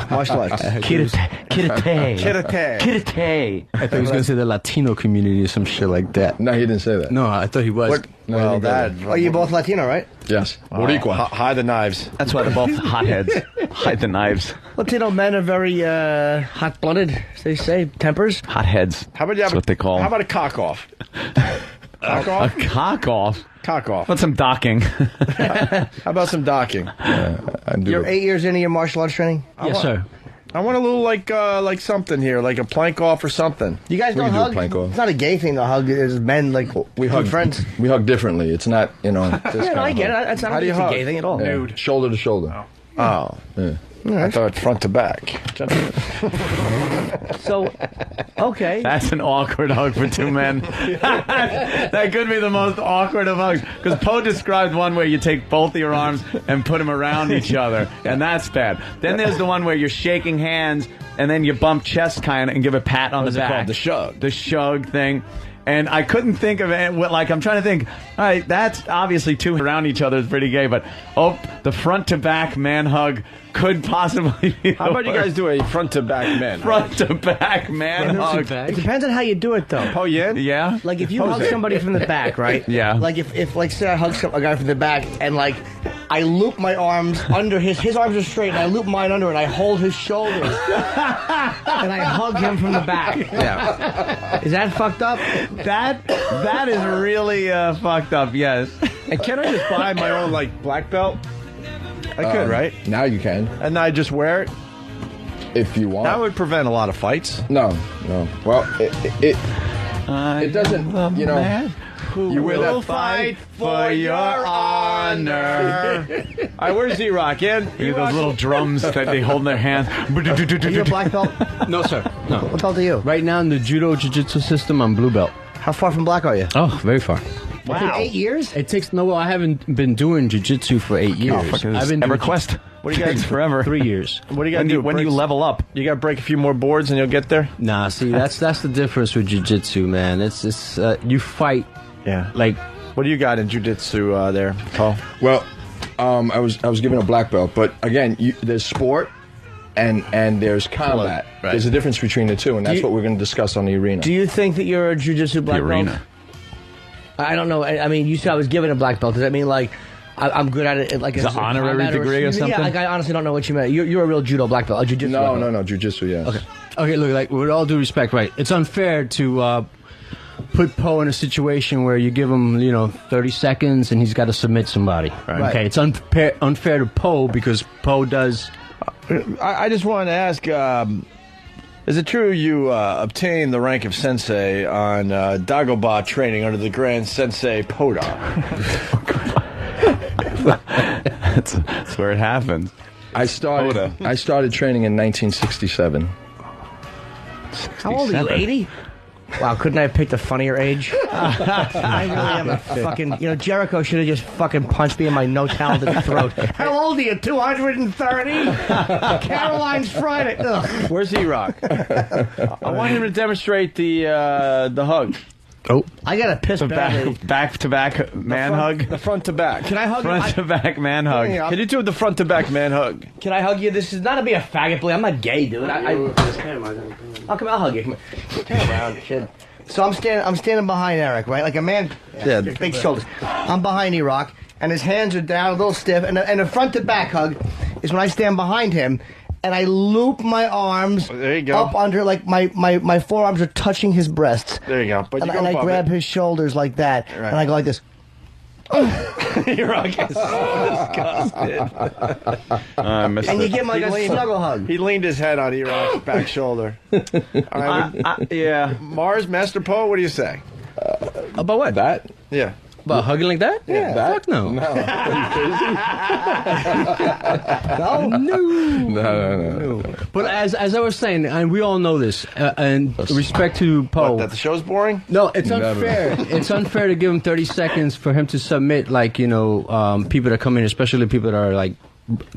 Martial arts. Kirite. Kirite. I thought he was going to say the Latino community or some shit like that. No, he didn't say that. No, I thought he was. Well, that. Oh, you both Latino, right? Yes. Boricua. Hide the knives. That's why they're both hotheads. Hide the knives. Latino men are very hot-blooded, as they say, tempers. Hotheads. How about you have That's what they call How them. about a cock off? Cock A off? cock off. Cock off. What's some docking? How about some docking? I do You're it. 8 years into your martial arts training? Yes, sir. I want a little like something here, like a plank off or something. You guys We don't can do a hug? plank off. It's not a gay thing to hug. It's men, like, We good hug friends. We hug differently. It's not, this Yeah, kind no, I of get it. hug. It's not How do you a hug? gay thing at all. Yeah. Shoulder to shoulder. Oh. Yeah. I thought front to back. So, okay. That's an awkward hug for two men. That could be the most awkward of hugs. Because Poe described one where you take both your arms and put them around each other, and that's bad. Then there's the one where you're shaking hands and then you bump chest kind of and give a pat on the back. Called? The shug. The shug thing. And I couldn't think of it. Like, I'm trying to think, all right, that's obviously two around each other is pretty gay, but the front to back man hug could possibly be. How about you guys do a front to back men? front to back man hug? It depends on how you do it, though. Oh, yeah? Yeah? Like, if you hug somebody from the back, right? Yeah. Like, if like, say I hug a guy from the back, and, like, I loop my arms under his arms are straight, and I loop mine under, and I hold his shoulders, and I hug him from the back. Yeah. Is that fucked up? That is really fucked up, yes. And can I just buy my own, like, black belt? I could, right? Now you can, And I just wear it? if you want. That would prevent a lot of fights. No. Well, it doesn't, you know. You wear that fight for your honor. All right, where's Z-Rock? In? Those little drums that they hold in their hands. Are you a black belt? No, sir. No. What belt are you? Right now in the judo jiu-jitsu system, I'm blue belt. How far from black are you? Oh, very far. Wow. 8 years? It takes I haven't been doing jiu-jitsu for 8 years. I've been doing EverQuest. What do you guys forever? 3 years. What do you got to do? When you level up? You got to break a few more boards and you'll get there? Nah, see, that's the difference with jiu-jitsu, man. It's you fight. Yeah. Like, What do you got in jiu-jitsu there, Paul? Well, I was given a black belt, but again, there's sport and there's combat. Right. There's a difference between the two, and that's what we're going to discuss on the arena. Do you think that you're a jiu-jitsu black belt? arena. I don't know. I mean, you said I was given a black belt. Does that mean, like, I'm good at it? Like, Is it as a honorary combat degree or something? Yeah, something? like, I honestly don't know what you meant. You're a real judo black belt, a jiu-jitsu black belt. No, jiu-jitsu, yes. okay, look, like with all due respect, right? It's unfair to put Poe in a situation where you give him, 30 seconds and he's got to submit somebody. Right. Okay, it's unfair to Poe because Poe does. I just wanted to ask, is it true you obtained the rank of sensei on Dagobah training under the Grand Sensei Poda? That's where it happens. I started training in 1967. How old are you, 80? Wow, couldn't I have picked a funnier age? I really am a fucking... Jericho should have just fucking punched me in my no-talented throat. How old are you, 230? Caroline's Friday. Ugh. Where's E-Rock? I want him to demonstrate the hug. Oh, I got to piss badly. Back to back man hug. The front to back. Can I hug you? Front to back man hug. Can you do the front to back man hug? Can I hug you? This is not to be a faggot, boy. I'm not gay, dude. I'll come. I'll hug you. Come here. Turn around, shit. So I'm standing behind Eric, right? Like a man. Yeah. Big shoulders. I'm behind E-Rock, and his hands are down, a little stiff. And a front to back hug is when I stand behind him. And I loop my arms up under, like my forearms are touching his breasts. There you go. But and I grab his shoulders like that, and I go like this. E-Rock is so disgusted. And you give him like a snuggle hug. He leaned his head on E-Rock's back shoulder. All right, yeah. Mars, Master Poe, what do you say? About what? That? Yeah. About hugging like that? Yeah. Fuck no. No. No. But as I was saying, and we all know this, and respect to Poe. That the show's boring? No, it's unfair. It's unfair to give him 30 seconds for him to submit, like, people that come in, especially people that are, like,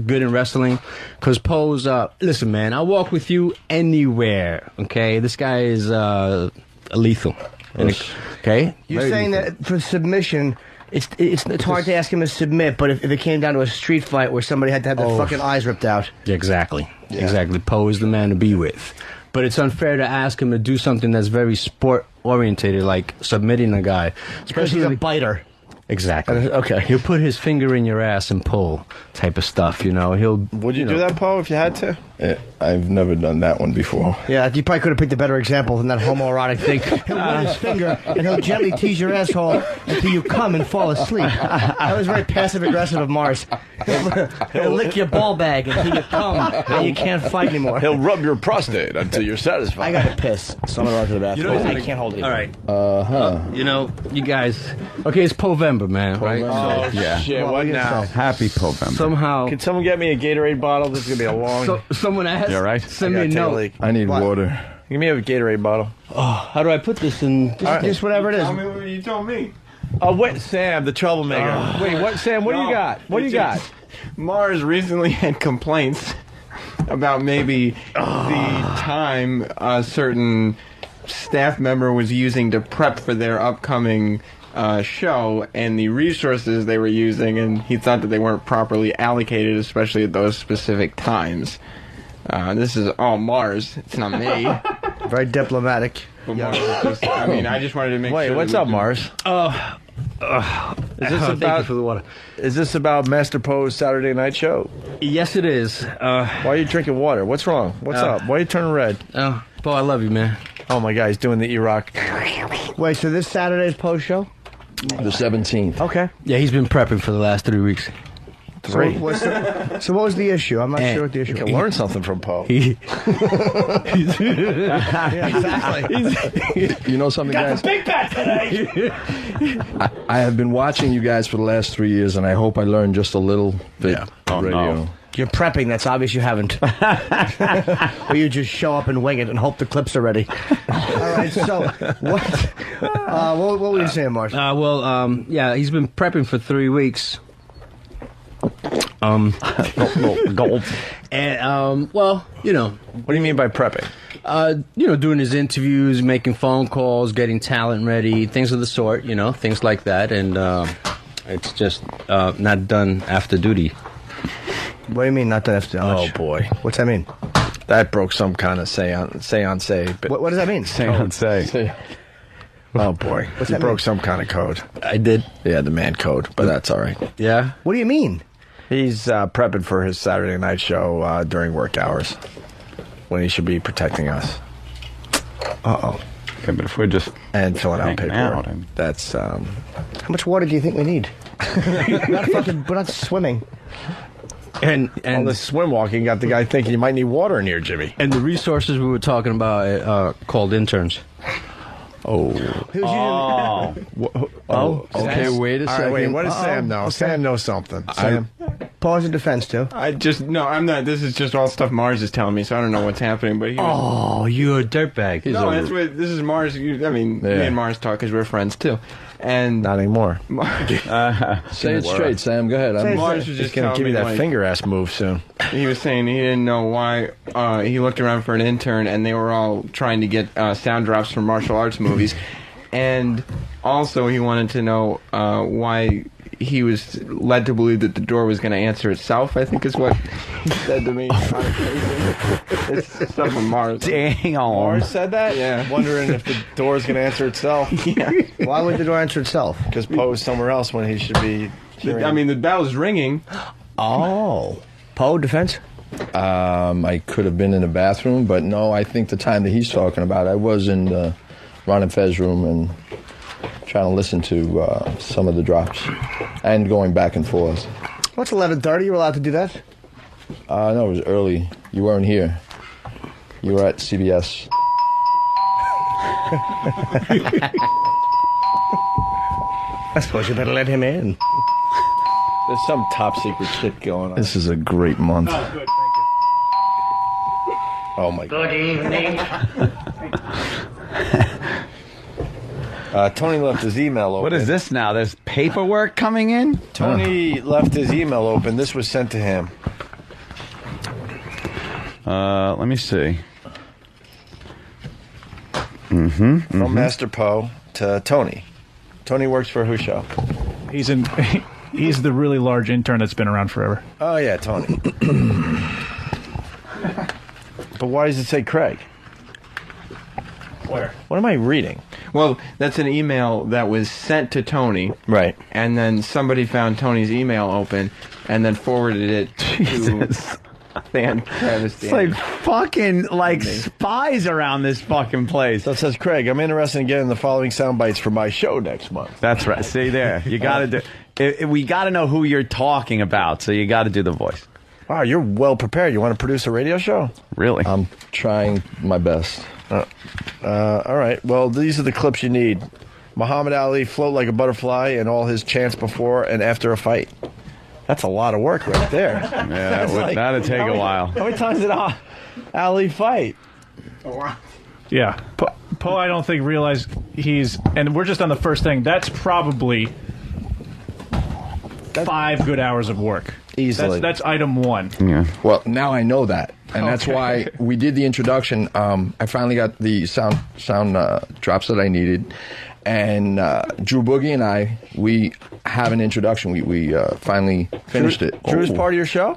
good in wrestling. Because Poe's, listen, man, I'll walk with you anywhere, okay? This guy is lethal. Okay? You're saying that for submission, it's hard to ask him to submit, but if it came down to a street fight where somebody had to have their fucking eyes ripped out. Exactly. Yeah. Exactly. Poe is the man to be with. But it's unfair to ask him to do something that's very sport-orientated, like submitting a guy. Because he's a biter. Exactly. Okay. He'll put his finger in your ass and pull type of stuff, He'll. Would you do that, Poe, if you had to? I've never done that one before. Yeah, you probably could have picked a better example than that homoerotic thing. He'll put his finger and he'll gently tease your asshole until you come and fall asleep. That was very passive-aggressive of Mars. He'll lick your ball bag until you come and you can't fight anymore. He'll rub your prostate until you're satisfied. I gotta piss. So I'm gonna run to the bathroom. I can't hold it. All right. You guys. Okay, it's Povember, man. Right? Oh, yeah. Shit, what now? Happy Povember. Somehow. Can someone get me a Gatorade bottle? This is gonna be a long. Someone asked. You all right? Send me a note. I need water. Give me a Gatorade bottle. Oh, how do I put this in? Just whatever it is. You told me. Oh, wait, Sam, the troublemaker. Wait, what, Sam? What do you got? What do you got? Mars recently had complaints about maybe the time a certain staff member was using to prep for their upcoming show and the resources they were using, and he thought that they weren't properly allocated, especially at those specific times. This is all Mars. It's not me. Very diplomatic. But Mars is just, I just wanted to make sure. Wait, what's up, Mars? Thank you for the water. Is this about Master Poe's Saturday night show? Yes, it is. Why are you drinking water? What's wrong? What's up? Why are you turning red? Poe, I love you, man. Oh my God, he's doing the E-Rock. Wait, so this Saturday's post show? The 17th. Okay. Yeah, he's been prepping for the last 3 weeks. Three. So what was the issue? I'm not sure what the issue You was. can learn something from Poe. Yeah, exactly. You know something, guys? Big bat today. I have been watching you guys for the last 3 years, and I hope I learned just a little bit of radio. no. You're prepping. That's obvious you haven't. Or you just show up and wing it and hope the clips are ready. All right. So what were you saying, Mars? Yeah, he's been prepping for 3 weeks. Gold. And What do you mean by prepping? Doing his interviews, making phone calls, getting talent ready, things of the sort, things like that, and it's just not done after duty. What do you mean not done after? Oh boy, what's that mean? That broke some kind of seance. But What does that mean? Seance. Oh boy, What's you that broke mean? some kind of code. I did. Yeah, the man code, but that's all right. Yeah. What do you mean? He's prepping for his Saturday night show during work hours, when he should be protecting us. Uh-oh. Okay, but if we're just and filling out hanging paperwork, out, that's How much water do you think we need? We're not swimming. And all this swim walking got the guy thinking you might need water in here, Jimmy. And the resources we were talking about called interns. Oh. He was Okay, wait a All second. right, wait, what does Sam know? Sam knows something. Sam. Paul's in defense, too. I'm not. This is just all stuff Mars is telling me, so I don't know what's happening. But he was, Oh, you're a dirtbag. this is Mars. Me and Mars talk because we're friends too. And Not anymore. Say it straight, Sam. Go ahead. Mars was He's just going to telling give me you that like, finger ass move soon. he was saying he didn't know why. He looked around for an intern, and they were all trying to get sound drops from martial arts movies. And also, he wanted to know why he was led to believe that the door was going to answer itself, I think is what he said to me. It's stuff from Mars. Dang on. Mars said that? Yeah. Wondering if the door's going to answer itself. Yeah. Why would the door answer itself? Because Poe's somewhere else when he should be hearing. I mean, the bell's ringing. Oh. Poe, defense? I could have been in the bathroom, but no, I think the time that he's talking about, I was in the Ron and Fez room and trying to listen to some of the drops and going back and forth. What's 11:30? You were allowed to do that? No, it was early. You weren't here. You were at CBS. I suppose you better let him in. There's some top secret shit going on. This is a great month. Oh, good. Thank you. Oh my God. Good evening. Tony left his email open. What is this now? There's paperwork coming in? Tony left his email open. This was sent to him. Let me see. From Master Poe to Tony. Tony works for who show? He's the really large intern that's been around forever. Oh, yeah, Tony. But why does it say Craig? Where? What am I reading? Well, that's an email that was sent to Tony. Right. And then somebody found Tony's email open and then forwarded it to Fan Travis. It's like fucking spies around this fucking place. So it says, Craig, I'm interested in getting the following sound bites for my show next month. That's right. See there. You got to do. We got to know who you're talking about, so you got to do the voice. Wow, you're well prepared. You want to produce a radio show? Really? I'm trying my best. All right. Well, these are the clips you need. Muhammad Ali float like a butterfly and all his chants before and after a fight. That's a lot of work right there. Yeah, that'd take a while. How many times did Ali fight? Yeah. Poe, I don't think realized and we're just on the first thing. That's probably 5 good hours of work. Easily. That's item 1. Yeah. Well, now I know that, and that's why we did the introduction. I finally got the sound drops that I needed, and Drew Boogie and we have an introduction. We finally finished it. Drew's part of your show?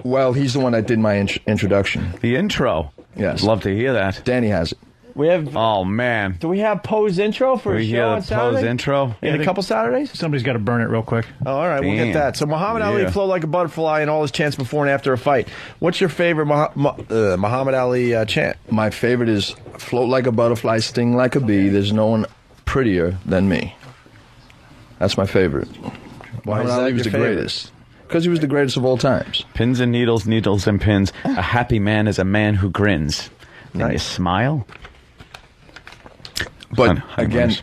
Well, he's the one that did my introduction. The intro. Yes. Love to hear that. Danny has it. We have. Oh man. Do we have Poe's intro for a We show hear on the Saturday? Poe's intro. In a couple Saturdays? Somebody's got to burn it real quick. Oh, all right, we'll Damn. get that. So Muhammad Ali flow like a butterfly and all his chants before and after a fight. What's your favorite Muhammad Ali chant? My favorite is float like a butterfly, sting like a bee. There's no one prettier than me. That's my favorite. Why is that Ali was the your favorite? greatest. Because he was the greatest of all times. Pins and needles, needles and pins. A happy man is a man who grins. Nice. And you smile. But again,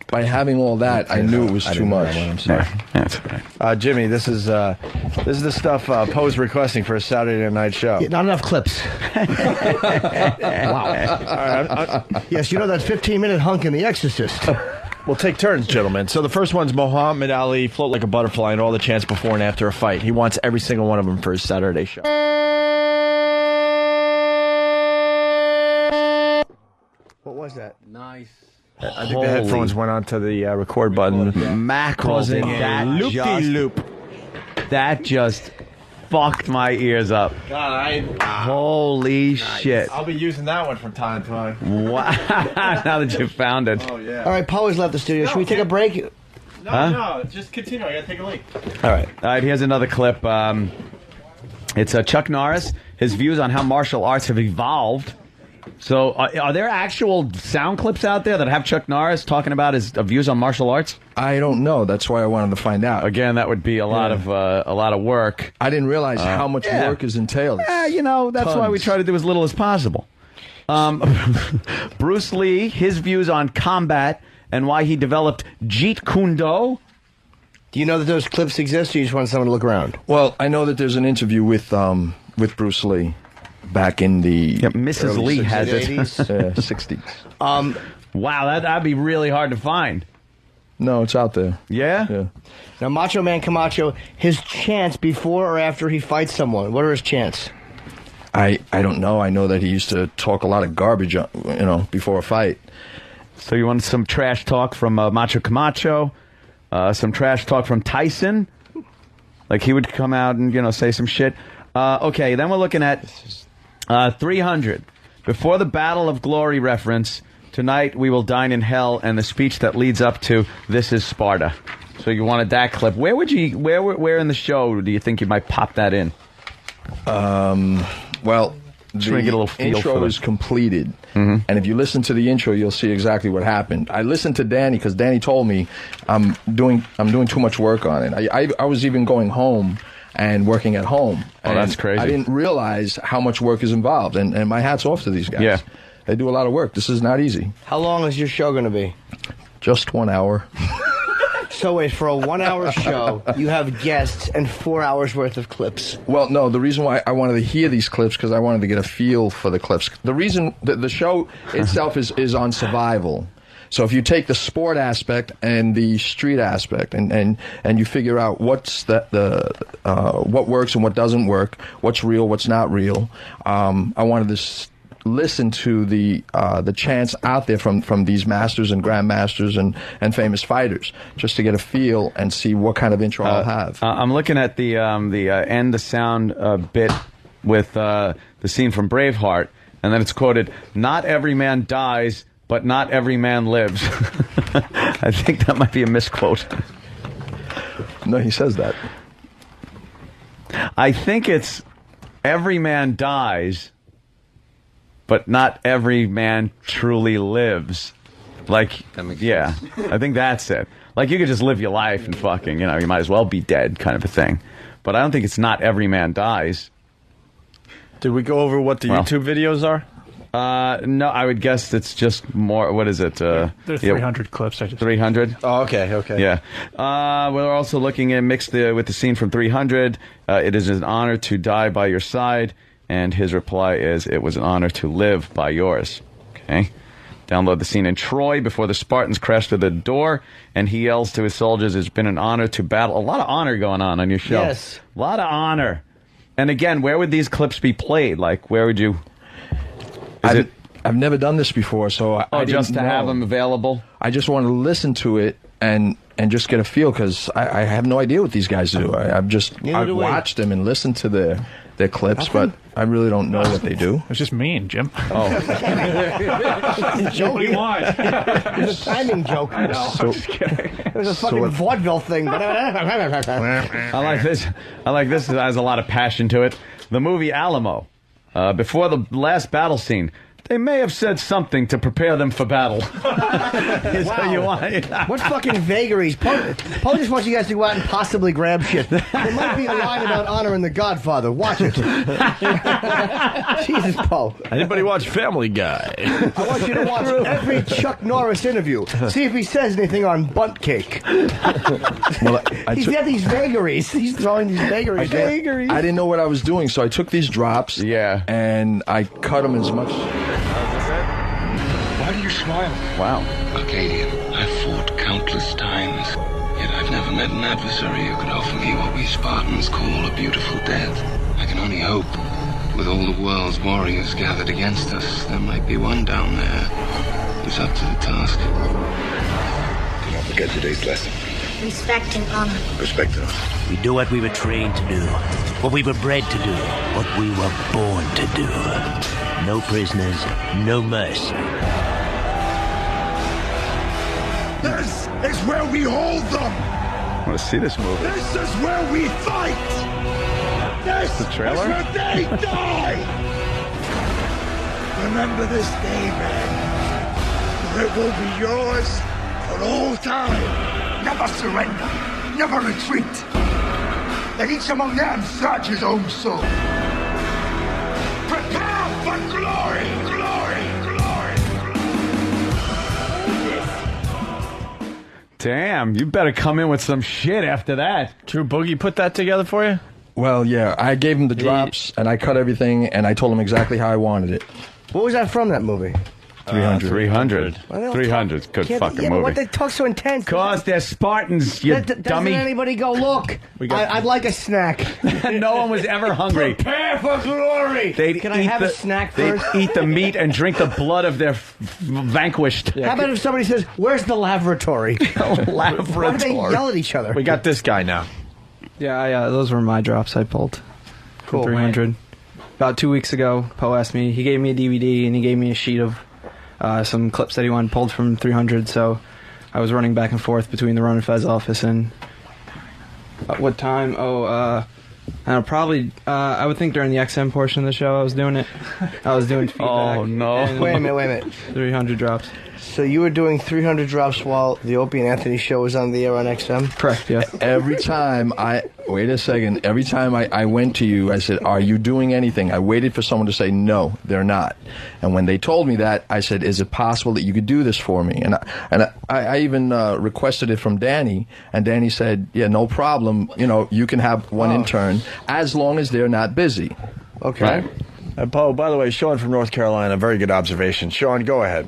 by having all that, I knew it was too much. I'm sorry. That's right. Jimmy, this is the stuff Poe's requesting for a Saturday night show. Yeah, not enough clips. Wow. Yes, you know that 15-minute hunk in The Exorcist. We'll take turns, gentlemen. So the first one's Muhammad Ali float like a butterfly and all the chants before and after a fight. He wants every single one of them for his Saturday show. What was that? Nice. I think the headphones went onto the record button. Mackerel. Causing That a loop-de-loop. That just fucked my ears up. Holy shit. I'll be using that one from time to time. Wow. Now that you found it. Oh, yeah. All right, Poe has left the studio. Should we take a break? No, just continue. I gotta take a leak. All right, here's another clip. It's Chuck Norris, his views on how martial arts have evolved. So, are there actual sound clips out there that have Chuck Norris talking about his views on martial arts? I don't know. That's why I wanted to find out. Again, that would be a lot of work. I didn't realize how much work is entailed. Yeah, that's why we try to do as little as possible. Bruce Lee, his views on combat and why he developed Jeet Kune Do. Do you know that those clips exist, or you just want someone to look around? Well, I know that there's an interview with Bruce Lee back in the Mrs. Lee has it. 60s. Wow, that'd be really hard to find. No, it's out there. Yeah? Yeah. Now, Macho Man Camacho, his chants before or after he fights someone, what are his chants? I don't know. I know that he used to talk a lot of garbage, before a fight. So you want some trash talk from Macho Camacho, some trash talk from Tyson? Like he would come out and, say some shit. Okay, then we're looking at 300. Before the Battle of Glory reference, tonight we will dine in hell, and the speech that leads up to This is Sparta. So you wanted that clip. Where in the show do you think you might pop that in? Well, Trying to get a little feel intro for is completed, Mm-hmm. and if you listen to the intro, you'll see exactly what happened. I listened to Danny because Danny told me I'm doing too much work on it. I was even going home and working at home. Oh, that's crazy. I didn't realize how much work is involved, and my hat's off to these guys. Yeah. They do a lot of work. This is not easy. How long is your show going to be? Just 1 hour. So wait, for a 1 hour show, you have guests and 4 hours worth of clips. Well, no, the reason why I wanted to hear these clips because I wanted to get a feel for the clips. The reason the show itself is on survival. So if you take the sport aspect and the street aspect and you figure out what's what works and what doesn't work, what's real, what's not real, I wanted to listen to the chants out there from these masters and grandmasters and famous fighters, just to get a feel and see what kind of intro I'll have. I'm looking at the end the sound bit with the scene from Braveheart, and then it's quoted, "Not every man dies, but not every man lives." I think that might be a misquote. No, he says that. I think it's every man dies, but not every man truly lives. Like, yeah, I think that's it. Like, you could just live your life and fucking, you might as well be dead kind of a thing. But I don't think it's not every man dies. Did we go over what the YouTube videos are? No, I would guess it's just more, what is it? There's 300 clips. 300? Oh, okay. Yeah. We're also looking at mixed with the scene from 300. It is an honor to die by your side. And his reply is, "It was an honor to live by yours." Okay. Download the scene in Troy before the Spartans crash through the door, and he yells to his soldiers, "It's been an honor to battle." A lot of honor going on your show. Yes. A lot of honor. And again, where would these clips be played? Like, where would you... I've never done this before, so I just didn't to have know. them available? I just want to listen to it and just get a feel, because I have no idea what these guys do. I've watched them and listened to their clips, but I really don't know what they do. It's just mean, Jim. Oh. What do you want? It was a timing joke. I know. I'm just kidding. It was a fucking vaudeville thing. I like this. It has a lot of passion to it. The movie Alamo. Before the last battle scene, they may have said something to prepare them for battle. Is what you want. What fucking vagaries? Poe just wants you guys to go out and possibly grab shit. There might be a line about honor in The Godfather. Watch it. Jesus, Poe. Anybody watch Family Guy? I want you to watch every Chuck Norris interview. See if he says anything on bunt cake. Well, He's got these vagaries. He's throwing these vagaries. I didn't know what I was doing, so I took these drops and I cut them as much. Why do you smile? Wow. Arcadian, I've fought countless times, yet I've never met an adversary who could offer me what we Spartans call a beautiful death. I can only hope, with all the world's warriors gathered against us, there might be one down there who's up to the task. Do not forget today's lesson. Respect and honor. Respect and honor. We do what we were trained to do, what we were bred to do, what we were born to do. No prisoners, no mercy. This is where we hold them! I want to see this movie. This is where we fight! This The trailer? is where they die! Remember this day, man. For it will be yours for all time. Never surrender. Never retreat. Let each among them search his own soul. Prepare for glory! Glory! Damn, you better come in with some shit after that. True Boogie put that together for you? Well, yeah, I gave him the drops, and I cut everything, and I told him exactly how I wanted it. What was that from, that movie? 300. 300. Well, they all 300's good Yeah, fucking yeah, movie. but what they talk so intense? Cause they're Spartans, you Doesn't dummy. anybody go, look, I'd like a snack. No one was ever hungry. Prepare for glory. Can I have a snack They'd first? eat the meat and drink the blood of their vanquished. How about if somebody says, where's the lavatory? Why do they yell at each other? We got this guy now. Yeah, those were my drops I pulled. Cool, 300. About 2 weeks ago, Poe asked me, he gave me a DVD and he gave me a sheet of some clips that he wanted pulled from 300, so I was running back and forth between the Ron and Fez office and what time? I don't know, probably, I would think during the XM portion of the show I was doing it. I was doing feedback. Oh, no. and Wait a minute. 300 drops. So you were doing 300 drops while the Opie and Anthony show was on the air on XM? Correct, yeah. Every time wait a second, every time I went to you, I said, are you doing anything? I waited for someone to say, no, they're not. And when they told me that, I said, is it possible that you could do this for me? And I even requested it from Danny, and Danny said, yeah, no problem. You know, you can have one intern as long as they're not busy. Okay. Right? And Poe, by the way, Sean from North Carolina, very good observation. Sean, go ahead.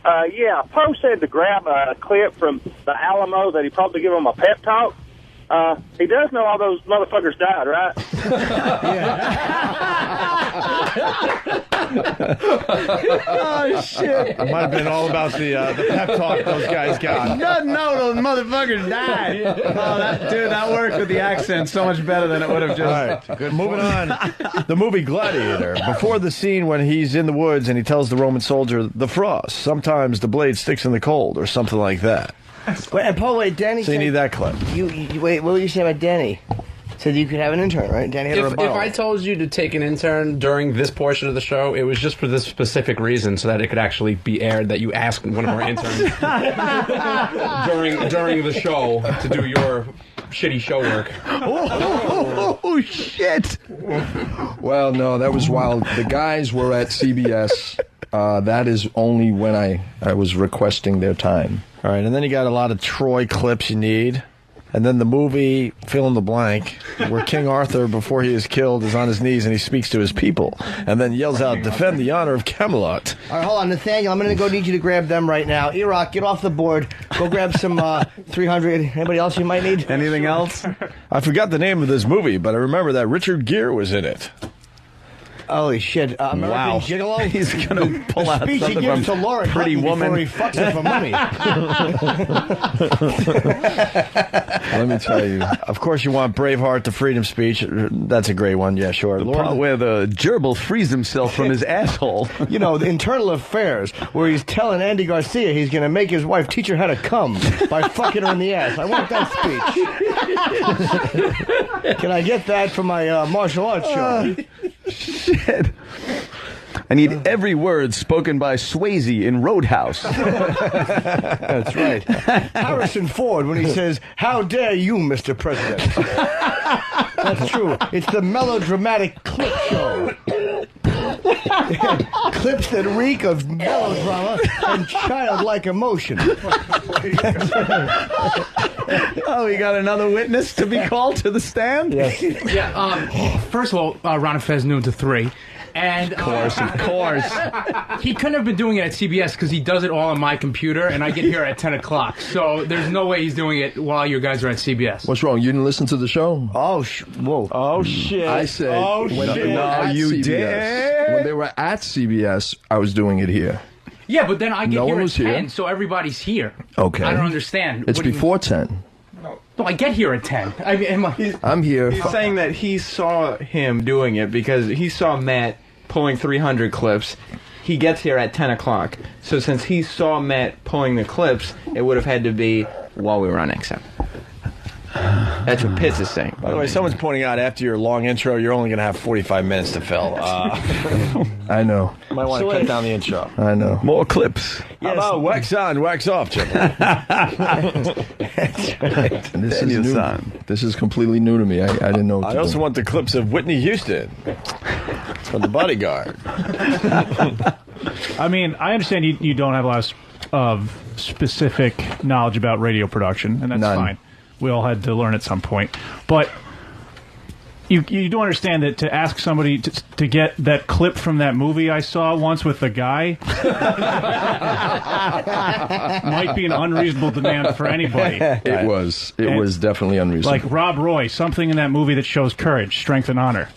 Yeah, Poe said to grab a clip from the Alamo that he probably give him a pep talk. He does know all those motherfuckers died, right? Oh, shit. It might have been all about the pep talk those guys got. No, those motherfuckers died. Oh, that worked with the accent so much better than it would have just. All right, good. Moving on. The movie Gladiator. Before the scene when he's in the woods and he tells the Roman soldier, the frost, sometimes the blade sticks in the cold, or something like that. Wait, and Paul, wait, Danny So you said, need that clip. You wait, what were you saying about Danny? Said you could have an intern, right? Danny had a If rebuttal. I told you to take an intern during this portion of the show, it was just for this specific reason, so that it could actually be aired that you asked one of our interns during the show to do your shitty show work. Oh, shit. Well, no, that was while the guys were at CBS. That is only when I was requesting their time. All right, and then you got a lot of Troy clips you need. And then the movie, fill in the blank, where King Arthur, before he is killed, is on his knees and he speaks to his people. And then yells out, defend the honor of Camelot. All right, hold on, Nathaniel, I'm going to go need you to grab them right now. Iraq, get off the board. Go grab some 300. Anybody else you might need? Anything else? I forgot the name of this movie, but I remember that Richard Gere was in it. Holy shit. American Wow. Gigolo? He's going to pull out speech he something gives from to Lauren Pretty Hutton Woman. before he fucks her for money. Let me tell you. Of course, you want Braveheart, the freedom speech. That's a great one. Yeah, sure. The part where the gerbil frees himself from his asshole. You know, the internal affairs, where he's telling Andy Garcia he's going to make his wife teach her how to come by fucking her in the ass. I want that speech. Can I get that for my martial arts show? Shit. I need every word spoken by Swayze in Roadhouse. That's right. Harrison Ford when he says, how dare you, Mr. President? That's true. It's the melodramatic clip show. Clips that reek of melodrama and childlike emotion. Oh, we got another witness to be called to the stand? Yes. Yeah, first of all, Ron and Fez knew him to 3. And, of course. He couldn't have been doing it at CBS because he does it all on my computer, and I get here at 10 o'clock. So there's no way he's doing it while you guys are at CBS. What's wrong? You didn't listen to the show? Oh, whoa. Oh, shit. I said, oh, when shit. they were at you CBS, did? When they were at CBS, I was doing it here. Yeah, but then I get No here one at was 10, here. so everybody's here. Okay. I don't understand. It's What do you- before 10. No, I get here at 10. I mean, I'm here. He's saying that he saw him doing it because he saw Matt pulling 300 clips. He gets here at 10 o'clock. So since he saw Matt pulling the clips, it would have had to be while we were on XM. That's what Pitts is saying. By the way, someone's pointing out after your long intro, you're only going to have 45 minutes to fill. I know. You might want to cut down the intro. I know. More clips. How about wax on, wax off, Jim? And this is new. This is completely new to me. I didn't know. What I to also do. want the clips of Whitney Houston from The Bodyguard. I mean, I understand you don't have a lot of of specific knowledge about radio production, and that's None. fine. We all had to learn at some point. But you do understand that to ask somebody to get that clip from that movie I saw once with the guy might be an unreasonable demand for anybody. It was definitely unreasonable. Like Rob Roy, something in that movie that shows courage, strength, and honor.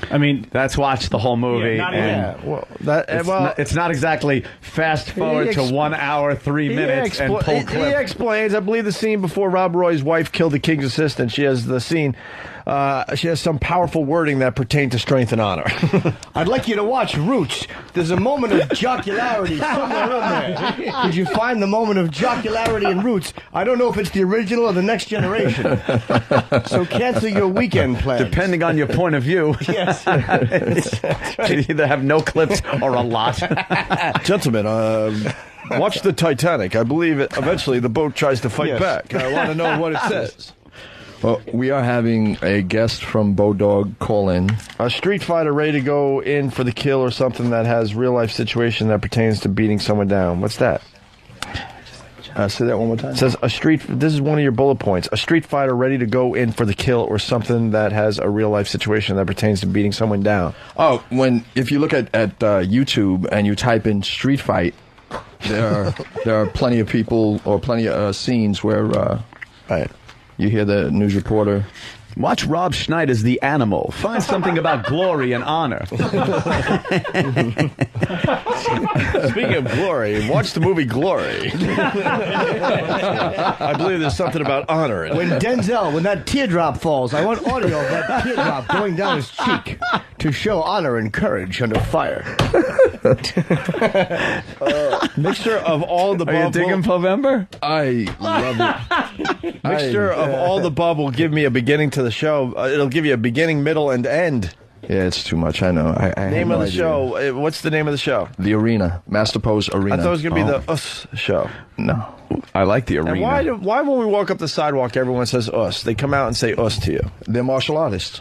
I mean, that's watch the whole movie. It's not exactly fast forward to 1 hour 3 minutes and pull He clip. explains, I believe, the scene before Rob Roy's wife killed the king's assistant. She has the scene. She has some powerful wording that pertain to strength and honor. I'd like you to watch Roots. There's a moment of jocularity somewhere in there. Did you find the moment of jocularity in Roots? I don't know if it's the original or the next generation. So cancel your weekend plans. Depending on your point of view. Yes. You either have no clips or a lot. Gentlemen, watch the Titanic. I believe eventually the boat tries to fight back. I want to know what it says. Well, we are having a guest from Bodog call in. A street fighter ready to go in for the kill or something that has real life situation that pertains to beating someone down. What's that? Say that one more time. It says this is one of your bullet points. A street fighter ready to go in for the kill or something that has a real life situation that pertains to beating someone down. Oh, if you look at YouTube and you type in street fight, there are plenty of people or plenty of scenes where you hear the news reporter. Watch Rob Schneider's The Animal. Find something about glory and honor. Speaking of glory, watch the movie Glory. I believe there's something about honor in it. When that teardrop falls, I want audio of that teardrop going down his cheek to show honor and courage under fire. Mixture of all the above. Are you digging Povember? I love it. Mixture of all the above will give me a beginning to the show. It'll give you a beginning, middle, and end. Yeah, it's too much. I know. Name of the show. What's the name of the show? The Arena. Master Pose Arena. I thought it was going to be the Us show. No. I like the Arena. And why when we walk up the sidewalk, everyone says Us? They come out and say Us to you. They're martial artists.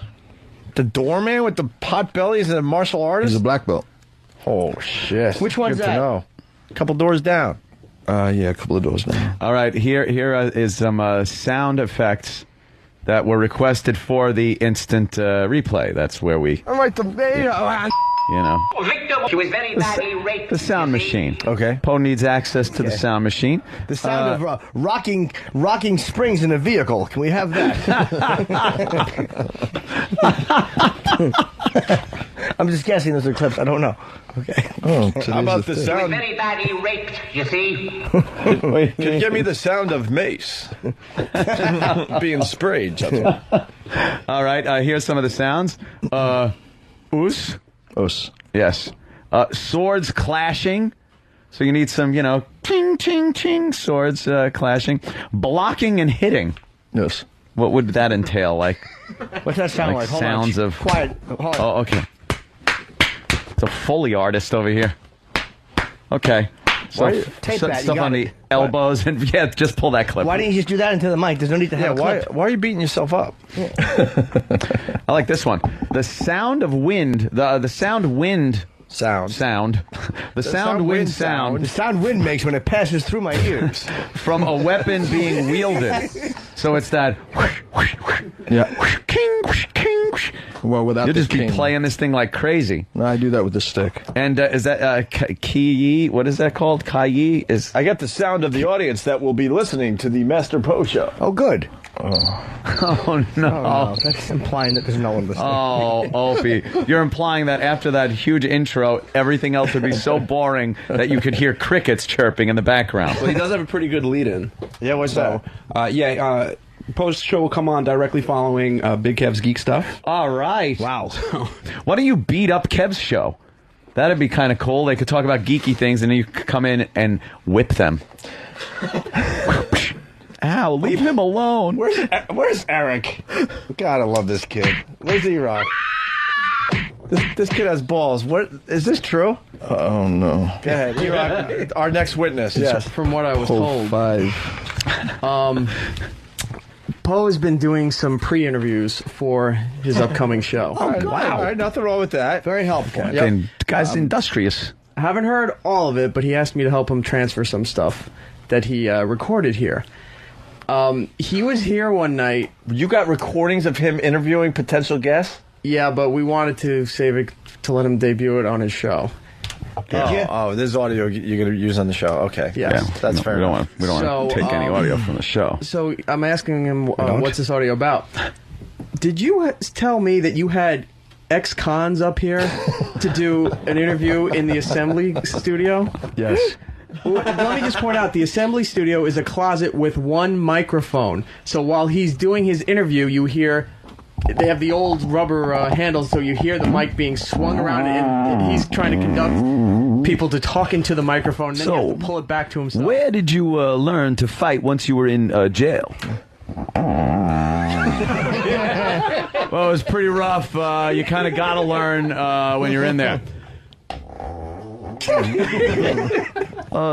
The doorman with the pot belly is a martial artist? He's a black belt. Oh, shit. Which one's Good that? to know. A couple doors down. Yeah, a couple of doors down. All right, here is some sound effects that were requested for the instant replay. That's where we, All right, Victim, she was very badly raped. the sound machine. Okay. Poe needs access to the sound machine. The sound of rocking springs in a vehicle. Can we have that? I'm just guessing those are clips. I don't know. Okay. Oh, how about the She was sound? very badly raped, you see. Can you give me the sound of mace being sprayed? Gentlemen? All right, here's some of the sounds. Us. Yes. Swords clashing. So you need some, ting, ting, ting, swords clashing. Blocking and hitting. Yes. What would that entail? What's that sound like? Hold sounds on. of... Quiet. Hold on. Oh, okay. It's a Foley artist over here. Okay. So, Tape that. You stuff got on it. the elbows and just pull that clip. Why didn't you just do that into the mic? There's no need to have a clip. Why are you beating yourself up? I like this one. The sound of wind. The sound wind. Sound. The sound wind sound. The sound wind makes when it passes through my ears. From a weapon being wielded. So it's that. Yeah. King, king. Well, without You'll the just be king. playing this thing like crazy. No, I do that with the stick. And is that Ki? What is that called? Kai is. I got the sound of the audience that will be listening to the Master Poe show. Oh, good. Oh no. That's implying that there's no one listening. Oh, Opie, you're implying that after that huge intro, everything else would be so boring that you could hear crickets chirping in the background. Well, he does have a pretty good lead-in. Yeah, what's that? Post show will come on directly following Big Kev's Geek Stuff. All right. Wow. Why don't you beat up Kev's show? That'd be kind of cool. They could talk about geeky things, and then you could come in and whip them. Ow, leave him alone. Where's Eric? God, I love this kid. Where's E-Rock? This kid has balls. What is this true? Oh no. Go ahead, E-Rock, our next witness. Yes. From what I was told, 5. Poe has been doing some pre-interviews for his upcoming show. All right, nothing wrong with that. Very helpful. The guy's industrious. haven't heard all of it, but he asked me to help him transfer some stuff that he recorded here. He was here one night. You got recordings of him interviewing potential guests? Yeah, but we wanted to save it to let him debut it on his show. Oh, this is audio you're going to use on the show. Okay. Yes. That's fair enough. We don't want to take any audio from the show. So I'm asking him, what's this audio about? Did you tell me that you had ex-cons up here to do an interview in the assembly studio? Yes. Well, let me just point out, the assembly studio is a closet with one microphone. So while he's doing his interview, you hear... They have the old rubber handles, so you hear the mic being swung around, and he's trying to conduct people to talk into the microphone, and then you have to pull it back to himself. Where did you learn to fight once you were in jail? Well, it was pretty rough. You kind of got to learn when you're in there.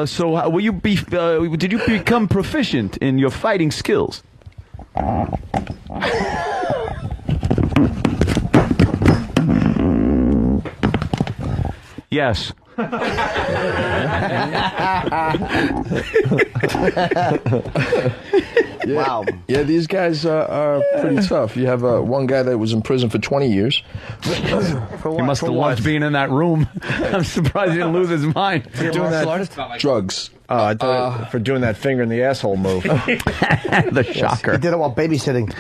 So, will you be? Did you become proficient in your fighting skills? Yes. Wow. Yeah, these guys are pretty tough. You have one guy that was in prison for 20 years. He must have loved being in that room. I'm surprised he didn't lose his mind. Doing that drugs. I thought for doing that finger in the asshole move. The shocker. He did it while babysitting.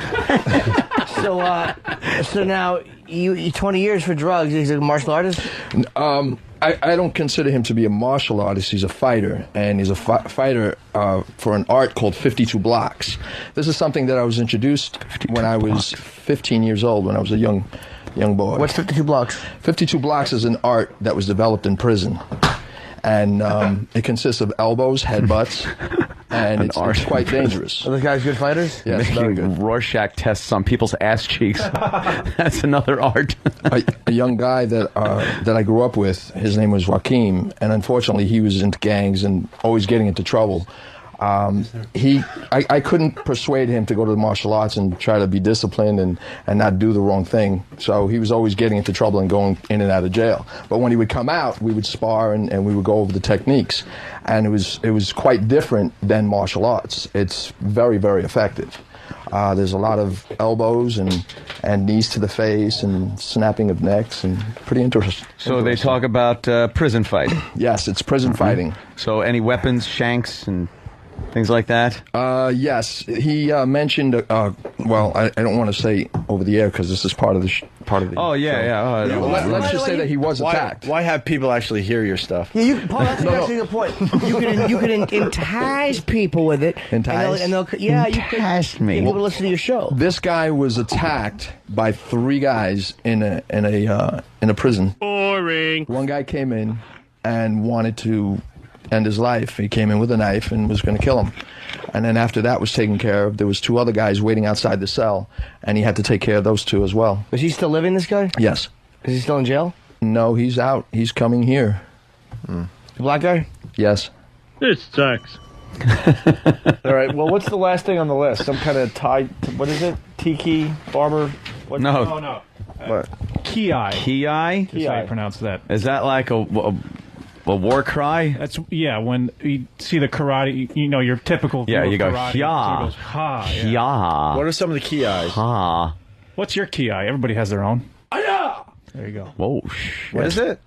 So now you 20 years for drugs. He's a martial artist. I don't consider him to be a martial artist. He's a fighter, and he's a fighter for an art called 52 blocks. This is something that I was introduced when I was 15 years old, when I was a young boy. What's 52 blocks? 52 blocks is an art that was developed in prison, and it consists of elbows, headbutts, and it's quite dangerous. Are those guys good fighters? Yes, very Making good. Rorschach tests on people's ass cheeks. That's another art. A young guy that I grew up with, his name was Joaquim, and unfortunately he was into gangs and always getting into trouble. I couldn't persuade him to go to the martial arts and try to be disciplined and not do the wrong thing. So he was always getting into trouble and going in and out of jail. But when he would come out, we would spar and we would go over the techniques. And it was quite different than martial arts. It's very, very effective. There's a lot of elbows and knees to the face and snapping of necks, and pretty interesting. So they talk about prison fighting. Yes, it's prison fighting. So any weapons, shanks, and things like that? Yes, he mentioned. Well, I don't want to say over the air because this is part of the. Oh yeah, yeah. Let's just say that he was attacked. Why have people actually hear your stuff? Yeah, Paul, that's actually a good point. You can entice people with it. Entice? And they'll you can me. get people to listen to your show. This guy was attacked by 3 guys in a prison. Boring. One guy came in and wanted to end his life. He came in with a knife and was going to kill him. And then after that was taken care of, there was 2 other guys waiting outside the cell, and he had to take care of those 2 as well. Is he still living, this guy? Yes. Is he still in jail? No, he's out. He's coming here. The black guy? Yes. This sucks. All right. Well, what's the last thing on the list? Some kind of Thai. What is it? Tiki barber? What? No. Oh, no. What? Ki. Ki? That's how you pronounce that. Is that like a war cry? That's when you see the karate, your typical view of you go karate, hya. so it goes, ha. Yeah. Hya. What are some of the key eyes? Ha. What's your ki? Everybody has their own. There you go. Whoa. What is it?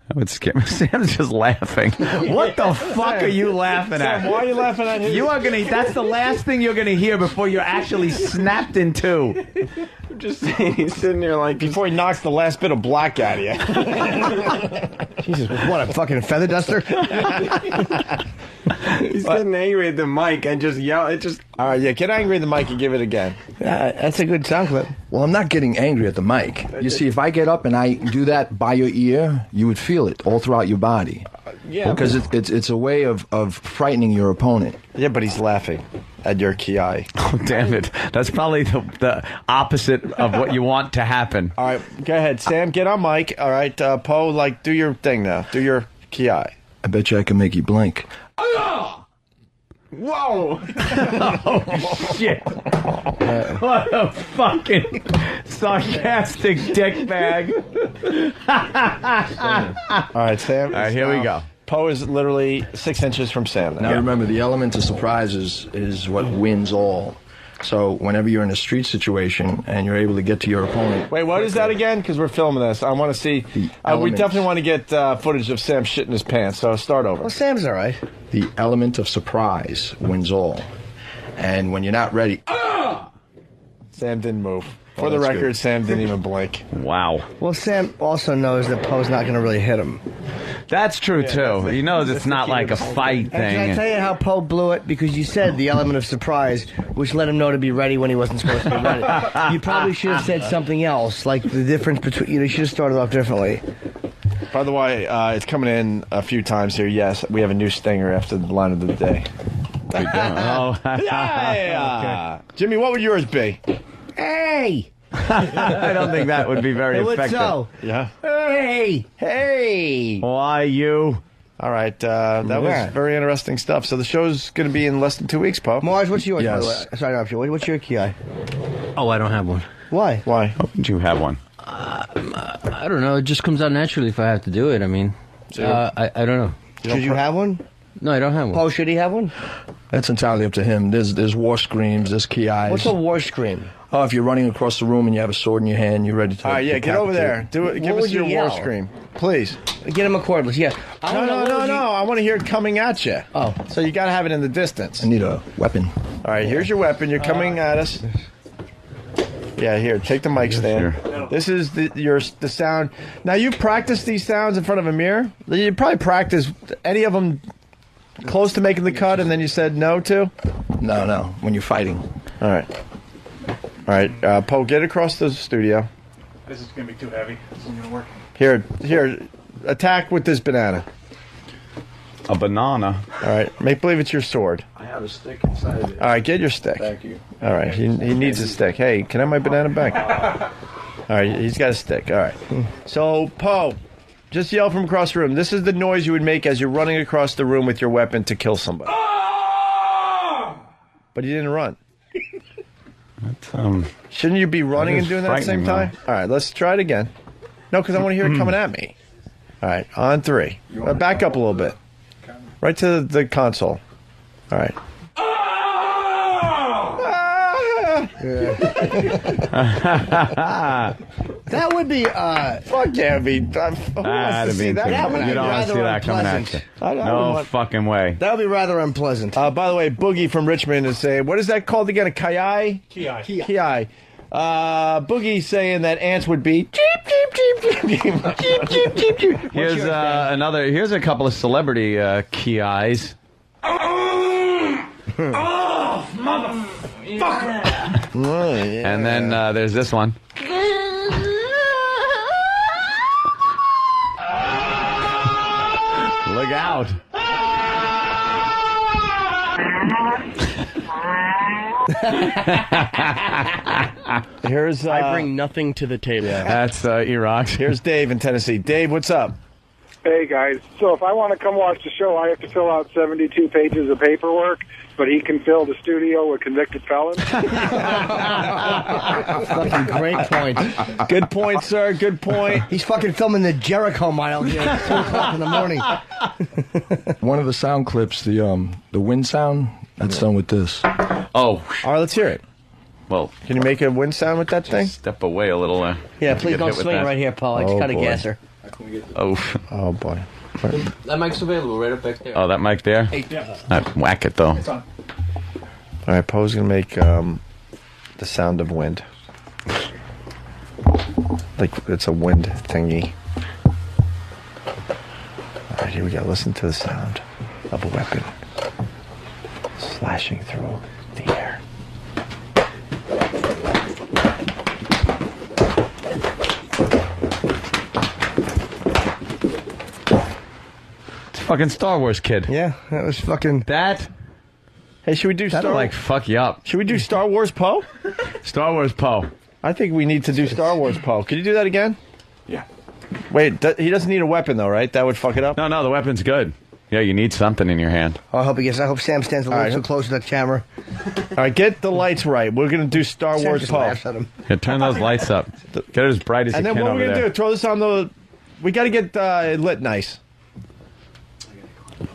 That would scare me. Sam's just laughing. What the fuck are you laughing at? Sam, why are you laughing at him? You are gonna. That's the last thing you're gonna hear before you're actually snapped in 2. I'm just saying, he's sitting there like before he knocks the last bit of black out of you. Jesus, what, a fucking feather duster? he's getting angry at the mic and just yell. It just. All right, yeah, get angry at the mic and give it again. That's a good sound clip. Well, I'm not getting angry at the mic. You see, if I get up and I do that by your ear, you would feel it all throughout your body. Yeah, because it's a way of frightening your opponent. Yeah, but he's laughing at your ki. Oh, damn it. That's probably the opposite of what you want to happen. All right, go ahead, Sam. Get on mic. All right, Poe, do your thing now. Do your ki. I bet you I can make you blink. Whoa! Oh, shit. What a fucking sarcastic dickbag. All right, Sam. All right, here we go. Poe is literally 6 inches from Sam. Now remember, the element of surprise is what wins all. So whenever you're in a street situation and you're able to get to your opponent. Wait, what is that again? Because we're filming this. I want to see. We definitely want to get footage of Sam shitting his pants. So start over. Well, Sam's all right. The element of surprise wins all. And when you're not ready, Sam didn't move. Oh, For the that's record, good. Sam didn't even blink. Wow. Well, Sam also knows that Poe's not going to really hit him. That's true, too. He knows it's not like a fight And can I thing. tell you how Poe blew it? Because you said the element of surprise, which let him know to be ready when he wasn't supposed to be ready. You probably should have said something else, like the difference between. You should have started off differently. By the way, it's coming in a few times here. Yes, we have a new stinger after the line of the day. Oh. Yeah. Jimmy, what would yours be? Hey! I don't think that would be very It would effective. so. Yeah. Hey! Hey! Why you? All right, that was very interesting stuff. So the show's going to be in less than 2 weeks, Poe. Mars, what's yours? Yes. By the way? Sorry to interrupt you. What's your KI? Oh, I don't have one. Why? Why? How would you have one? I don't know. It just comes out naturally if I have to do it. I mean, I don't know. Should you have one? No, I don't have one. Poe, should he have one? that's entirely up to him. There's war screams, there's key eyes. What's a war scream? Oh, if you're running across the room and you have a sword in your hand, you're ready to. All right, yeah, get over there. Do it. Give What us would your you war yell? scream, please. Get him a cordless, yeah. No. I want to hear it coming at you. Oh. So you got to have it in the distance. I need a weapon. All right, here's your weapon. You're coming at us. Yeah, here, take the mic stand. This is the sound. Now, you practiced these sounds in front of a mirror? You probably practiced any of them close to making the cut and then you said no to? No, when you're fighting. All right, Poe, get across the studio. This is going to be too heavy. This isn't going to work. Here, attack with this banana. A banana. All right, make believe it's your sword. I have a stick inside of it. All right, get your stick. Thank you. All right, he needs a stick. Hey, can I have my banana back? All right, he's got a stick. All right. So, Poe, just yell from across the room. This is the noise you would make as you're running across the room with your weapon to kill somebody. But you didn't run. Shouldn't you be running and doing that at the same time? All right, let's try it again. No, because I want to hear it coming at me. All right, on three. Back up a little bit. Right to the console. All right. That would be fuck yeah, You don't want to see that coming at you. No fucking way. That would be rather unpleasant. By the way, Boogie from Richmond is saying, what is that called again? A ki? Ki. Boogie saying that ants would be cheep, cheep, cheep, cheep, cheep, cheep, cheep, cheep, cheep. Here's another. Here's a couple of celebrity key eyes. Oh, motherfucker! And then there's this one. Look out. Here's I bring nothing to the table. That's Erox. Here's Dave in Tennessee. Dave, what's up? Hey, guys. So if I want to come watch the show, I have to fill out 72 pages of paperwork, but he can fill the studio with convicted felons? Fucking great point. Good point, sir. Good point. He's fucking filming the Jericho Mile here at 2 o'clock in the morning. One of the sound clips, the wind sound, that's done with this. Oh. All right, let's hear it. Well, can you make a wind sound with that thing? Step away a little. Yeah, please don't swing right here, Paul. I just got a gasser. Oh boy. That mic's available right up back there. Oh, that mic there? Yeah. Not whack it though. All right, Poe's gonna make the sound of wind, like it's a wind thingy. All right, here we go. Listen to the sound of a weapon slashing through the air. Fucking Star Wars kid. Yeah, that was fucking that. Hey, should we do That'll Star? like fuck you up. Should we do Star Wars Poe? Star Wars Poe. I think we need to do Star Wars Poe. Can you do that again? Yeah. Wait, he doesn't need a weapon though, right? That would fuck it up. No, the weapon's good. Yeah, you need something in your hand. Oh, I hope Sam stands a little too close to the camera. All right, get the lights right. We're going to do Star Sam Wars just Poe. laughs at him. Yeah, turn those lights up. Get it as bright as And you then can what over we're going to there. do, throw this on the... We got to get it lit nice.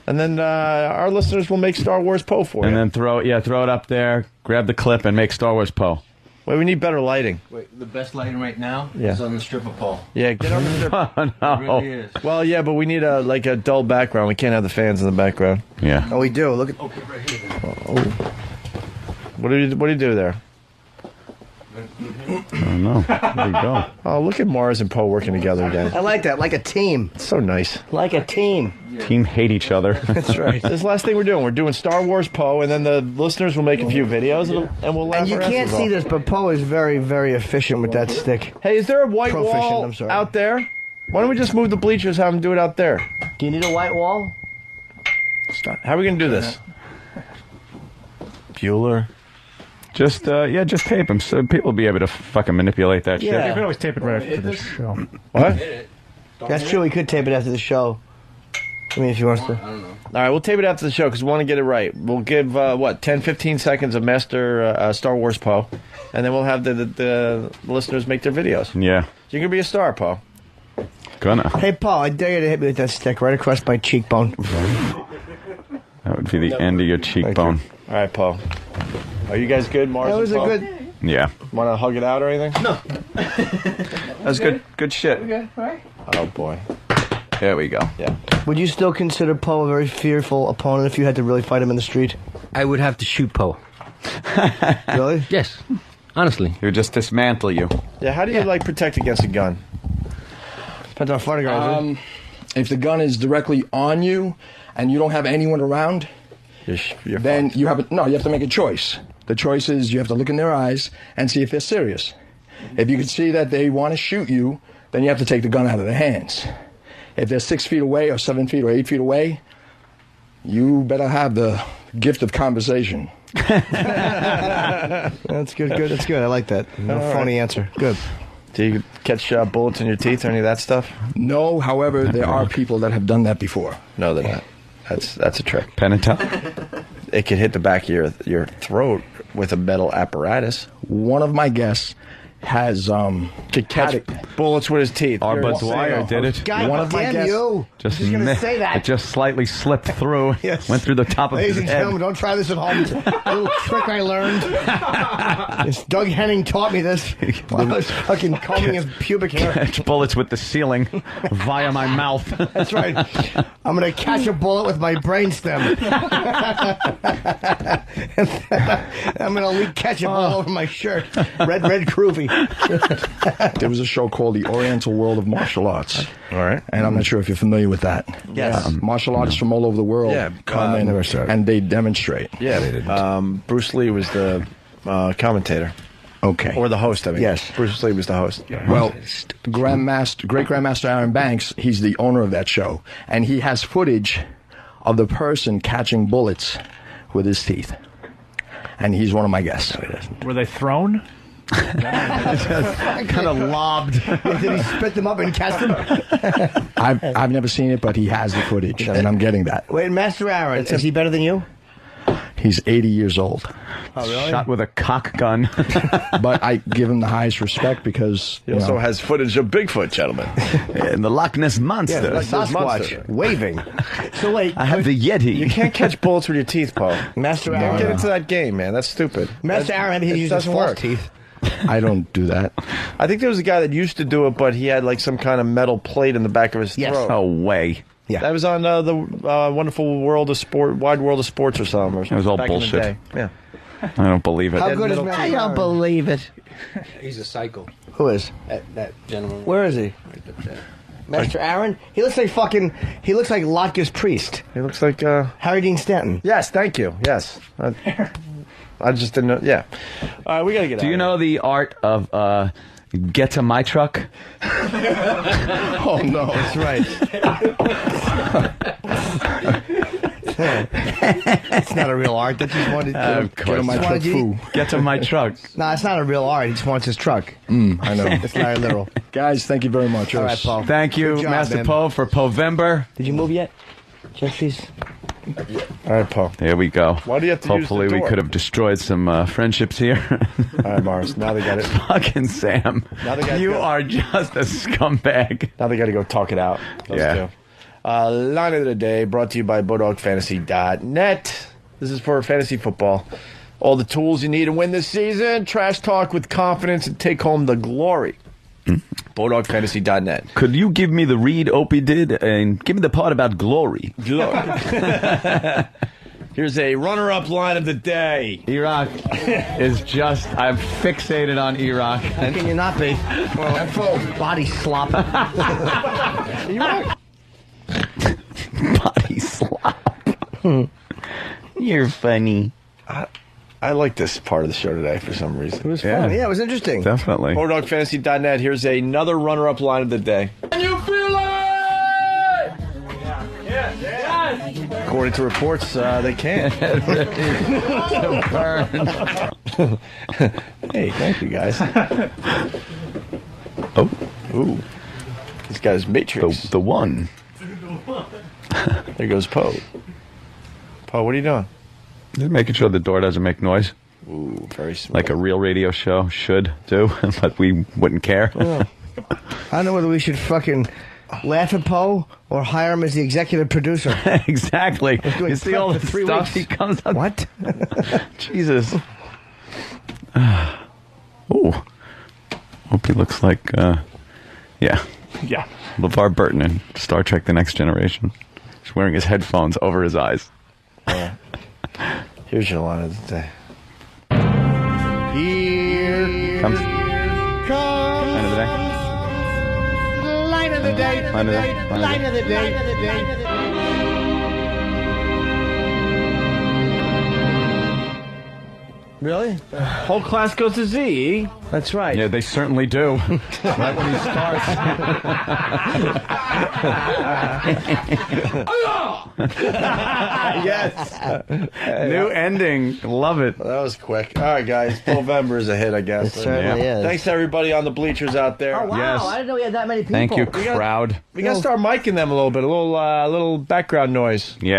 And then our listeners will make Star Wars Poe for And you. then throw it up there, grab the clip, and make Star Wars Poe. Wait, we need better lighting. Wait, the best lighting right now Yeah. is on the stripper pole. Yeah, get on the strip. Oh, no. It really is. Well, yeah, but we need a dull background. We can't have the fans in the background. Yeah. Oh, we do. Look at. What do you do there? I don't know. There you go. Oh, look at Mars and Poe working together again. I like that. Like a team. It's so nice. Like a team. Team hate each other. That's right. This is the last thing we're doing. We're doing Star Wars Poe, and then the listeners will make a few videos, and we'll laugh And you our can't asses see off. this, but Poe is very, very efficient with that stick. Hey, is there a white Proficient, wall I'm sorry. out there? Why don't we just move the bleachers, have them do it out there? Do you need a white wall? How are we going to do this? Bueller. Just tape them so people will be able to fucking manipulate that You shit. can always tape it right after the show. What? That's true. We could tape it after the show. I mean, if you want to. I don't know. All right, we'll tape it after the show because we want to get it right. We'll give, 10, 15 seconds of Master Star Wars Poe, and then we'll have the listeners make their videos. Yeah. You can be a star, Poe. Gonna. Hey, Paul, I dare you to hit me with that stick right across my cheekbone. That would be the end of your cheekbone. All right, Poe. Are you guys good, Mars? That was a and Poe? good. Yeah. Want to hug it out or anything? No. That was good. Good shit. Okay, all right. Oh boy. There we go. Yeah. Would you still consider Poe a very fearful opponent if you had to really fight him in the street? I would have to shoot Poe. Really? Yes. Honestly. He would just dismantle you. Yeah. How do you protect against a gun? Depends on how far guys. If the gun is directly on you and you don't have anyone around, then you have to make a choice. The choice is you have to look in their eyes and see if they're serious. If you can see that they want to shoot you, then you have to take the gun out of their hands. If they're 6 feet away or 7 feet or 8 feet away, you better have the gift of conversation. That's good. Good. That's good. I like that. No phony answer. Good. Do you catch bullets in your teeth or any of that stuff? No, however, there are people that have done that before. No, they're not. That's a trick. Penn and Teller? It could hit the back of your throat with a metal apparatus. One of my guests has to catch bullets with his teeth. Bud Dwyer did it. God One of my damn guests- you! Just Just gonna mi- say that. It just slightly slipped through. Yes. Went through the top of Ladies his and head. gentlemen, don't try this at home. It's a little trick I learned. It's Doug Henning taught me this. While I was fucking combing his pubic hair. Catch bullets with the ceiling via my mouth. That's right. I'm gonna catch a bullet with my brainstem. I'm gonna catch a bullet over my shirt. Red groovy. There was a show called The Oriental World of Martial Arts. All right. And I'm not sure if you're familiar with that. Yes. Martial artists from all over the world come in and they demonstrate. Yeah. Bruce Lee was the commentator. Okay. Or the host, I mean. Yes. Bruce Lee was the host. Well, great Grandmaster Aaron Banks, he's the owner of that show. And he has footage of the person catching bullets with his teeth. And he's one of my guests. Were they thrown? Kind of lobbed. Did he spit them up and cast them? I've never seen it, but he has the footage, and I'm getting that. Wait, Master Aaron, is he better than you? He's 80 years old. Oh, really? Shot with a cock gun. But I give him the highest respect because He also has footage of Bigfoot, gentlemen. And the Loch Ness Monster. Yeah, the Sasquatch waving. So wait, I have the Yeti. You can't catch bullets with your teeth, Paul. Master Don't Aaron. get into that game, man. That's stupid. Master Aaron, he It uses doesn't false work. teeth. I don't do that. I think there was a guy that used to do it, but he had like some kind of metal plate in the back of his throat. No way. Yeah. That was on the Wonderful World of Sport, Wide World of Sports or something. Or something. It was all back in the bullshit. day. Yeah. I don't believe it. How good is Master Aaron? I don't believe it. He's a psycho. Who is? That gentleman. Where is he? Right up there. Master Aaron? He looks like he looks like Lotka's priest. He looks like Harry Dean Stanton. Yes, thank you. Yes. I just didn't know. Yeah. All right, we got to get out. Do you know the art of get to my truck? Oh, no. That's right. It's not a real art. That's just wanted Of course. my truck foo. Get to my truck. No, it's not a real art. He just wants his truck. I know. It's not literal. Guys, thank you very much. All right, Paul. Thank you, Good job, Master man. Poe, for Povember. Did you move yet? Jeffy's. All right, Paul. There we go. Why do you have to use the Hopefully we door? could have destroyed some friendships here. All right, Morris. Now they got it. Fucking Sam. Now they gotta You go. are just a scumbag. Now they got to go talk it out. Those Yeah. two. Line of the day brought to you by BulldogFantasy.net. This is for fantasy football. All the tools you need to win this season. Trash talk with confidence and take home the glory. BulldogFantasy.net. Could you give me the read Opie did and give me the part about glory? Here's a runner-up line of the day. Iraq is just, I'm fixated on Iraq. How can you not be? Body slop. Body slop. You're funny. I like this part of the show today for some reason. It was fun. Yeah, it was interesting. Definitely. BulldogFantasy.net. Here's another runner-up line of the day. Can you feel it? According to reports, they can't. Hey, thank you guys. Ooh. He's got his Matrix. The one. There goes Poe. Poe, what are you doing? Just making sure the door doesn't make noise. Ooh, very smart. Like a real radio show should do, but we wouldn't care. I don't know whether we should fucking laugh at Poe or hire him as the executive producer. Exactly. You see all the stuff he comes up. What? Jesus. Oh. Hope he looks like, yeah. Yeah. LeVar Burton in Star Trek The Next Generation. He's wearing his headphones over his eyes. Here's your line of the day. Here comes. Line of the day. Line of the day. Line of the day. Line of the day. Really? Whole class goes to Z. That's right. Yeah, they certainly do. Right when he starts. Yes. New ending. Love it. That was quick. All right, guys. November is a hit, I guess. It certainly is. Thanks to everybody on the bleachers out there. Oh, wow. Yes. I didn't know we had that many people. Thank you, crowd. We got to start micing them a little bit. A little background noise. Yeah.